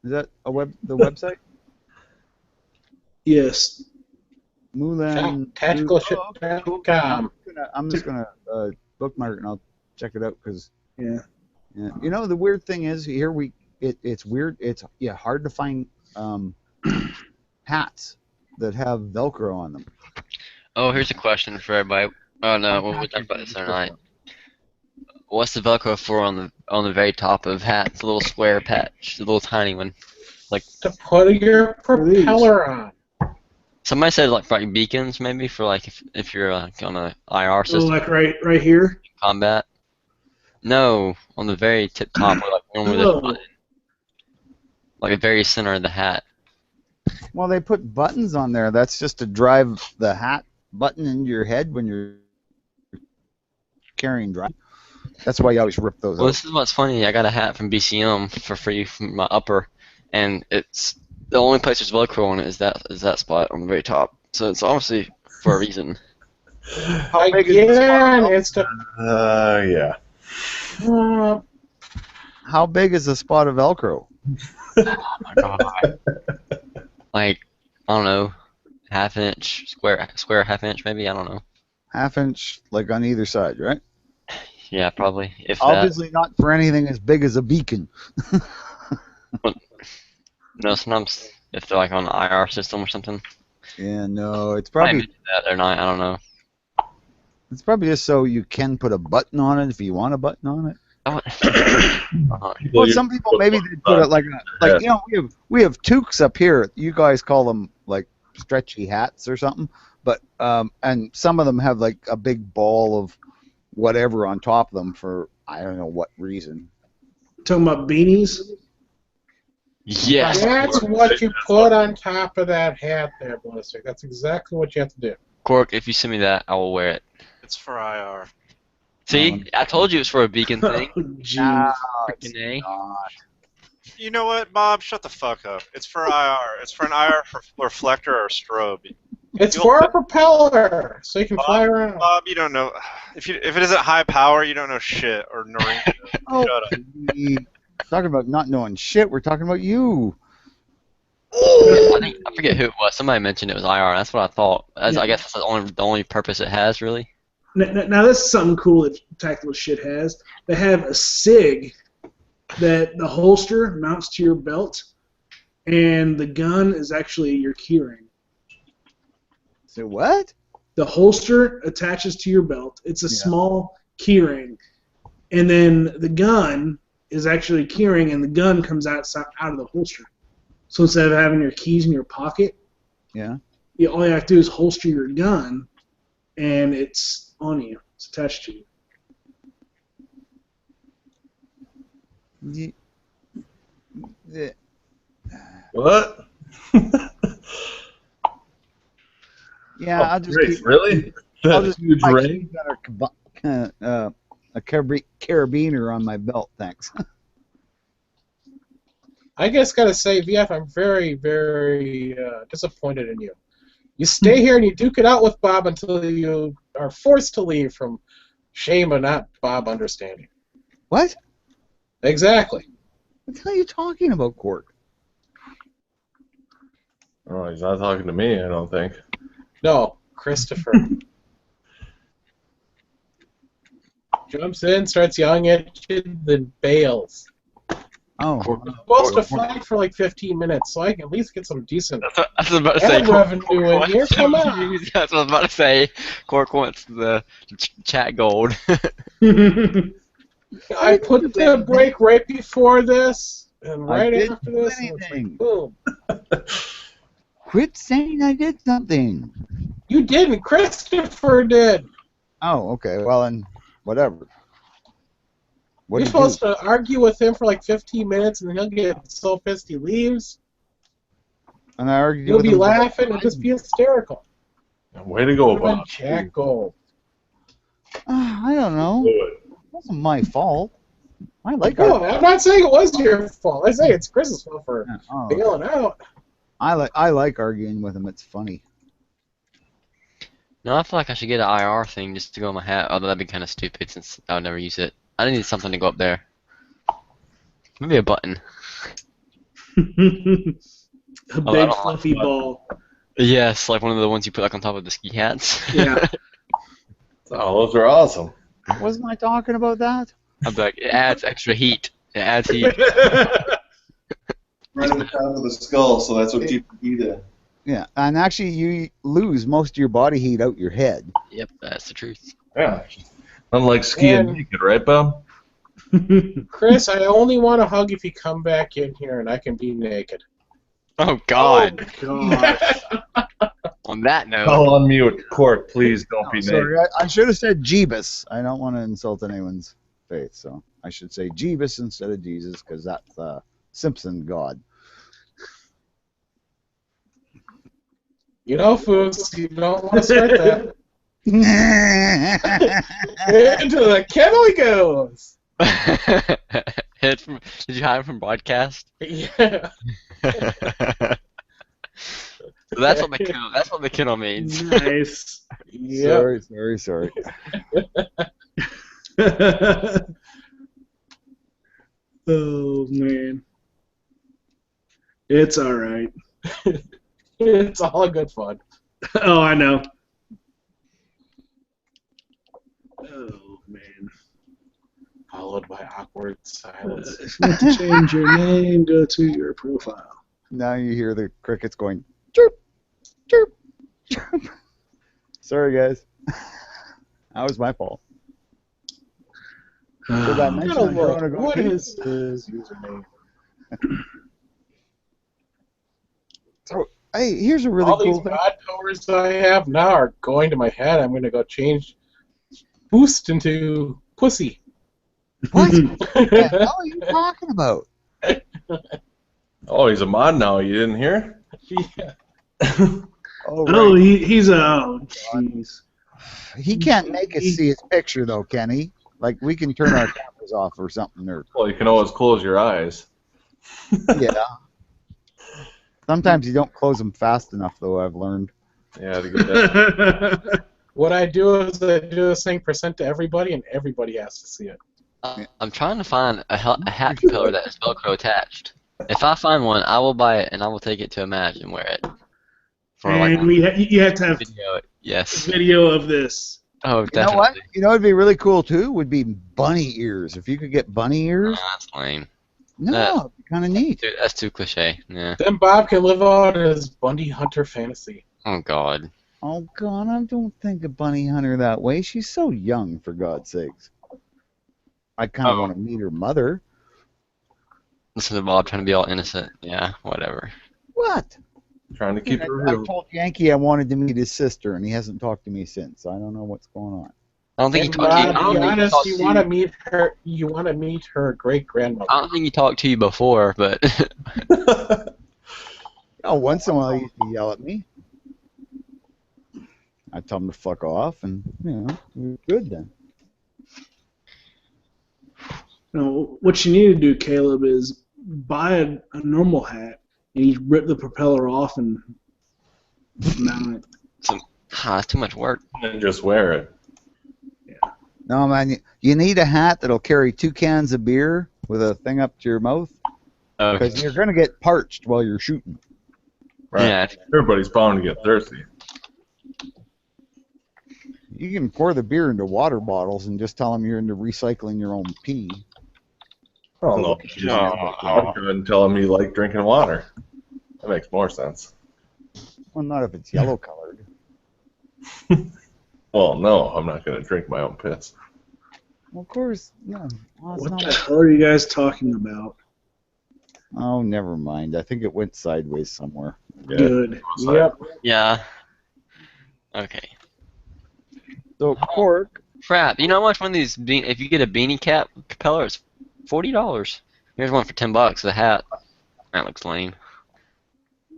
Is that the website? Yes. Mulan. Tacticalship.com. I'm just gonna bookmark it and I'll check it out because Yeah. the weird thing is here it's weird. It's hard to find hats that have Velcro on them. Oh, here's a question for everybody. Oh no, we'll talk about this other night. What's the Velcro for on the very top of hats? The little square patch, the little tiny one. Like To put your propeller on. somebody said, like for like beacons, maybe for like if you're like on a IR Oh, system like right here. combat. No, on the very tip top, where, like normally there's a Oh. button. Like the very center of the hat. Well, they put buttons on there. That's just to drive the hat button into your head when you're carrying dry. That's why you always rip those Well, out. this is what's funny. I got a hat from BCM for free from my upper, and it's the only place there's Velcro on it is that spot on the very top. So it's obviously for a reason. Again, it's to. Yeah. How big is a spot of Velcro? Oh my god. Like I don't know, half inch square half inch maybe. I don't know. Half inch, like on either side, right? Yeah, probably. If that. Obviously not for anything as big as a beacon. No, sometimes if they're like on an IR system or something. Yeah, no, it's Probably probably mentioned that they're not. I don't know. it's probably just so you can put a button on it if you want a button on it. Oh, Well, some people maybe they put it like we have toques up here. You guys call them like stretchy hats or something, but and some of them have like a big ball of whatever on top of them for I don't know what reason. Talking about beanies. yes. That's what you put on top of that hat there, Ballistic. That's exactly what you have to do. Cork, if you send me that, I will wear it. It's for IR. See, I told you it was for a beacon thing. Oh, jeez. Freaking A. You know what, Bob? Shut the fuck up. It's for IR. It's for an IR reflector or strobe. It's for a propeller, so you can fly around. Bob, you don't know. If it isn't high power, you don't know shit. Or Noreen. Oh, Shut up. talking about not knowing shit. We're talking about you. I forget who it was. Somebody mentioned it was IR. That's what I thought. I guess that's the only purpose it has, really. Now this is something cool that Tactical Shit has. They have a SIG that the holster mounts to your belt, and the gun is actually your keyring. So what? The holster attaches to your belt. It's a small keyring, and then the gun is actually a keyring, and the gun comes out of the holster. So instead of having your keys in your pocket, Yeah. all you have to do is holster your gun, and it's on you. It's attached to you. What? Yeah, I'll just Grace, keep. really? I'll That just huge my ring? keys that are a carabiner on my belt. Thanks. I just gotta say, VF, I'm very, very disappointed in you. You stay here and you duke it out with Bob until you are forced to leave from shame and not Bob understanding. What? Exactly. What the hell are you talking about, Court? Oh, he's not talking to me, I don't think. No, Christopher. Jumps in, starts yelling at you, then bails. Oh, You're supposed to fight for like 15 minutes, so I can at least get some decent That's what I was about to say. ad revenue in here. Come on. That's what I was about to say. Cork wants the chat gold. I put the break right before this, and right didn't after do this, and it's anything. like, boom. Quit saying I did something. You didn't. Christopher did. Oh, okay. Well, then, whatever. What You're did you supposed to argue with him for like 15 minutes, and then he'll get so pissed he leaves. And I argued You'll with be him. laughing and just be hysterical. Way to go, Would've been Bob. Jack Gold. I don't know. Do It it. wasn't my fault. I like No, arguing. I'm not saying it was your fault. I say it's Chris's fault for Oh, okay. bailing out. I like arguing with him. It's funny. No, I feel like I should get an IR thing just to go on my hat, although that'd be kind of stupid since I would never use it. I need something to go up there. Maybe a button. A I big don't fluffy ball. Yes, like one of the ones you put like on top of the ski hats. Yeah. Oh, those are awesome. Wasn't I talking about that? I'd be like, it adds extra heat. It adds heat. Right at the top of the skull, so that's what keeps the heat in. Yeah, and actually, you lose most of your body heat out your head. Yep, that's the truth. Yeah. Unlike skiing And- naked, right, Bob? Chris, I only want to hug if you come back in here and I can be naked. Oh God! Oh, gosh. On that note, I'll unmute. Court, please don't be naked. Sorry, I should have said Jeebus. I don't want to insult anyone's faith, so I should say Jeebus instead of Jesus, because that's Simpson God. You know, Foos, you don't want to start that. Into the kennel he goes. Hid from, did you hide from broadcast? Yeah. So that's what the kennel means. Nice. Yep. Sorry. Oh, man. It's all right. It's all good fun. Oh, I know. Oh, man. Followed by awkward silence. If you want to change your name, go to your profile. Now you hear the crickets going chirp, chirp, chirp. Sorry, guys. That was my fault. Did I mention Gotta I'm look. going to go What to- is his username? So, hey, here's a really All cool these thing. god powers I have now are going to my head. I'm going to go change boost into pussy. What the hell are you talking about? Oh, he's a mod now. You didn't hear? Yeah. Oh, Oh, right. he's a... Oh, jeez. He can't make us see his picture, though, can he? Like, we can turn our cameras off or something. Or Well, you can always close your eyes. yeah. Sometimes you don't close them fast enough, though, I've learned. Yeah, to get that. What I do is I do this thing percent to everybody, and everybody has to see it. I'm trying to find a hat pillar that is Velcro attached. If I find one, I will buy it and I will take it to a match and wear it. For like And you have to have video. Yes. video of this. Oh, You know definitely. what? You know what'd be really cool, too? Would be bunny ears. If you could get bunny ears. Oh, that's lame. No, it'd be kind of neat. Dude, that's too cliche. Yeah. Then Bob can live out his Bundy Hunter fantasy. Oh God. Oh, God, I don't think of Bunny Hunter that way. She's so young, for God's sakes. I kind of Oh. want to meet her mother. Listen to Bob trying to be all innocent. Yeah, whatever. What? Trying to keep it I real. told Yankee I wanted to meet his sister, and he hasn't talked to me since. So I don't know what's going on. I don't think he And talked to you. I be don't think he honest, talked you to want you. to meet her. You want to meet her great grandmother. I don't think he talked to you before, but Oh, once in a while he used to yell at me. I'd tell him to fuck off, and we were good then. What you need to do, Caleb, is buy a normal hat and you rip the propeller off and mount it. it's too much work. And just wear it. No, man, you need a hat that'll carry 2 cans of beer with a thing up to your mouth, because you're going to get parched while you're shooting. Right. Yeah. Everybody's bound to get thirsty. You can pour the beer into water bottles and just tell them you're into recycling your own pee. Oh, no. I'll go and tell them you like drinking water. That makes more sense. Well, not if it's yellow colored. Well, no, I'm not going to drink my own piss. Well, of course, no. Well, What the hell are you guys talking about? Oh, never mind. I think it went sideways somewhere. Yeah. Good. Yep. Yeah. Okay. So, Cork, Crap. You know how much one of these if you get a beanie cap propeller, it's $40. Here's one for $10. The hat. That looks lame.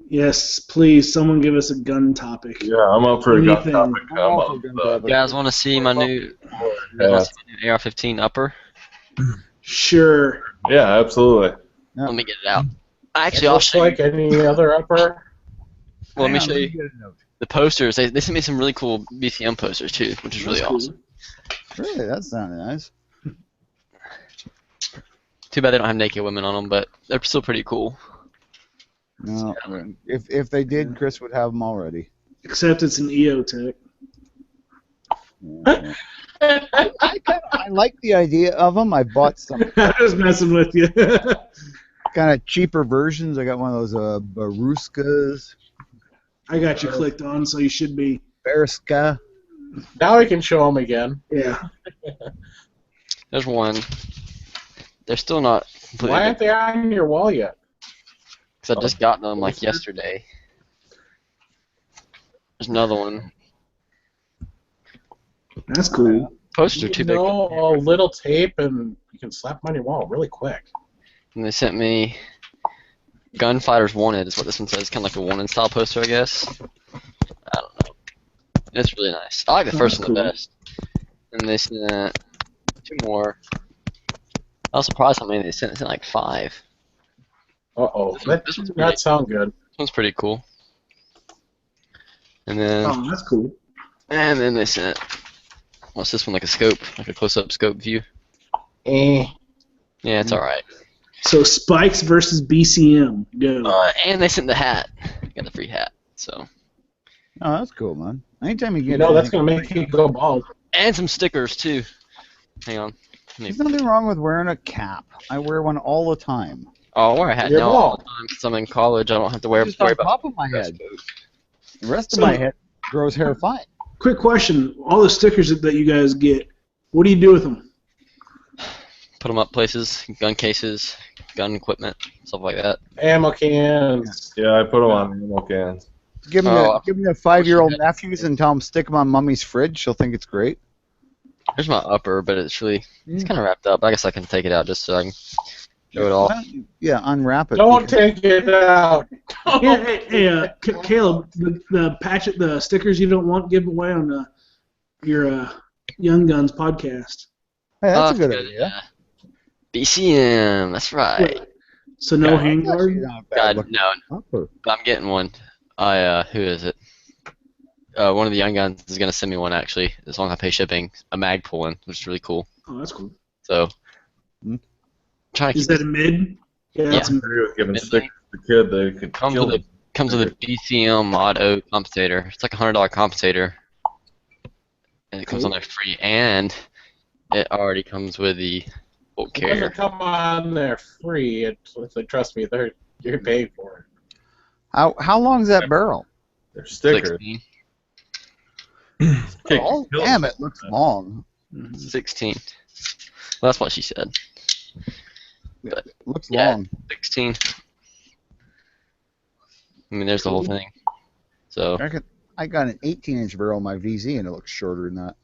Yes, please, someone give us a gun topic. Yeah, I'm up for a gun Anything. topic. I'm all for gun topic. You guys want to see my new AR-15 upper? Sure. Yeah, absolutely. Yeah. Let me get it out. Actually, It I'll looks show you. like any other upper. Well, let me Hang show on, you get a note. the posters. They sent me some really cool BCM posters too, which is really That's cool. awesome. Really, that sounded nice. Too bad they don't have naked women on them, but they're still pretty cool. No, if they did, Chris would have them already. Except it's an EOTech. Yeah. I like the idea of them. I bought some I was messing with you. kind of cheaper versions. I got one of those Baruskas, I got you clicked on, so you should be. Berska. Now we can show them again. Yeah. There's one. They're still not completely. Why aren't they on your wall yet? Because I just got them like yesterday. There's another one. That's cool. Posters are too big. A little tape and you can slap them on your wall really quick. And they sent me Gunfighters Wanted is what this one says. Kind of like a Wanted style poster, I guess. I don't know. It's really nice. I like the first one the best. And they sent 2 more. I was surprised how many they sent. They sent like 5. Uh-oh. That This one's does not pretty- sound good. This one's pretty cool. And then Oh, that's cool. they sent what's this one, like a scope, like a close-up scope view. Eh. Yeah, it's alright. So Spikes versus BCM. Go. And they sent the hat. Got the free hat. So Oh, that's cool, man. Anytime you get You know that's anything- going to make you go bald. and some stickers too. Hang on. There's nothing wrong with wearing a cap. I wear one all the time. Oh, I'll wear a hat You're now all bald. the time because I'm in college. I don't have to worry Just on about top of my head. The rest of my head grows hair fine. Quick question. All the stickers that you guys get, what do you do with them? put them up places, gun cases, gun equipment, stuff like that. Ammo cans. Yeah, I put them on ammo cans. Give me Oh. give me the 5-year-old nephews and tell them stick them on Mummy's fridge. She'll think it's great. Here's my upper, but it's kind of wrapped up. I guess I can take it out just so I can show it off. Yeah, unwrap it. Don't take it out. Hey, Caleb, the stickers you don't want, give away on your Young Guns podcast. Hey, that's Oh, a good idea. yeah. BCM, that's right. Wait, so no Yeah, handguard? God, no, Upper. I'm getting one. Who is it? One of the Young Guns is gonna send me one actually, as long as I pay shipping. A mag pulling, which is really cool. Oh, that's cool. So, Hmm. trying to Is keep that a mid? Yeah, that's a mid. Agree with giving stickers to the kid, they could comes kill with a them. comes with a BCM Mod O compensator. It's like $100 compensator, and it comes on there free, and it already comes with the bolt It carrier. doesn't come on there free. It's like, trust me, you're paying for it. How long's that barrel? They're stickers. 16. Okay, Oh, kill damn, them. it looks long. 16. Well, that's what she said. It looks Yeah. long. 16. I mean, there's the whole thing. So, I got an 18-inch barrel in my VZ, and it looks shorter than that.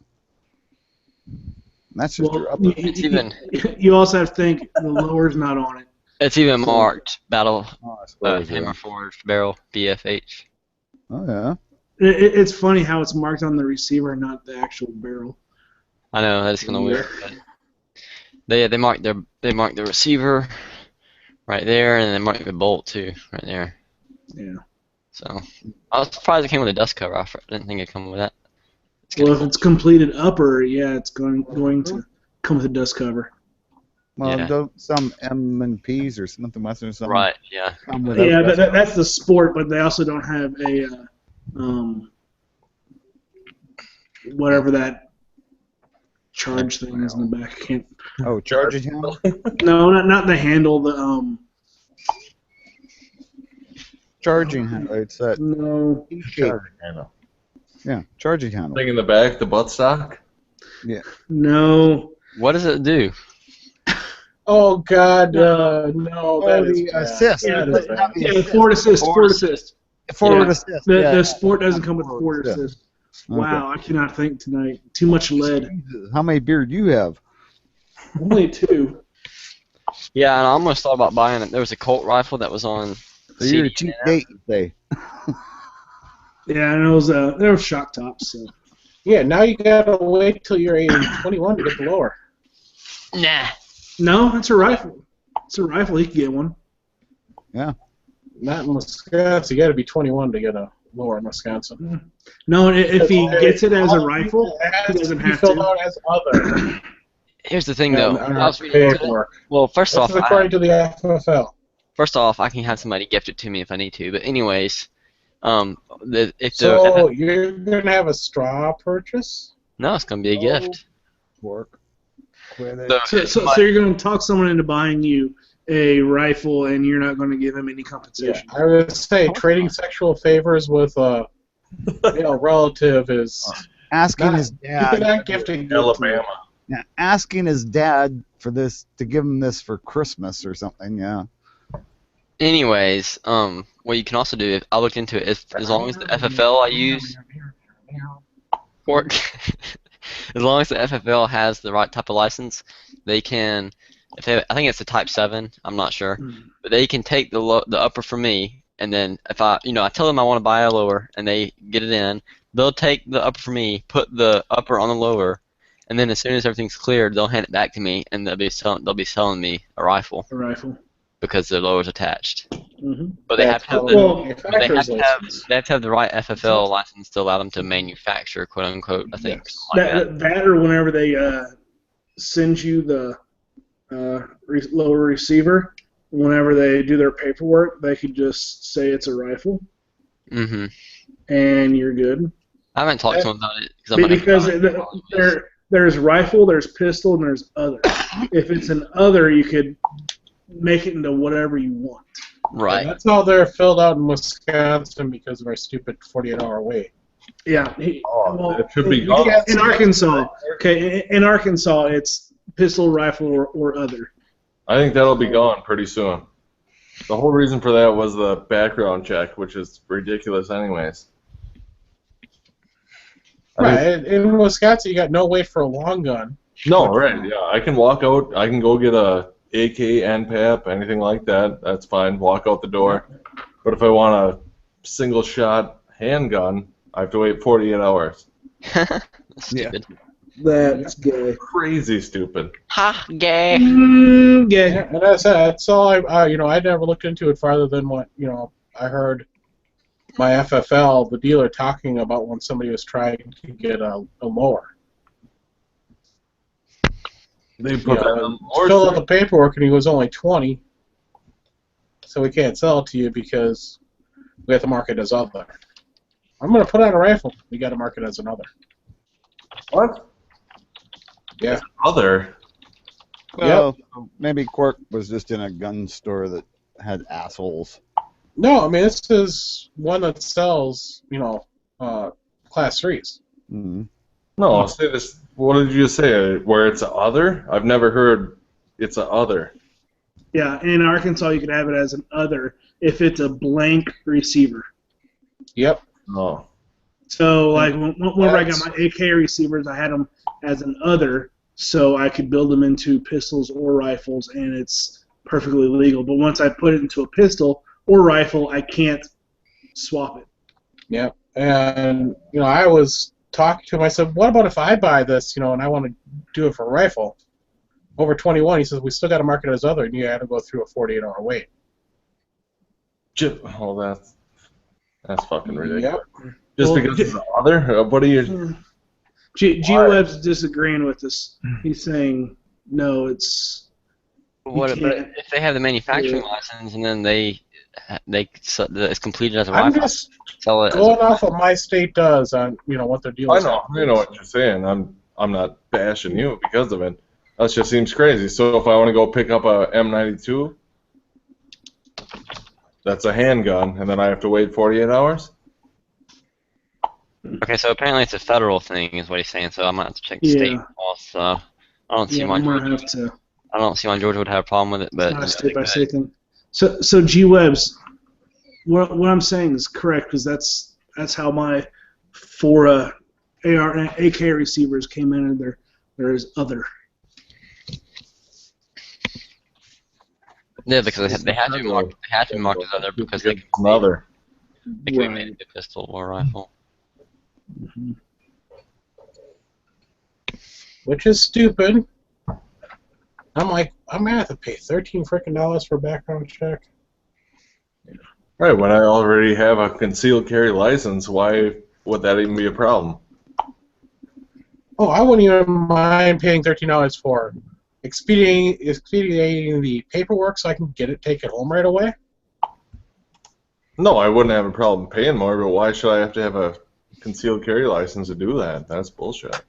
That's just your Well, upper. It's even you also have to think the lower's not on it. it's even marked Battle Oh, I suppose. Yeah. Hammer Forged Barrel BFH. Oh yeah. It's funny how it's marked on the receiver, not the actual barrel. I know that's kind of weird. But they mark the receiver right there, and they mark the bolt too right there. Yeah. So I was surprised it came with a dust cover. I didn't think it'd come with that. It's Well, kinda if cool. it's completed upper, yeah, it's going to come with a dust cover. Well, Yeah. don't some M&Ps or something Western or something Right? Yeah. come without Yeah, dust that's the sport, but they also don't have a whatever that charge thing is in the back. I can't. Oh, charging handle? No, not the handle. The Charging handle. It's that No. shape. I know. Yeah, charging handle. Thing in the back, the buttstock. No. What does it do? Oh God, No. no, Oh, that is the bad. assist. That is bad. Yeah, forward assist. Forward assist. Forward Yeah. assist. The, yeah. the sport doesn't come with forward Yeah. assist. Okay. Wow, I cannot think tonight. Too much lead. Jesus, how many beer do you have? Only 2. Yeah, and I almost thought about buying it. There was a Colt rifle that was on So you're a CD. cheap date, you say. Yeah, and there was shock tops. So. Yeah, now you gotta wait till you're 21 to get the lower. Nah. No, it's a rifle. It's a rifle. He can get one. Not in Wisconsin. You gotta be 21 to get a lower in Wisconsin. No, if he gets it as a rifle, It has he doesn't to be have filled to. out as other. Here's the thing, though. on I our was reading into it. paperwork. Well, first This off, is according to the FFL. I can have somebody gift it to me if I need to. But anyways, So you're gonna have a straw purchase? no, it's gonna be a gift. Work. Quit it. So, So you're going to talk someone into buying you a rifle, and you're not going to give him any Yeah, compensation. I would say trading sexual favors with a relative is Asking not, his you're dad. not gifting good Alabama. Yeah, asking his dad for this to give him this for Christmas or something. Yeah. anyways, what you can also do, I looked into it, is as long as the FFL I use work, as long as the FFL has the right type of license, they can. I think it's a Type 7. I'm not sure, but they can take the upper from me, and then if I tell them I want to buy a lower, and they get it in, they'll take the upper from me, put the upper on the lower, and then as soon as everything's cleared, they'll hand it back to me, and they'll be selling me a rifle A rifle. because the lower's attached. Mm-hmm. But they have to have Well, they have to have the right FFL license to allow them to manufacture, quote unquote. I think Yes. something like that. That or whenever they send you the lower receiver, whenever they do their paperwork, they could just say it's a rifle, Mhm. and you're good. I haven't talked to them about it I'm not Because gonna there's rifle, there's pistol, and there's other. If it's an other, you could make it into whatever you want. right. And that's how they're filled out in Wisconsin because of our stupid 48-hour wait. Yeah. Oh, it should be gone. In Arkansas, okay, in Arkansas, it's pistol, rifle, or other. I think that'll be gone pretty soon. The whole reason for that was the background check, which is ridiculous anyways. Right. In Wisconsin, you got no wait for a long gun. No, right, yeah. I can walk out, I can go get a AK, NPAP, anything like that. That's fine. Walk out the door. But if I want a single shot handgun, I have to wait 48 hours. That's stupid. That's gay. Crazy stupid. Ha, gay. Gay. Yeah, and that's all I never looked into it farther than what, I heard my FFL, the dealer, talking about when somebody was trying to get a lower. They put that on Fill out the paperwork, and he was only 20, so we can't sell it to you because we have to mark it as other. I'm going to put out a rifle. We got to mark it as another. What? Yeah. Other? Well, maybe Quark was just in a gun store that had assholes. No, I mean, this is one that sells, class 3s. Mm-hmm. No, I'll say this. What did you say? Where it's a other? I've never heard it's a other. Yeah, in Arkansas, you could have it as an other if it's a blank receiver. Yep. No. So like whenever I got my AK receivers, I had them as an other, so I could build them into pistols or rifles, and it's perfectly legal. But once I put it into a pistol or rifle, I can't swap it. Yeah, and I was talking to him. I said, "What about if I buy this, and I want to do it for a rifle over 21?" He says, "We still got to mark it as other, and you got to go through a 48-hour wait." Oh, that's fucking ridiculous. Yep. Just because it's the other? What are you... G-Web's disagreeing with us. He's saying, no, it's... What about if they have the manufacturing license and then it's completed as a I'm rifle? just Sell it going off what my state does on, what they're dealing with. I know what you're saying. I'm not bashing you because of it. That just seems crazy. So if I want to go pick up a M92, that's a handgun, and then I have to wait 48 hours? Okay, so apparently it's a federal thing, is what he's saying. So I'm gonna have to check the state law. So I don't see why Georgia would have a problem with it. But it's not a state by state thing. So G-Webs, what I'm saying is correct, because that's how my 4 AR and AK receivers came in, and there is other. Yeah, because they have to be marked. They have to be marked as other because they can be made into a pistol or a rifle. Mm-hmm. Which is stupid. I'm like, I'm gonna have to pay $13 frickin' for a background check. Right, when I already have a concealed carry license, why would that even be a problem? Oh, I wouldn't even mind paying $13 for expediting the paperwork so I can take it home right away. No, I wouldn't have a problem paying more, but why should I have to have a concealed carry license to do that? That's bullshit.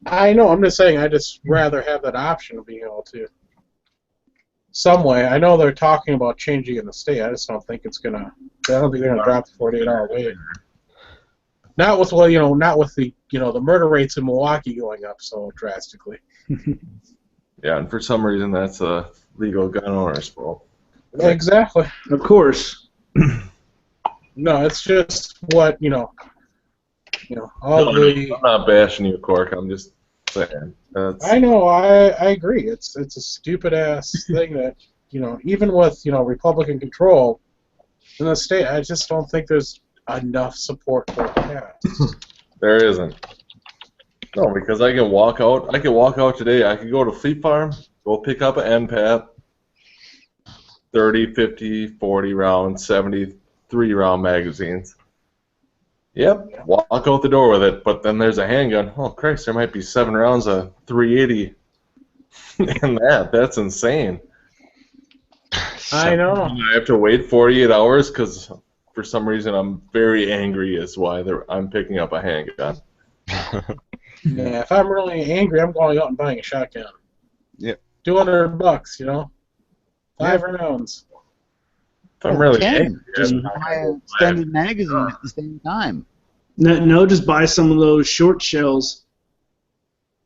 I know, I'm just saying I'd just rather have that option of being able to. Some way. I know they're talking about changing in the state. I just don't think I don't think they're gonna drop the 48-hour wait. Not with the the murder rates in Milwaukee going up so drastically. Yeah, and for some reason that's a legal gun owner's fault. Exactly. Of course. No, it's just what all I'm not bashing you, Cork. I'm just saying. I know. I agree. It's a stupid ass thing that even with Republican control in the state, I just don't think there's enough support for that. There isn't. No, because I can walk out. I can walk out today. I could go to Fleet Farm, go pick up an NPAT, 30, 50, 40 round, 73 round magazines. Yep, walk out the door with it, but then there's a handgun. Oh, Christ, there might be 7 rounds of 380 in that. That's insane. I know. I have to wait 48 hours because for some reason I'm very angry is why I'm picking up a handgun. Yeah, if I'm really angry, I'm going out and buying a shotgun. Yep. $200, 5 rounds. If I'm really angry, just buy an extended magazine at the same time. No, just buy some of those short shells.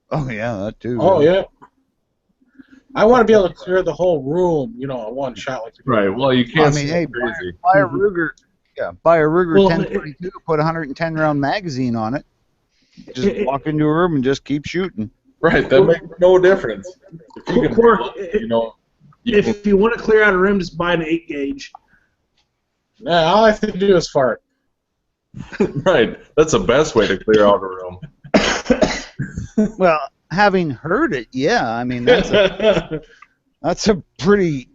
Oh yeah, that too. Oh yeah. I want to be able to clear the whole room, in one shot like. Right. Well, you can't. I mean, hey, buy a Ruger. Yeah, buy a Ruger 1022. Put a 110 round magazine on it. Just walk into a room and just keep shooting. Right. That makes no difference. If you can, if you want to clear out a room, just buy an 8 gauge. Nah, all I have to do is fart. Right. That's the best way to clear out a room. Well, having heard it, yeah, I mean that's a pretty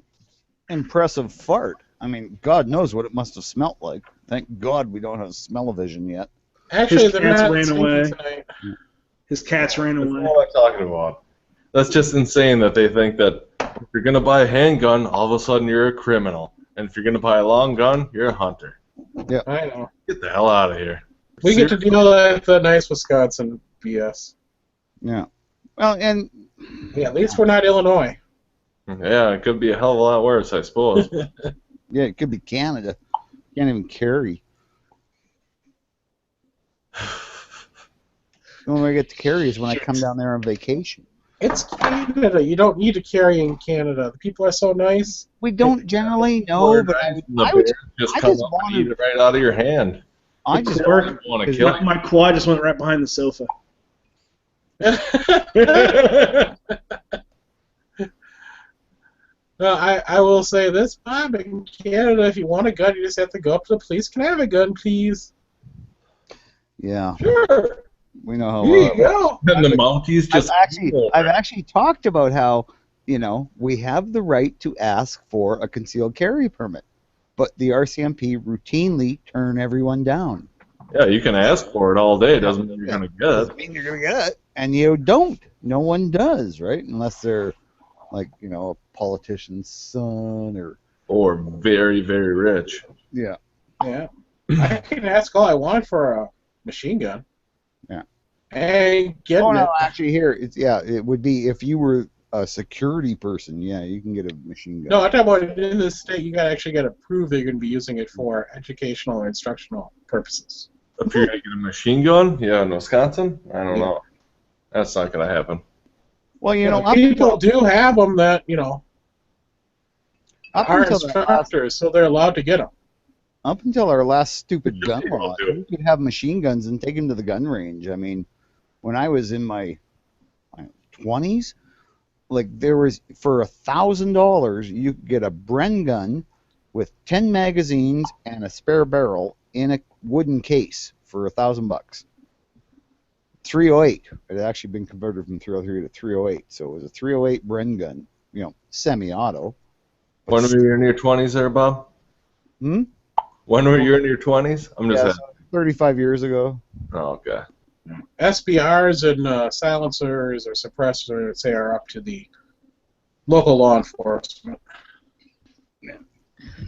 impressive fart. I mean, God knows what it must have smelt like. Thank God we don't have smell-o-vision yet. Actually, his they're cats not ran away. tonight. His cats ran That's away. all I'm talking about. That's just insane that they think that if you're going to buy a handgun, all of a sudden you're a criminal. And if you're going to buy a long gun, you're a hunter. Yeah. I know. Get the hell out of here. We get to deal with the nice Wisconsin BS. Yeah. Well, and yeah, at least we're not Illinois. Yeah, it could be a hell of a lot worse, I suppose. Yeah, it could be Canada. Can't even carry. The only way I get to carry is when I come down there on vacation. It's Canada. You don't need to carry in Canada. The people are so nice. We don't generally know, but I just come up and eat it right out of your hand. I just Quirk, Want to kill him? my quad just went right behind the sofa. No, I will say this, Bob. In Canada, if you want a gun, you just have to go up to the police. Can I have a gun, please? yeah, Sure. we know Here you how. go. And the Mounties just I've actually talked about how we have the right to ask for a concealed carry permit, but the RCMP routinely turn everyone down. Yeah, you can ask for it all day. Doesn't mean you're gonna get it. Doesn't mean you're gonna get it, and you don't. No one does, right? Unless they're like a politician's son Or very, very rich. yeah. Yeah. I can ask all I want for a machine gun. Yeah. And getting Oh no, it. actually, here it would be if you were a security person. Yeah, you can get a machine gun. No, I'm talking about in this state, you actually got to prove that you're going to be using it for educational or instructional purposes. If you're gonna get a machine gun, yeah, in Wisconsin, I don't Yeah. know. That's not gonna happen. Well, People do have them that up are until the last instructors, so they're allowed to get them. Up until our last stupid gun People law, do it. you could have machine guns and take them to the gun range. I mean, when I was in my 20s, like there was for $1,000 you could get a Bren gun with 10 magazines and a spare barrel in a wooden case for $1,000. 308. It had actually been converted from 303 to 308, so it was a 308 Bren gun, semi-auto. When were you in your 20s there, Bob? Hmm? When were you in your 20s? I'm just Yeah, asking. so 35 years ago. Oh, okay. SBRs and silencers or suppressors, say, are up to the local law enforcement.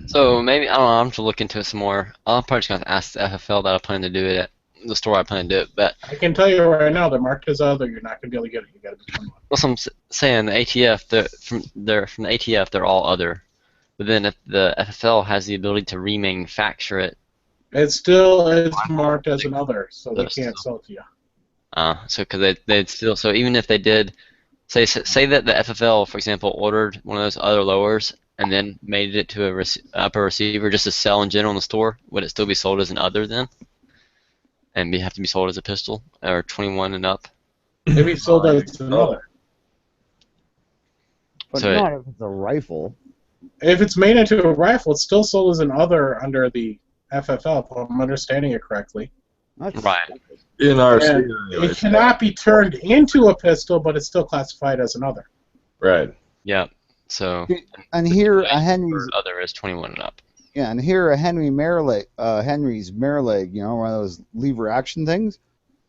So maybe I don't know. I'm to look into it some more. I'm probably just gonna ask the FFL that I plan to do it at the store I plan to do it. But I can tell you right now, they're marked as other. You're not going to be able to get it. You got to become one. that's what I'm saying. The ATF, from the ATF, they're all other. But then if the FFL has the ability to remanufacture it, It's marked as another, so they can't sell it to you. so because they'd still, so even if they did, say that the FFL, for example, ordered one of those other lowers and then made it to a upper receiver just to sell in general in the store, would it still be sold as an other then? And have to be sold as a pistol or 21 and up? Maybe sold as another. But So not if it's a rifle. If it's made into a rifle, it's still sold as an other under the FFL, if I'm understanding it correctly. That's Right. In our And state, it cannot be turned into a pistol, but it's still classified as another. right. Yeah. So And here the a Henry's for other is 21 and up. and here a Henry's Marileg, one of those lever action things,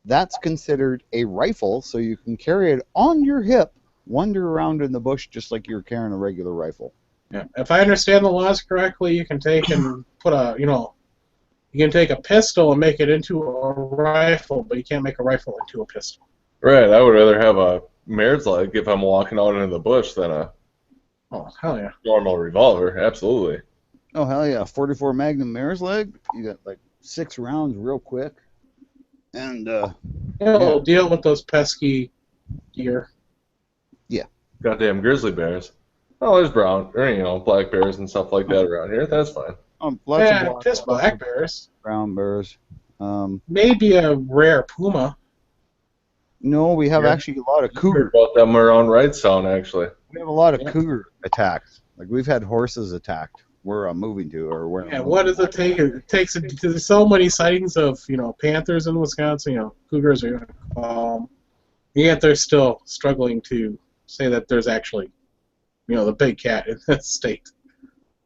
that's considered a rifle, so you can carry it on your hip, wander around in the bush just like you're carrying a regular rifle. Yeah. If I understand the laws correctly, you can take and put you can take a pistol and make it into a rifle, but you can't make a rifle into a pistol. Right. I would rather have a mare's leg if I'm walking out into the bush than a Oh, hell yeah. normal revolver. Absolutely. Oh hell yeah, 44 Magnum Mare's leg. You got like 6 rounds real quick. And It'll deal with those pesky deer. Goddamn grizzly bears. Oh, there's brown, or black bears and stuff like that around here. That's fine. lots Yeah, of just black bears. brown bears. Maybe a rare puma. No, we have Yeah. actually a lot of Heard cougar. about them around Wrightstown, actually. We have a lot of Yeah. cougar attacks. Like we've had horses attacked. Where I'm moving to, or where. Yeah, what does it take? It takes there's so many sightings of panthers in Wisconsin. Cougars are yet they're still struggling to say that there's actually the big cat in that state.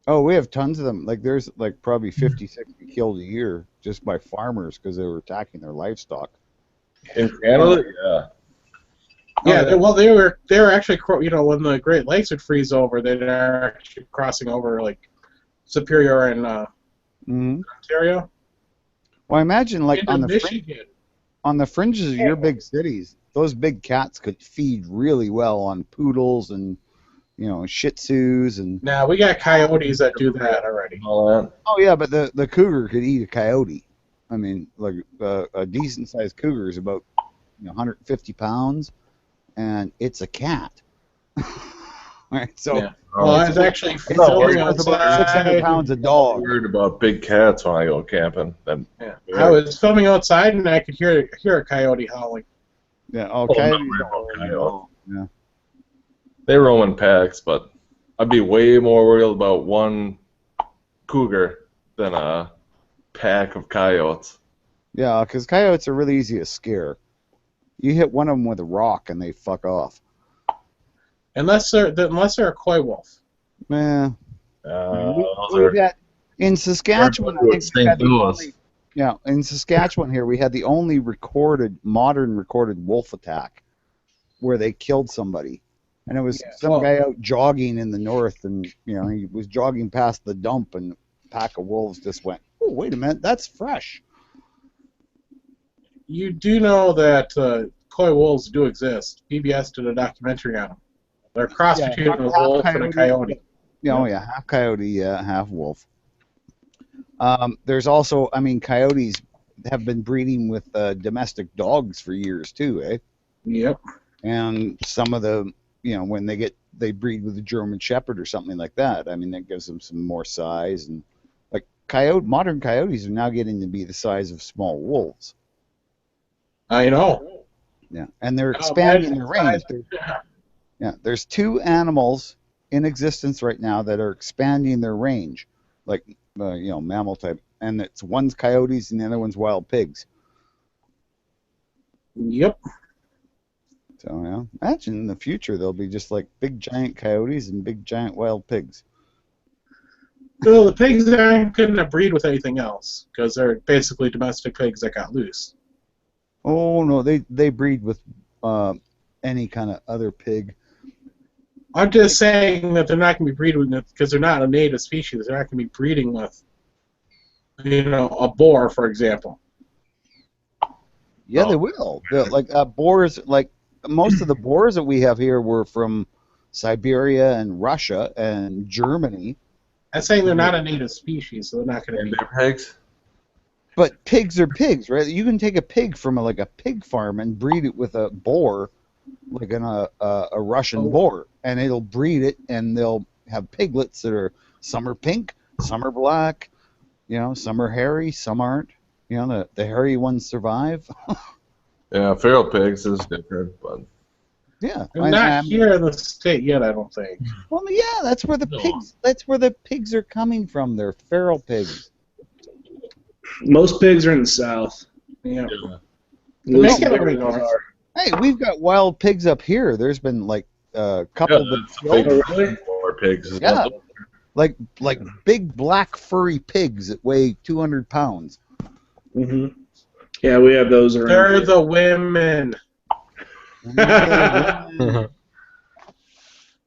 Oh, we have tons of them. Like there's like probably 50, 60 killed a year just by farmers because they were attacking their livestock. In Canada, yeah. Yeah, yeah. well, they were actually when the Great Lakes would freeze over, they're actually crossing over like Superior and Mm-hmm. Ontario. Well, I imagine like into on the Michigan. on the fringes of your big cities, those big cats could feed really well on poodles and Shih Tzus and. Now we got coyotes that do that already. All that. Oh yeah, but the cougar could eat a coyote. I mean, like a decent sized cougar is about 150 pounds, and it's a cat. All right, so Yeah. Well, I was actually it's filming worth about 600 outside. pounds a I'm dog. worried about big cats when I go camping. Then Yeah. I was filming outside and I could hear a coyote howling. Yeah, I'm not coyotes worried don't about really coyotes. know. Yeah. They roam in packs, but I'd be way more worried about one cougar than a pack of coyotes. Yeah, because coyotes are really easy to scare. You hit one of them with a rock and they fuck off. Unless they're a coy wolf. Yeah. Those We've are got in Saskatchewan. I to think we've had extinct the those. only. Yeah, in Saskatchewan here we had the only modern recorded wolf attack where they killed somebody, and it was some guy out jogging in the north, and he was jogging past the dump, and a pack of wolves just went. Oh, wait a minute, that's fresh. You do know that coy wolves do exist. PBS did a documentary on them. They're cross between a wolf and a coyote. Yeah, half coyote, half wolf. There's also, coyotes have been breeding with domestic dogs for years too, eh? Yep. And some of the, when they breed with a German Shepherd or something like that. That gives them some more size, and like modern coyotes are now getting to be the size of small wolves. I know. Yeah, and they're expanding their range. There's two animals in existence right now that are expanding their range, like mammal type, and one's coyotes and the other one's wild pigs. Yep. So imagine in the future there'll be just like big giant coyotes and big giant wild pigs. Well, the pigs aren't going to breed with anything else because they're basically domestic pigs that got loose. Oh no, they breed with any kind of other pig. I'm just saying that they're not going to be breeding with because they're not a native species. They're not going to be breeding with, a boar, for example. Yeah, they will. Like boars, like most of the boars that we have here were from Siberia and Russia and Germany. I'm saying they're not a native species, so they're not going to be. They're pigs. But pigs are pigs, right? You can take a pig from a pig farm and breed it with a boar, like a Russian boar, and it'll breed it, and they'll have piglets that some are pink, some are black, some are hairy, some aren't. The hairy ones survive. Yeah, feral pigs is different, but Yeah, not here in the state yet, I don't think. Well, yeah, that's where the pigs. That's where the pigs are coming from. They're feral pigs. Most pigs are in the south. Yeah. Most Make it of like them north. are. Hey, we've got wild pigs up here. There's been like a couple big really? more pigs. Yeah, like big black furry pigs that weigh 200 pounds. Mm-hmm. Yeah, we have those around. They're here. the women. Yeah,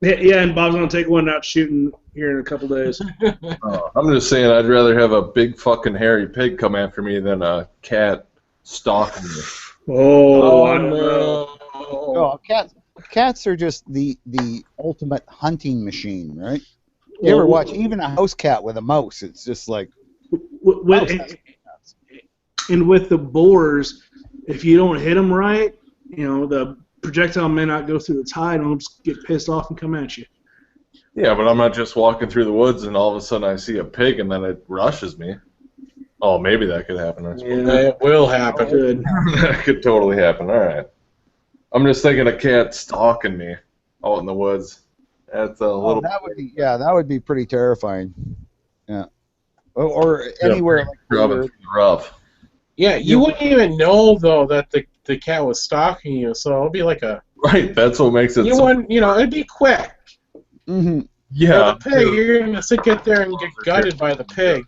and Bob's gonna take one out shooting here in a couple days. I'm just saying, I'd rather have a big fucking hairy pig come after me than a cat stalking me. Oh, I don't know. Oh, cats are just the ultimate hunting machine, right? You ever watch even a house cat with a mouse? It's just like. And with the boars, if you don't hit them right, the projectile may not go through its hide, and they'll just get pissed off and come at you. Yeah, but I'm not just walking through the woods and all of a sudden I see a pig and then it rushes me. Oh, maybe that could happen. I suppose. Yeah, it will happen. Good. That could totally happen. All right. I'm just thinking a cat stalking me out in the woods. That's a little. That would be pretty terrifying. Yeah. Or anywhere like rubbing rough. Yeah, you wouldn't even know though that the cat was stalking you, so it'll be like a. Right, that's what makes it. You wouldn't, it'd be quick. Mm-hmm. Yeah. The pig, you're gonna get there and get gutted by the pig,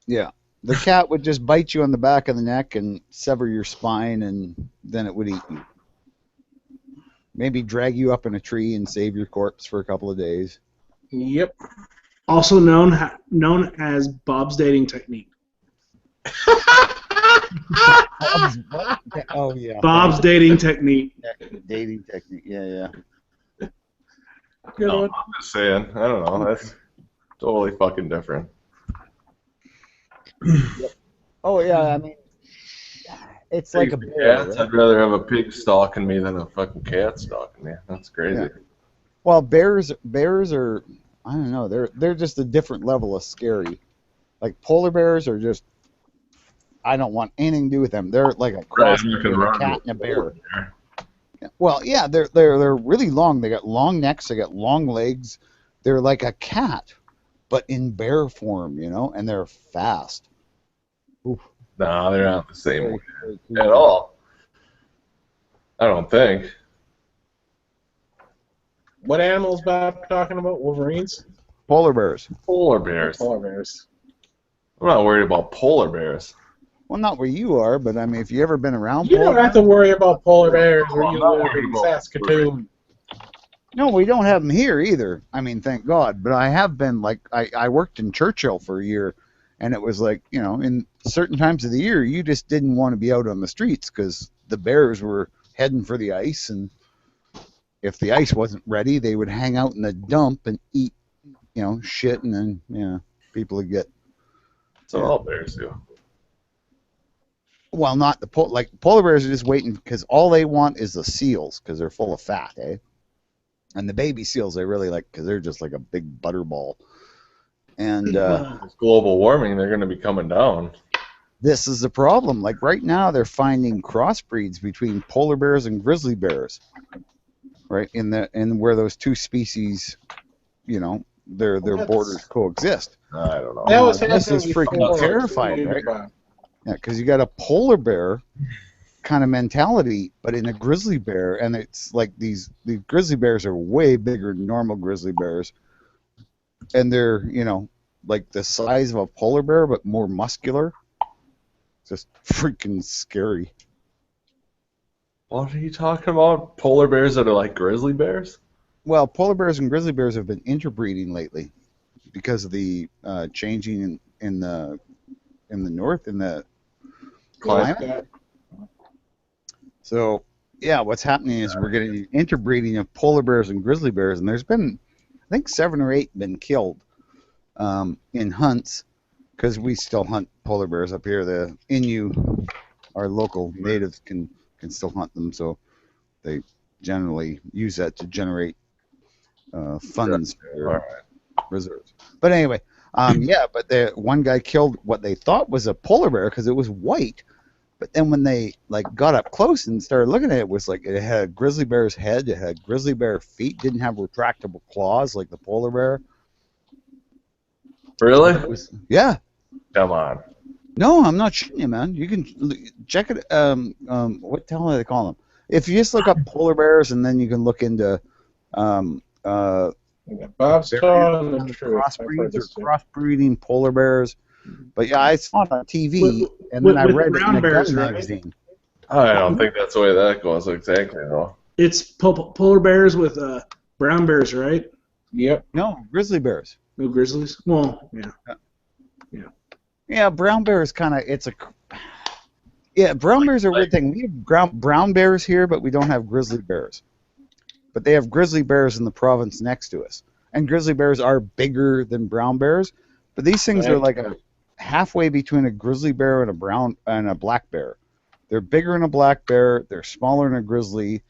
Yeah. The cat would just bite you on the back of the neck and sever your spine, and then it would eat you. Maybe drag you up in a tree and save your corpse for a couple of days. Yep. Also known as Bob's dating technique. Oh yeah. Bob's dating technique. Dating technique. Yeah. No, I'm just saying. I don't know. That's totally fucking different. Oh yeah. It's like a bear. Cats, I'd rather have a pig stalking me than a fucking cat stalking me. That's crazy. Well, bears are, I don't know, they're just a different level of scary. Like polar bears are just, I don't want anything to do with them. They're like a Right, cross I'm not between gonna a run cat into and a a polar bear. bear. Well, yeah, they're really long. They got long necks. They got long legs. They're like a cat, but in bear form, and they're fast. Oof, No, they're not the same way very at creepy. all. I don't think. What animals Bob talking about? Wolverines? Polar bears. Polar bears. Polar bears. I'm not worried about polar bears. Well, not where you are, but I mean, if you ever been around You polar don't have to bears, worry about polar bears where I'm you not live worried in about Saskatoon. no, we don't have them here either. I mean, thank God. But I have been like, I worked in Churchill for a year, and it was like, in certain times of the year, you just didn't want to be out on the streets because the bears were heading for the ice, and if the ice wasn't ready, they would hang out in the dump and eat, shit, and then people would get. That's what all bears do. Well, not the like polar bears are just waiting because all they want is the seals because they're full of fat, eh? And the baby seals they really like because they're just like a big butterball. And With global warming, they're going to be coming down. this is the problem. Like right now, they're finding crossbreeds between polar bears and grizzly bears, right? In where those two species, their That's- borders coexist. I don't know. That was This happening is freaking before, terrifying, too, right? Bob. Yeah, because you got a polar bear kind of mentality, but in a grizzly bear, and it's like these grizzly bears are way bigger than normal grizzly bears, and they're like the size of a polar bear but more muscular. Just freaking scary. What are you talking about? Polar bears that are like grizzly bears? Well, polar bears and grizzly bears have been interbreeding lately because of the changing in the north in the climate. Yeah. So, yeah, what's happening is we're getting interbreeding of polar bears and grizzly bears, and there's been, I think, 7 or 8 been killed in hunts because we still hunt polar bears up here. The Innu, our local natives, can still hunt them, so they generally use that to generate funds for their reserves. But anyway, but the one guy killed what they thought was a polar bear because it was white. But then when they got up close and started looking at it, it was like it had a grizzly bear's head, it had grizzly bear feet, didn't have retractable claws like the polar bear. Really? Yeah. Come on. No, I'm not shitting you, man. You can check it. What the hell do they call them? If you just look up polar bears and then you can look into Bob's telling the truth. I've heard crossbreeds this or too. crossbreeding polar bears. But yeah, I saw it on TV and then I with read it in brown a bears, gun right? magazine. I don't think that's the way that goes exactly, though. It's polar bears with brown bears, right? Yep. No, grizzly bears. No grizzlies. Well, yeah. Yeah, brown bear is kind of brown bears are a weird thing. We have brown bears here, but we don't have grizzly bears. But they have grizzly bears in the province next to us, and grizzly bears are bigger than brown bears. But these things are like a halfway between a grizzly bear and a black bear. They're bigger than a black bear. They're smaller than a grizzly.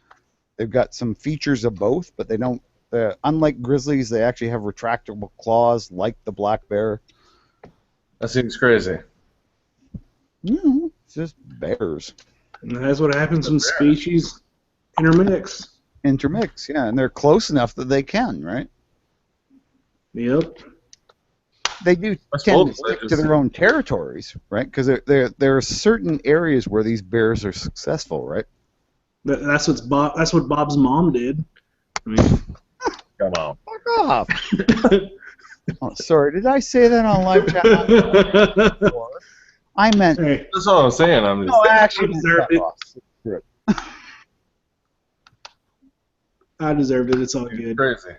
They've got some features of both, but they don't. Unlike grizzlies, they actually have retractable claws like the black bear. That seems crazy. No, it's just bears. And that's what happens when species intermix. Intermix, yeah, and they're close enough that they can, right? Yep. They do I tend to suppose stick they to just- their own territories, right? Because there are certain areas where these bears are successful, right? That's what Bob's mom did. I mean, Come on. Fuck off! Oh, sorry, did I say that on live chat? I meant hey, That's what I'm saying. I'm just. no, I actually meant deserved fuck it. off. Screw it. I deserved it. It's all good. Crazy.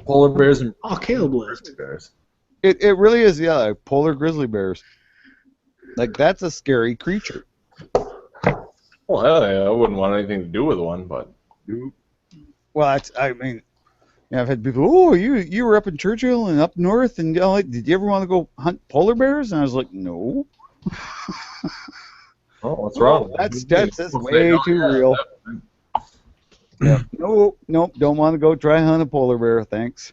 Polar bears and Oh, Caleb left. grizzly bears. It really is, yeah, like polar grizzly bears. Like that's a scary creature. Well, hell yeah, I wouldn't want anything to do with one, but Well, I mean, yeah, I've had people. Oh, you were up in Churchill and up north, and did you ever want to go hunt polar bears? And I was like, no. oh, what's wrong? That's People say, way "Oh, too yeah, real. Yep. Nope, nope. Don't want to go try hunt a polar bear. Thanks.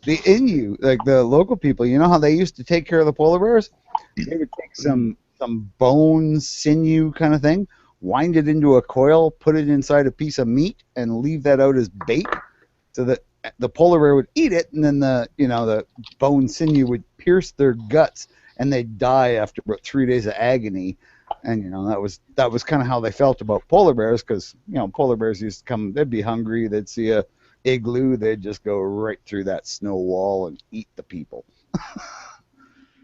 The Innu, like the local people, you know how they used to take care of the polar bears? They would take some bone, sinew kind of thing, wind it into a coil, put it inside a piece of meat, and leave that out as bait, so that the polar bear would eat it, and then the bone sinew would pierce their guts, and they'd die after about 3 days of agony. And that was kind of how they felt about polar bears, because polar bears used to come, they'd be hungry, they'd see a igloo, they'd just go right through that snow wall and eat the people.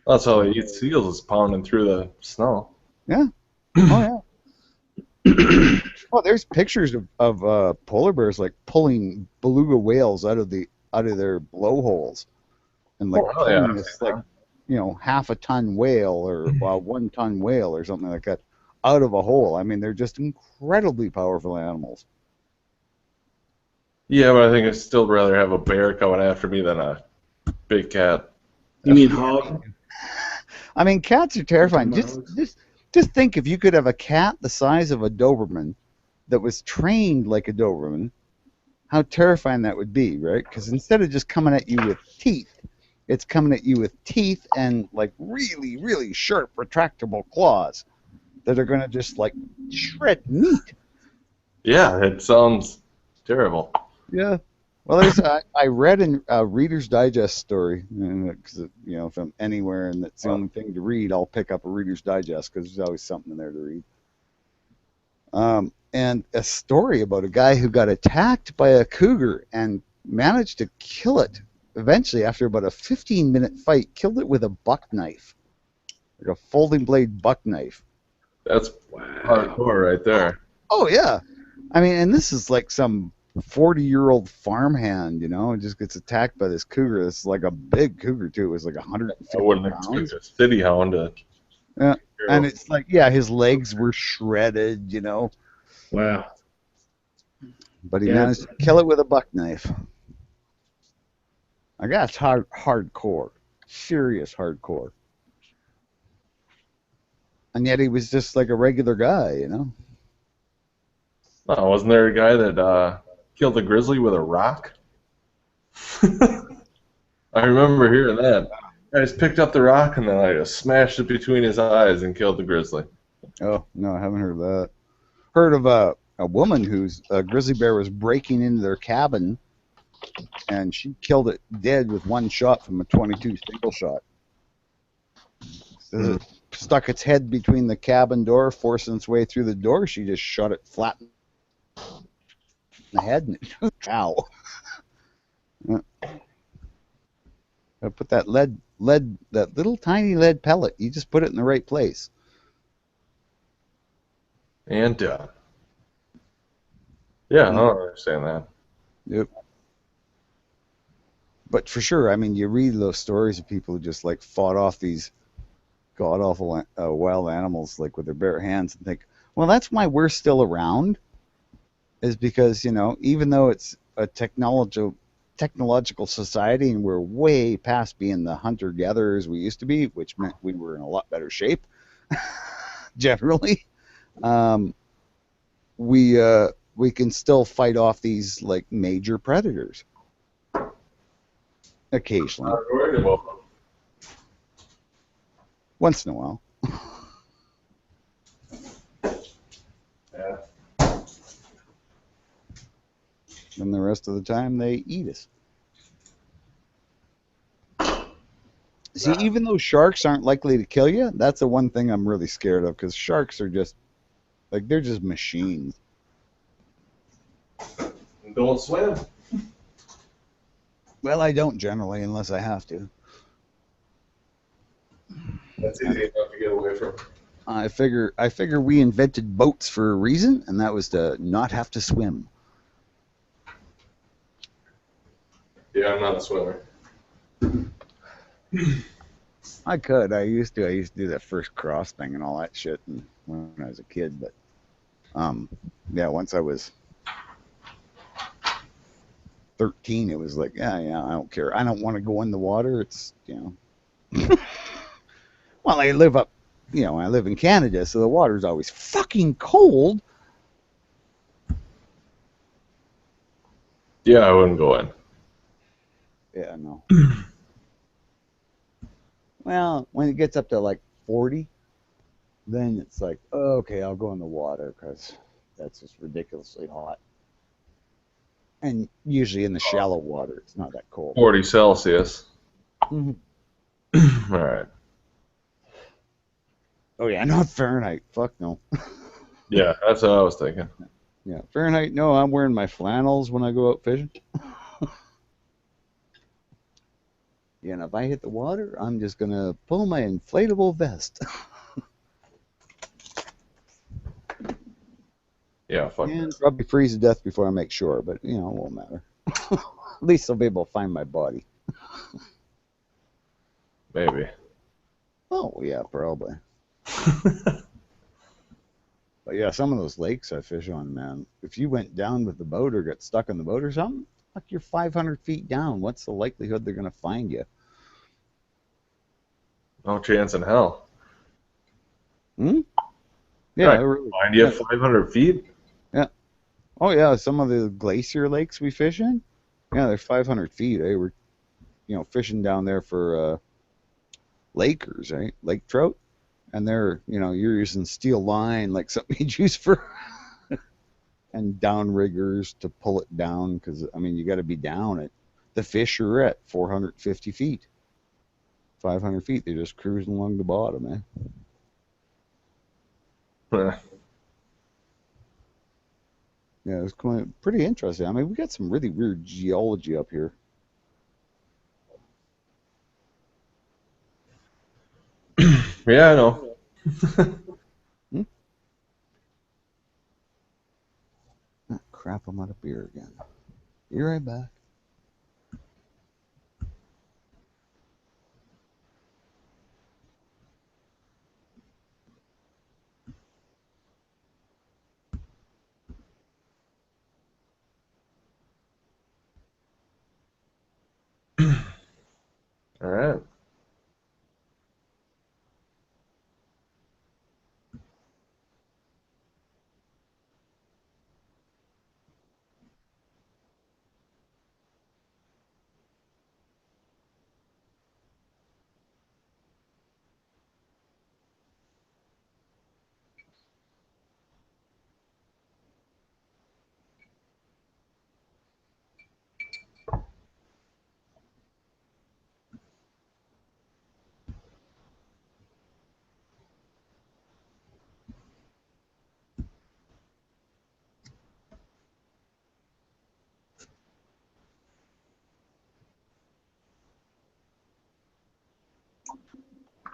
That's how they eat seals, is pounding through the snow. Yeah. Oh yeah. Well, there's pictures of polar bears like pulling beluga whales out of their blowholes, and like Oh yeah. pulling this like half a ton whale or 1 ton whale or something like that out of a hole. I mean, they're just incredibly powerful animals. Yeah, but I think I'd still rather have a bear coming after me than a big cat. You mean hog? I mean, cats are terrifying. Hogs. Just think if you could have a cat the size of a Doberman that was trained like a Doberman, how terrifying that would be, right? Because instead of just coming at you with teeth, it's coming at you with teeth and like really, really sharp, retractable claws that are going to just like shred meat. Yeah, it sounds terrible. Yeah. Well, I read in a Reader's Digest story, because if I'm anywhere and it's the only thing to read, I'll pick up a Reader's Digest because there's always something in there to read. And a story about a guy who got attacked by a cougar and managed to kill it. Eventually, after about a 15-minute fight, killed it with a buck knife, like a folding blade buck knife. That's hardcore right there. Oh yeah, I mean, and this is like some 40-year-old farmhand, it just gets attacked by this cougar. It's like a big cougar too. It was like 150 I wouldn't pounds. expect a city hound to. Yeah, and it's like, yeah, his legs were shredded, Wow. but he managed to kill it with a buck knife. I guess hardcore, serious hardcore. And yet he was just like a regular guy, Oh, wasn't there a guy that killed a grizzly with a rock? I remember hearing that. I just picked up the rock and then I just smashed it between his eyes and killed the grizzly. Oh, no, I haven't heard of that. Heard of a woman whose grizzly bear was breaking into their cabin, and she killed it dead with one shot from a 22 single shot. As it stuck its head between the cabin door, forcing its way through the door, she just shot it flat in the head, and it cow. I put that that little tiny lead pellet. You just put it in the right place. And done. Yeah, I don't understand that. Yep. But for sure, I mean, you read those stories of people who just like fought off these god awful wild animals like with their bare hands, and think, well, that's why we're still around. Is because even though it's a technological society and we're way past being the hunter-gatherers we used to be, which meant we were in a lot better shape generally, we can still fight off these like major predators occasionally. I'm worried about them. Once in a while. Yeah. And the rest of the time they eat us. See, even though sharks aren't likely to kill you, that's the one thing I'm really scared of, because sharks are just like, they're just machines. Don't swim. Well, I don't generally, unless I have to. That's easy enough to get away from. I figure we invented boats for a reason, and that was to not have to swim. Yeah, I'm not a swimmer. I could. I used to do that first cross thing and all that shit when I was a kid, but yeah, once I was 13, it was like, yeah, I don't care. I don't want to go in the water. It's, well, I live in Canada, so the water's always fucking cold. Yeah, I wouldn't go in. Yeah, no. Well, when it gets up to like 40, then it's like, oh, okay, I'll go in the water because that's just ridiculously hot. And usually in the shallow water, it's not that cold. 40 Celsius. Mhm. All right. Oh yeah, not Fahrenheit. Fuck no. Yeah, that's what I was thinking. Yeah, Fahrenheit. No, I'm wearing my flannels when I go out fishing. Yeah, and if I hit the water, I'm just gonna pull my inflatable vest. Yeah, fuck And that. probably freeze to death before I make shore, but you know, it won't matter. At least I'll be able to find my body. Maybe. Oh yeah, probably. But yeah, some of those lakes I fish on, man. If you went down with the boat or got stuck in the boat or something, like you're 500 feet down. What's the likelihood they're gonna find you? No chance in hell. Hmm? Yeah, Right. really. Find you at 500 feet? Yeah. Oh yeah, some of the glacier lakes we fish in, yeah, they're 500 feet. Eh? We're, fishing down there for lakers, right? Lake trout, and they're, you're using steel line like something you'd use for, and downriggers to pull it down because I mean you got to be down at the fish are at 450 feet, 500 feet. They're just cruising along the bottom, man. Yeah, it's quite, pretty interesting. I mean, we got some really weird geology up here. Yeah, I know. Hmm? Ah, crap, I'm out of beer again. Be right back. All right.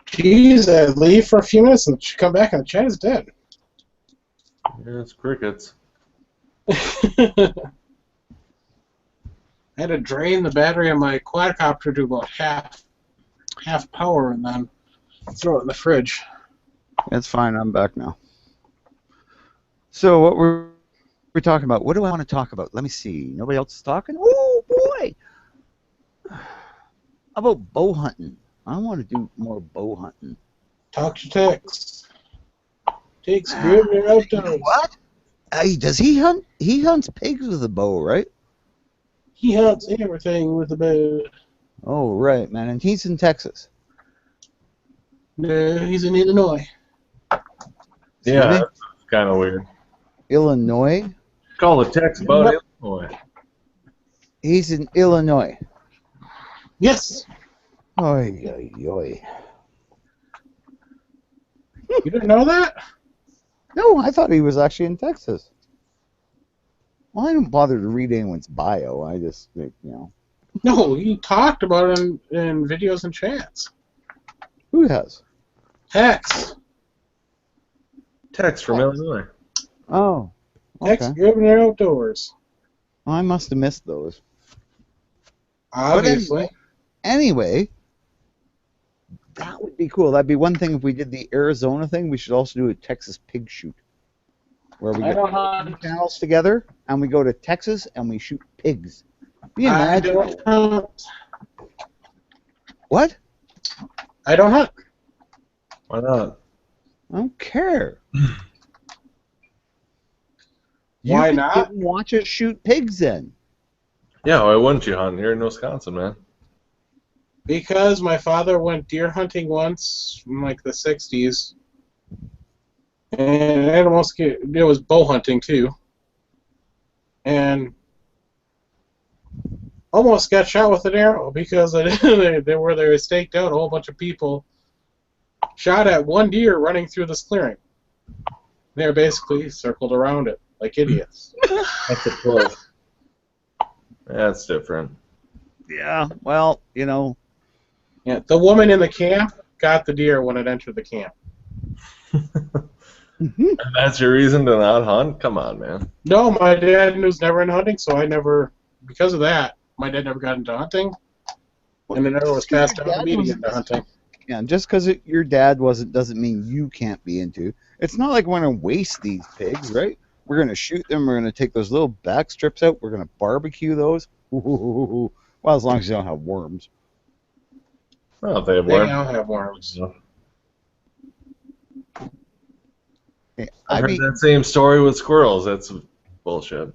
Jeez, I leave for a few minutes and come back and the chat is dead. Yeah, it's crickets. I had to drain the battery on my quadcopter to about half power and then throw it in the fridge. That's fine. I'm back now. So what were we talking about? What do I want to talk about? Let me see. Nobody else is talking? Oh, boy. How about bow hunting? I want to do more bow hunting. Talk to Tex. Tex, good and outdoors. You know what? Hey, does he hunt? He hunts pigs with a bow, right? He hunts everything with a bow. Oh, right, man. And he's in Texas. No, he's in Illinois. Yeah, Excuse me? that's kind of weird. Illinois? Call the text about Illinois. He's in Illinois. Yes. Oy, oy, oy. You didn't know that? No, I thought he was actually in Texas. Well, I don't bother to read anyone's bio. I just think, No, he talked about it in videos and chats. Who has? Tex. Text from Illinois. Oh, okay. Tex, good and outdoors. Well, I must have missed those. Obviously. Anyway, that would be cool. That'd be one thing if we did the Arizona thing. We should also do a Texas pig shoot, where we I get don't hunt. channels together and we go to Texas and we shoot pigs. Can you I imagine? don't hunt. What? I don't hunt. Why not? I don't care. Why you not? Sit and watch us shoot pigs then. Yeah, why wouldn't you hunt? You're in Wisconsin, man. Because my father went deer hunting once in like the 60s, and it was bow hunting too, and almost got shot with an arrow because they were staked out. A whole bunch of people shot at one deer running through this clearing. They were basically circled around it like idiots. That's a plus. That's different. Yeah, well, you know. Yeah, the woman in the camp got the deer when it entered the camp. And that's your reason to not hunt? Come on, man. No, my dad was never in hunting, so because of that, my dad never got into hunting, and it never was passed down to me to get into hunting. Yeah, just because your dad wasn't doesn't mean you can't be into. It's not like we're going to waste these pigs, right? We're going to shoot them. We're going to take those little back strips out. We're going to barbecue those. Ooh. Well, as long as you don't have worms. Well, if they have They worms. don't have worms. I heard that same story with squirrels. That's bullshit.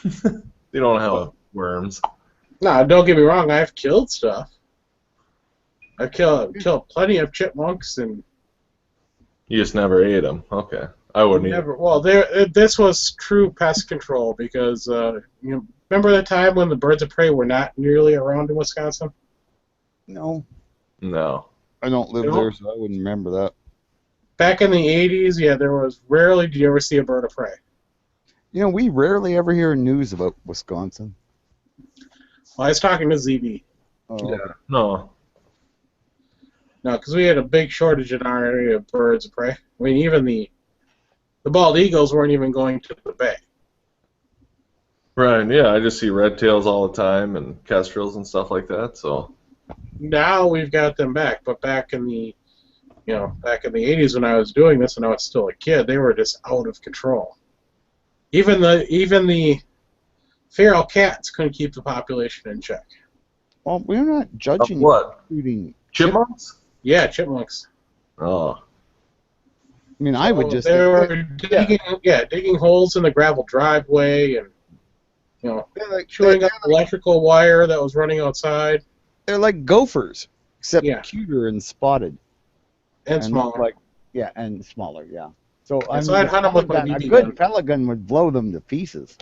They don't have worms. No, don't get me wrong. I've killed stuff. I've killed plenty of chipmunks and You just never ate them. Okay, I wouldn't never. Well, this was true pest control because remember the time when the birds of prey were not nearly around in Wisconsin? No, No. I don't live there, so I wouldn't remember that. Back in the 80s, yeah, there was rarely did you ever see a bird of prey. You know, we rarely ever hear news about Wisconsin. Well, I was talking to ZB. Oh, Yeah. No. No, because we had a big shortage in our area of birds of prey. I mean, even the bald eagles weren't even going to the bay. Right, yeah, I just see red tails all the time and kestrels and stuff like that, so. Now we've got them back, but back in the 80s when I was doing this and I was still a kid, they were just out of control. Even the feral cats couldn't keep the population in check. well, we're not judging What? shooting Chipmunks? Yeah, chipmunks. Oh. I mean, I would just they were digging holes in the gravel driveway and chewing up electrical wire that was running outside. They're like gophers, except Yeah. cuter and spotted. And smaller. And smaller, yeah. So, so I'd hunt them with my a BB good gun. pellet gun would blow them to pieces.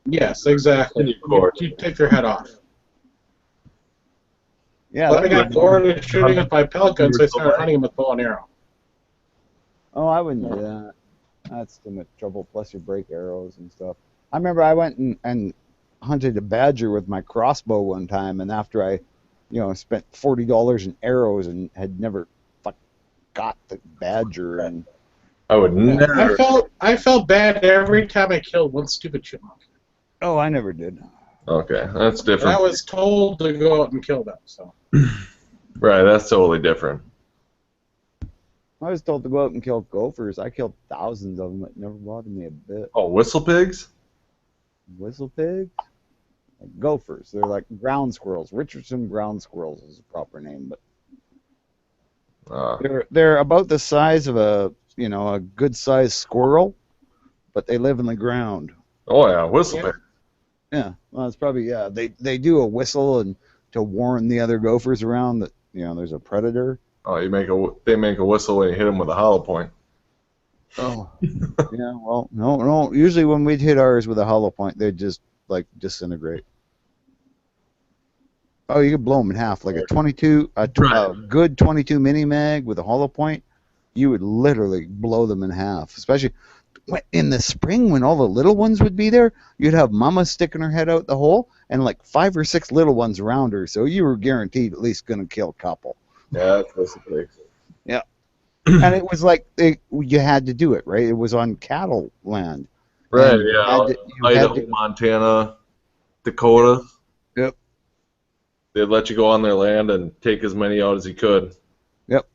Yes, exactly. You'd take their head off. Yeah. But I got bored of shooting with my pellet gun, so I started hunting them with bow and arrow. Oh, I wouldn't do that. That's too much trouble. Plus, you break arrows and stuff. I remember I went and hunted a badger with my crossbow one time, and after I, spent $40 in arrows and had never got the badger, and I would never. I felt bad every time I killed one stupid chipmunk. oh, I never did. Okay, that's And I different. was told to go out and kill them. So Right, that's totally different. I was told to go out and kill gophers. I killed thousands of them. It never bothered me a bit. Oh, whistle pigs? Whistle pigs? Like gophers. They're like ground squirrels. Richardson ground squirrels is the proper name, but they're about the size of a good sized squirrel, but they live in the ground. Oh yeah, whistle pig. Yeah, well, it's probably They do a whistle and to warn the other gophers around that there's a predator. Oh, they make a whistle when you hit them with a hollow point. Oh, yeah. Well, no. Usually when we'd hit ours with a hollow point, they'd just disintegrate. Oh, you could blow them in half like a 22, a good 22 mini mag with a hollow point. You would literally blow them in half, especially in the spring when all the little ones would be there. You'd have Mama sticking her head out the hole and like 5 or 6 little ones around her, so you were guaranteed at least going to kill a couple. Yeah, that's whistle pigs. Yeah. And it was like you had to do it, right? It was on cattle land. Right, And Idaho, Montana, Dakota. Yep. They'd let you go on their land and take as many out as you could. Yep.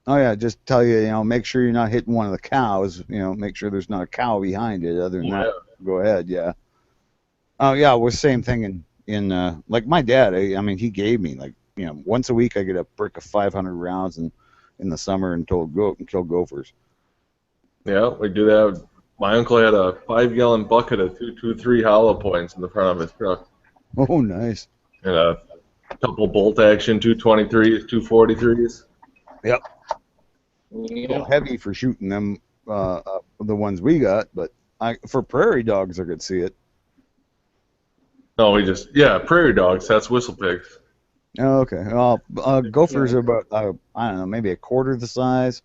Oh yeah, just tell you, make sure you're not hitting one of the cows. Make sure there's not a cow behind it. Other than that, go ahead. Yeah. Oh yeah, it was same thing in like my dad. I mean, he gave me once a week I get a brick of 500 rounds and in the summer and told go out and kill gophers. Yeah, we do that. My uncle had a 5-gallon bucket of 223 hollow points in the front of his truck. Oh, nice. And a couple bolt action 223s, 243s. Yep. A Yeah. little heavy for shooting them, the ones we got, but for prairie dogs, I could see it. No, prairie dogs. That's whistle pigs. Oh, okay. Well, gophers are about, I don't know, maybe a quarter the size.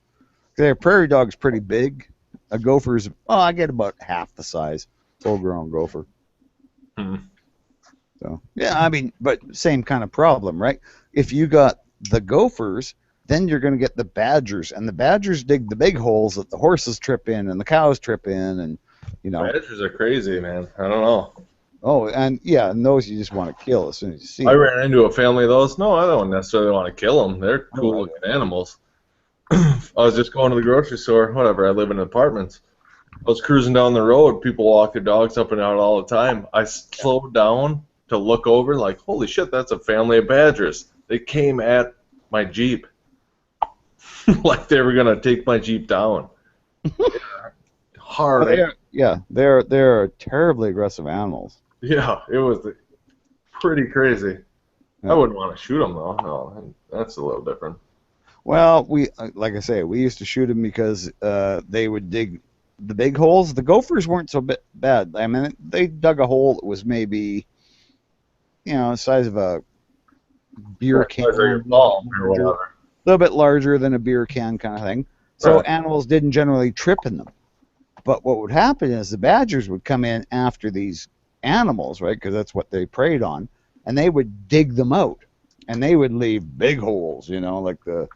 A prairie dog's pretty big. A gopher's, I get about half the size. Full-grown gopher. Hmm. So, yeah, I mean, but same kind of problem, right? If you got the gophers, then you're going to get the badgers, and the badgers dig the big holes that the horses trip in and the cows trip in, and, you know. Badgers are crazy, man. I don't know. Oh, and yeah, and those you just want to kill as soon as you see I them. ran into a family of those. No, I don't necessarily want to kill them. They're cool-looking animals. I was just going to the grocery store. Whatever, I live in apartments. I was cruising down the road. People walk their dogs up and out all the time. I slowed down to look over, like, holy shit, that's a family of badgers. They came at my Jeep. Like they were going to take my Jeep down. Hard. They're terribly aggressive animals. Yeah, it was pretty crazy. Yeah. I wouldn't want to shoot them, though. No, that's a little different. Well, like I say, we used to shoot them because they would dig the big holes. The gophers weren't so bad. I mean, they dug a hole that was maybe, the size of a beer can, Size of your palm or whatever. a little bit larger than a beer can kind of thing. So Right. animals didn't generally trip in them. But what would happen is the badgers would come in after these animals, right? Because that's what they preyed on, and they would dig them out, and they would leave big holes, like the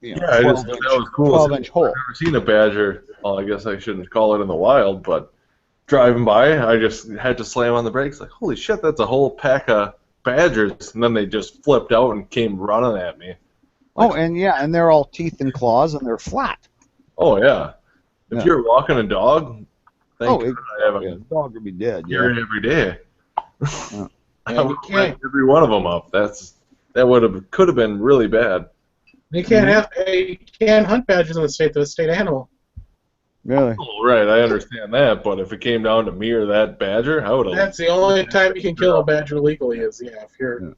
Yeah, I just thought that was cool. 12-inch hole. I've never seen a badger. Well, I guess I shouldn't call it in the wild, but driving by, I just had to slam on the brakes. Like, holy shit, that's a whole pack of badgers. And then they just flipped out and came running at me. And they're all teeth and claws, and they're flat. Oh, yeah. If Yeah. you're walking a dog, thank God I have the dog would be dead. here every day. Yeah. I would crank every one of them up. Could have been really bad. You can't hunt badgers in the state. They're a state animal. Really? Oh, right, I understand that, but if it came down to me or that badger, I would have. That's the only time you can kill a badger legally is if you're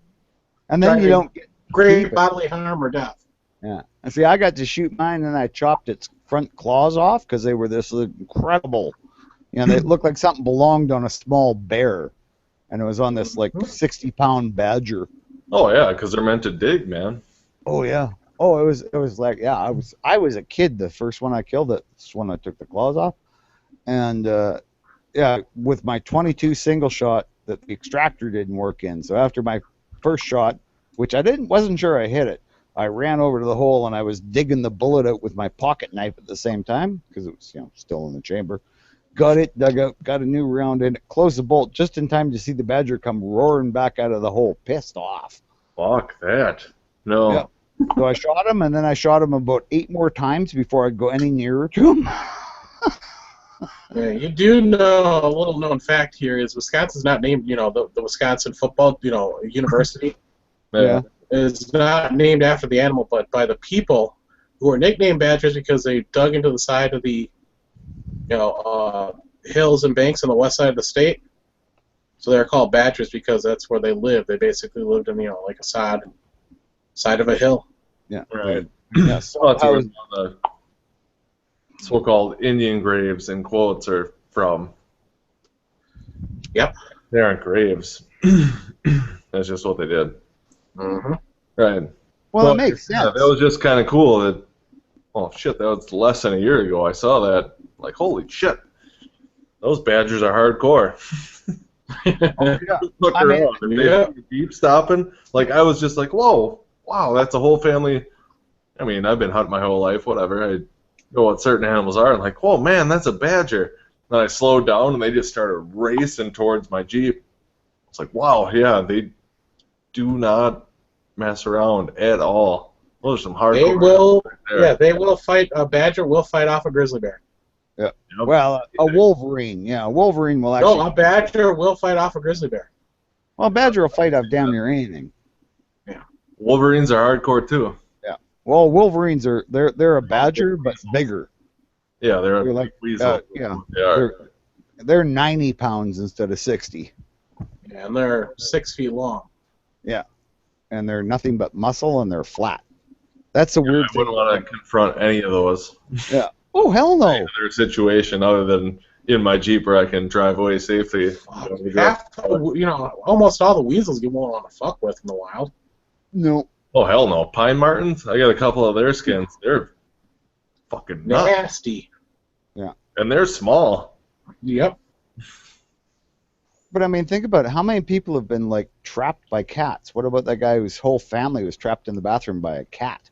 And then you don't get grave bodily harm or death. Yeah. And see, I got to shoot mine, and I chopped its front claws off because they were this incredible. They looked like something belonged on a small bear, and it was on this 60-pound badger. Oh yeah, because they're meant to dig, man. Oh yeah. Oh, it was like I was a kid the first one I killed. That's when I took the claws off, and with my 22 single shot that the extractor didn't work in. So after my first shot, which wasn't sure I hit it, I ran over to the hole and I was digging the bullet out with my pocket knife at the same time because it was still in the chamber. Got it, dug out, got a new round in it, closed the bolt just in time to see the badger come roaring back out of the hole, pissed off. Fuck that. No. Yeah. So I shot him, and then I shot him about 8 more times before I'd go any nearer to him. Yeah, you do know a little known fact here is Wisconsin's not named, the Wisconsin football, university Yeah. is not named after the animal, but by the people who are nicknamed badgers because they dug into the side of the, hills and banks on the west side of the state. So they're called badgers because that's where they live. They basically lived in, like a side of a hill. Yeah. Right. Yeah. Well, that's where the so-called Indian graves in quotes are from. Yep. They aren't graves. That's just what they did. Mm-hmm. Right. Well, it makes sense. Yeah, that was just kind of cool. That shit, that was less than a year ago. I saw that. Like, holy shit, those badgers are hardcore. Look around. If they keep stopping, like I was just like, whoa, wow, that's a whole family. I mean, I've been hunting my whole life, whatever. I know what certain animals are, and like, whoa, man, that's a badger. Then I slowed down, and they just started racing towards my Jeep. It's like, wow, yeah, they do not mess around at all. Those are some hardcore. They will, right there. they will fight. A badger will fight off a grizzly bear. Yeah. Yep. Well, a wolverine. Yeah, a wolverine will actually. No, a badger will fight off a grizzly bear. Well, a badger will fight off damn near anything. Wolverines are hardcore too. Yeah. Well, wolverines they're a badger but bigger. Yeah, they're like weasel. yeah. They are. They're 90 pounds instead of 60. Yeah. and they're 6 feet long. Yeah, and they're nothing but muscle, and they're flat. That's a weird I thing. wouldn't want to confront any of those. Yeah. Oh, hell no. Their situation other than in my Jeep where I can drive away safely. Almost all the weasels you won't want to fuck with in the wild. No. Oh, hell no. Pine martens, I got a couple of their skins. They're fucking nuts. Nasty. Yeah. And they're small. Yep. But I mean, think about it. How many people have been like trapped by cats? What about that guy whose whole family was trapped in the bathroom by a cat?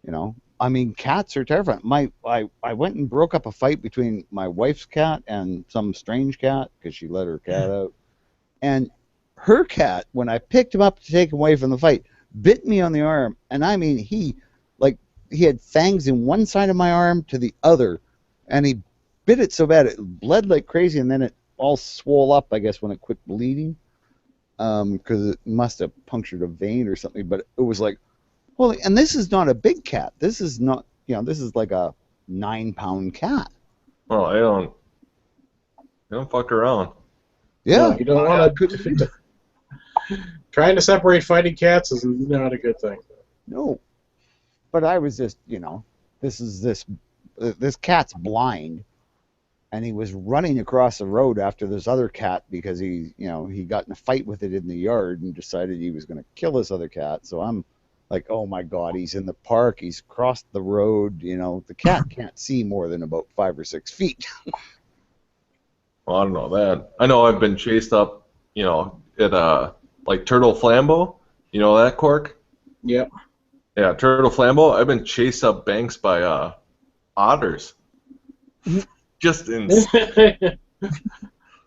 You know, I mean, cats are terrifying. I went and broke up a fight between my wife's cat and some strange cat because she let her cat out. And her cat, when I picked him up to take him away from the fight, bit me on the arm. And I mean, he had fangs in one side of my arm to the other, and he bit it so bad it bled like crazy, and then it all swole up, I guess, when it quit bleeding, because it must have punctured a vein or something. But it was like, holy! And this is not a big cat. This is not, this is like a 9-pound cat. Well, I don't fuck around. Yeah, no, you don't want to. Trying to separate fighting cats is not a good thing. No, but I was just, this cat's blind. And he was running across the road after this other cat because he got in a fight with it in the yard and decided he was going to kill this other cat. So I'm like, oh my God, he's in the park. He's crossed the road. The cat can't see more than about 5 or 6 feet. Well, I don't know that. I know I've been chased up, at like Turtle Flambeau. You know that, Cork? Yep. Yeah, Turtle Flambeau. I've been chased up banks by otters. Just insane.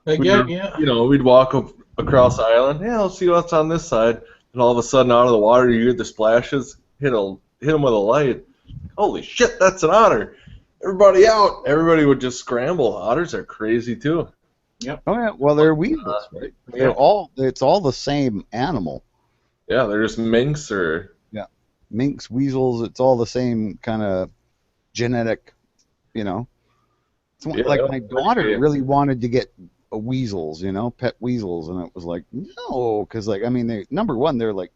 Again, yeah. We'd walk across the island. Yeah, I'll see what's on this side. And all of a sudden, out of the water, you hear the splashes. Hit them with a light. Holy shit, that's an otter! Everybody out! Everybody would just scramble. Otters are crazy too. Yep. Oh yeah. Well, they're weasels, right? It's all the same animal. Yeah, they're just minks or. Yeah, minks, weasels. It's all the same kind of genetic, Like my daughter really wanted to get weasels, pet weasels, and it was like, no, because they number one, they're like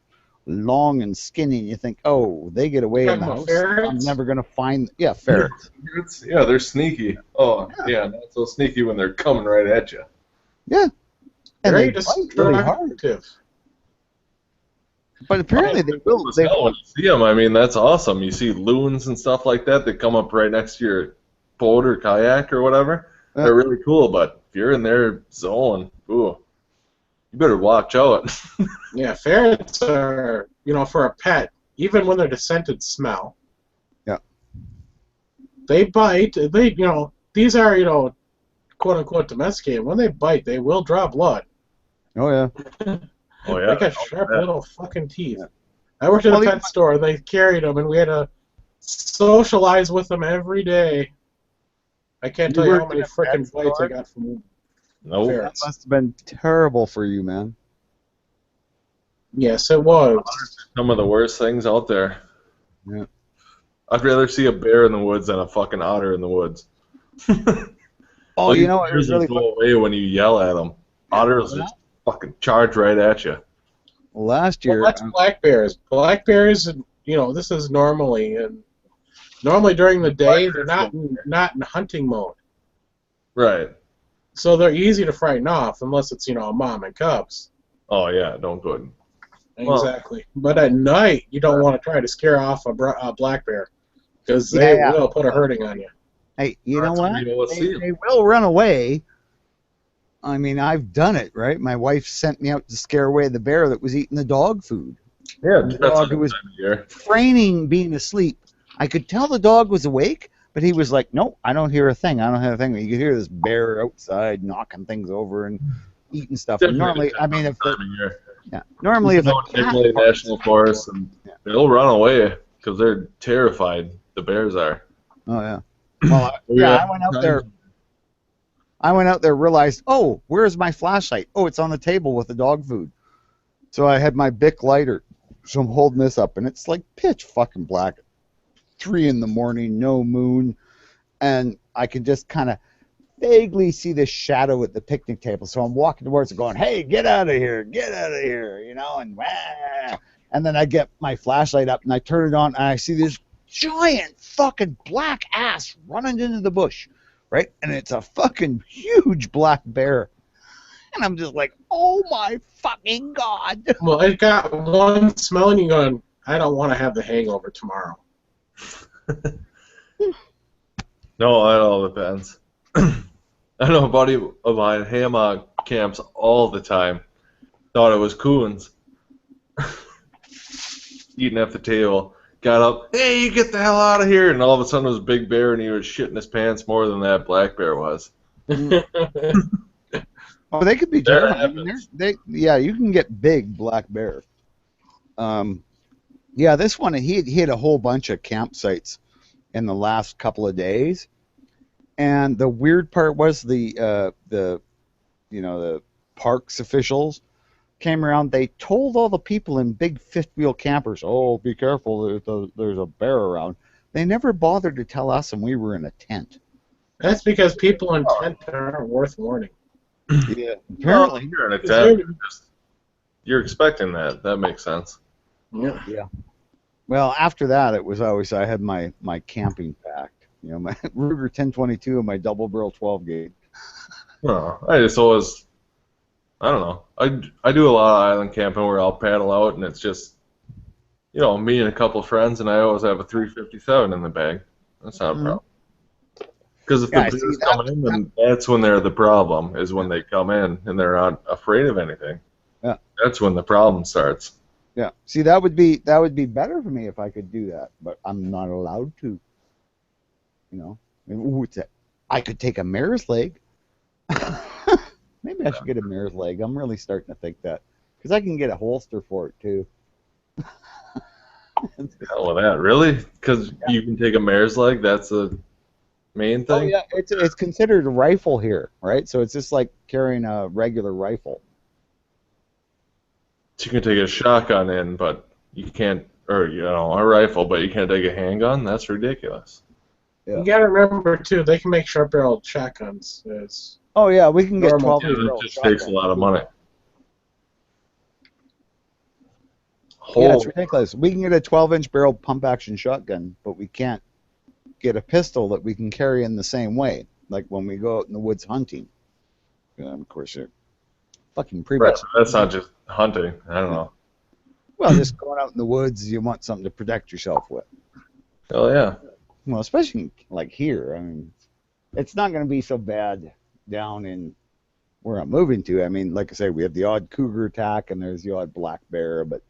long and skinny, and you think, oh, they get away in the house, ferrets? I'm never gonna find, ferrets. Yeah, they're sneaky. Oh, yeah, not so sneaky when they're coming right at you. Yeah, and Very they bite really hard. destructive. But apparently they will. When you see them, I mean, that's awesome. You see loons and stuff like that that come up right next to your boat or kayak or whatever. They're really cool, but if you're in there zone, ooh, you better watch out. Yeah, ferrets are, for a pet, even when they're the scented smell. Yeah. They bite. These are, quote unquote domesticated. When they bite, they will draw blood. Oh yeah. Oh yeah. They got sharp little fucking teeth. I worked at a pet store, and they carried them, and we had to socialize with them every day. I can't tell you how many freaking bites I got from ferrets. That must have been terrible for you, man. Yes, it was. Some of the worst things out there. Yeah. I'd rather see a bear in the woods than a fucking otter in the woods. Oh, it was Bears really go away when you yell at them. Otters just fucking charge right at you. Last year. Well, that's black bears. Black bears, this is normally during the day they're not in hunting mode. Right. So they're easy to frighten off unless it's a mom and cubs. Oh yeah, don't go. Exactly. But at night you don't want to try to scare off a black bear because they will put a hurting on you. Hey, you know what? They will run away. I mean, I've done it, right? My wife sent me out to scare away the bear that was eating the dog food. Yeah, the dog who was feigning being asleep. I could tell the dog was awake, but he was like, "No, I don't hear a thing. I don't hear a thing." You could hear this bear outside knocking things over and eating stuff. And normally, I mean, if normally if a National Forest, and they'll run away because they're terrified. The bears are. Oh yeah. Well, I went out there. I went out there, realized, oh, where's my flashlight? Oh, it's on the table with the dog food. So I had my Bic lighter, so I'm holding this up, and it's like pitch fucking black. 3 a.m, no moon, and I could just kind of vaguely see this shadow at the picnic table. So I'm walking towards it going, hey, get out of here, you know, and wah. And then I get my flashlight up and I turn it on and I see this giant fucking black ass running into the bush, right? And it's a fucking huge black bear. And I'm just like, oh my fucking God. Well, it got one smell and you're going, I don't want to have the hangover tomorrow. No, it all depends. I know a buddy of mine, hammock camps all the time. Thought it was coons. Eating at the table. Got up, hey, you get the hell out of here! And all of a sudden it was a big bear and he was shitting his pants more than that black bear was. Oh, they could be There terrible. I mean, yeah, you can get big black bears. Yeah, this one, he hit a whole bunch of campsites in the last couple of days. And the weird part was the parks officials came around. They told all the people in big fifth-wheel campers, "Oh, be careful! There's a bear around." They never bothered to tell us, and we were in a tent. That's because people in tent aren't worth warning. Yeah, Well, apparently. you're in a tent. You're expecting that. That makes sense. Yeah. Yeah. Well, after that, it was always I had my camping packed. You know, my Ruger 1022 and my double barrel 12 gauge. No, I just always, I don't know. I do a lot of island camping where I'll paddle out and it's just, me and a couple of friends, and I always have a 357 in the bag. That's not a problem. Because if Yeah, the see, bear's coming in, then that's when they're the problem, is when they come in and they're not afraid of anything. Yeah. That's when the problem starts. Yeah. See, that would be better for me if I could do that, but I'm not allowed to. I could take a mare's leg. Maybe I should get a mare's leg. I'm really starting to think that, because I can get a holster for it too. Hell with that, really? Because you can take a mare's leg. That's the main thing. Oh yeah, it's considered a rifle here, right? So it's just like carrying a regular rifle. So you can take a shotgun in, but you can't, or a rifle, but you can't take a handgun. That's ridiculous. Yeah. You gotta remember too, they can make sharp-barreled shotguns. Oh yeah, we can get Normal. 12 Yeah, inch that barrel just takes a shotguns. lot of money. Yeah, it's ridiculous. We can get a 12-inch barrel pump action shotgun, but we can't get a pistol that we can carry in the same way, like when we go out in the woods hunting. Of course, you're fucking pretty Right, much. so that's not just hunting. I don't know. Well, just going out in the woods, you want something to protect yourself with. Hell yeah. Well, especially like here. I mean, it's not going to be so bad down in where I'm moving to. I mean, like I say, we have the odd cougar attack and there's the odd black bear, but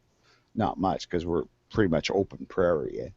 not much because we're pretty much open prairie.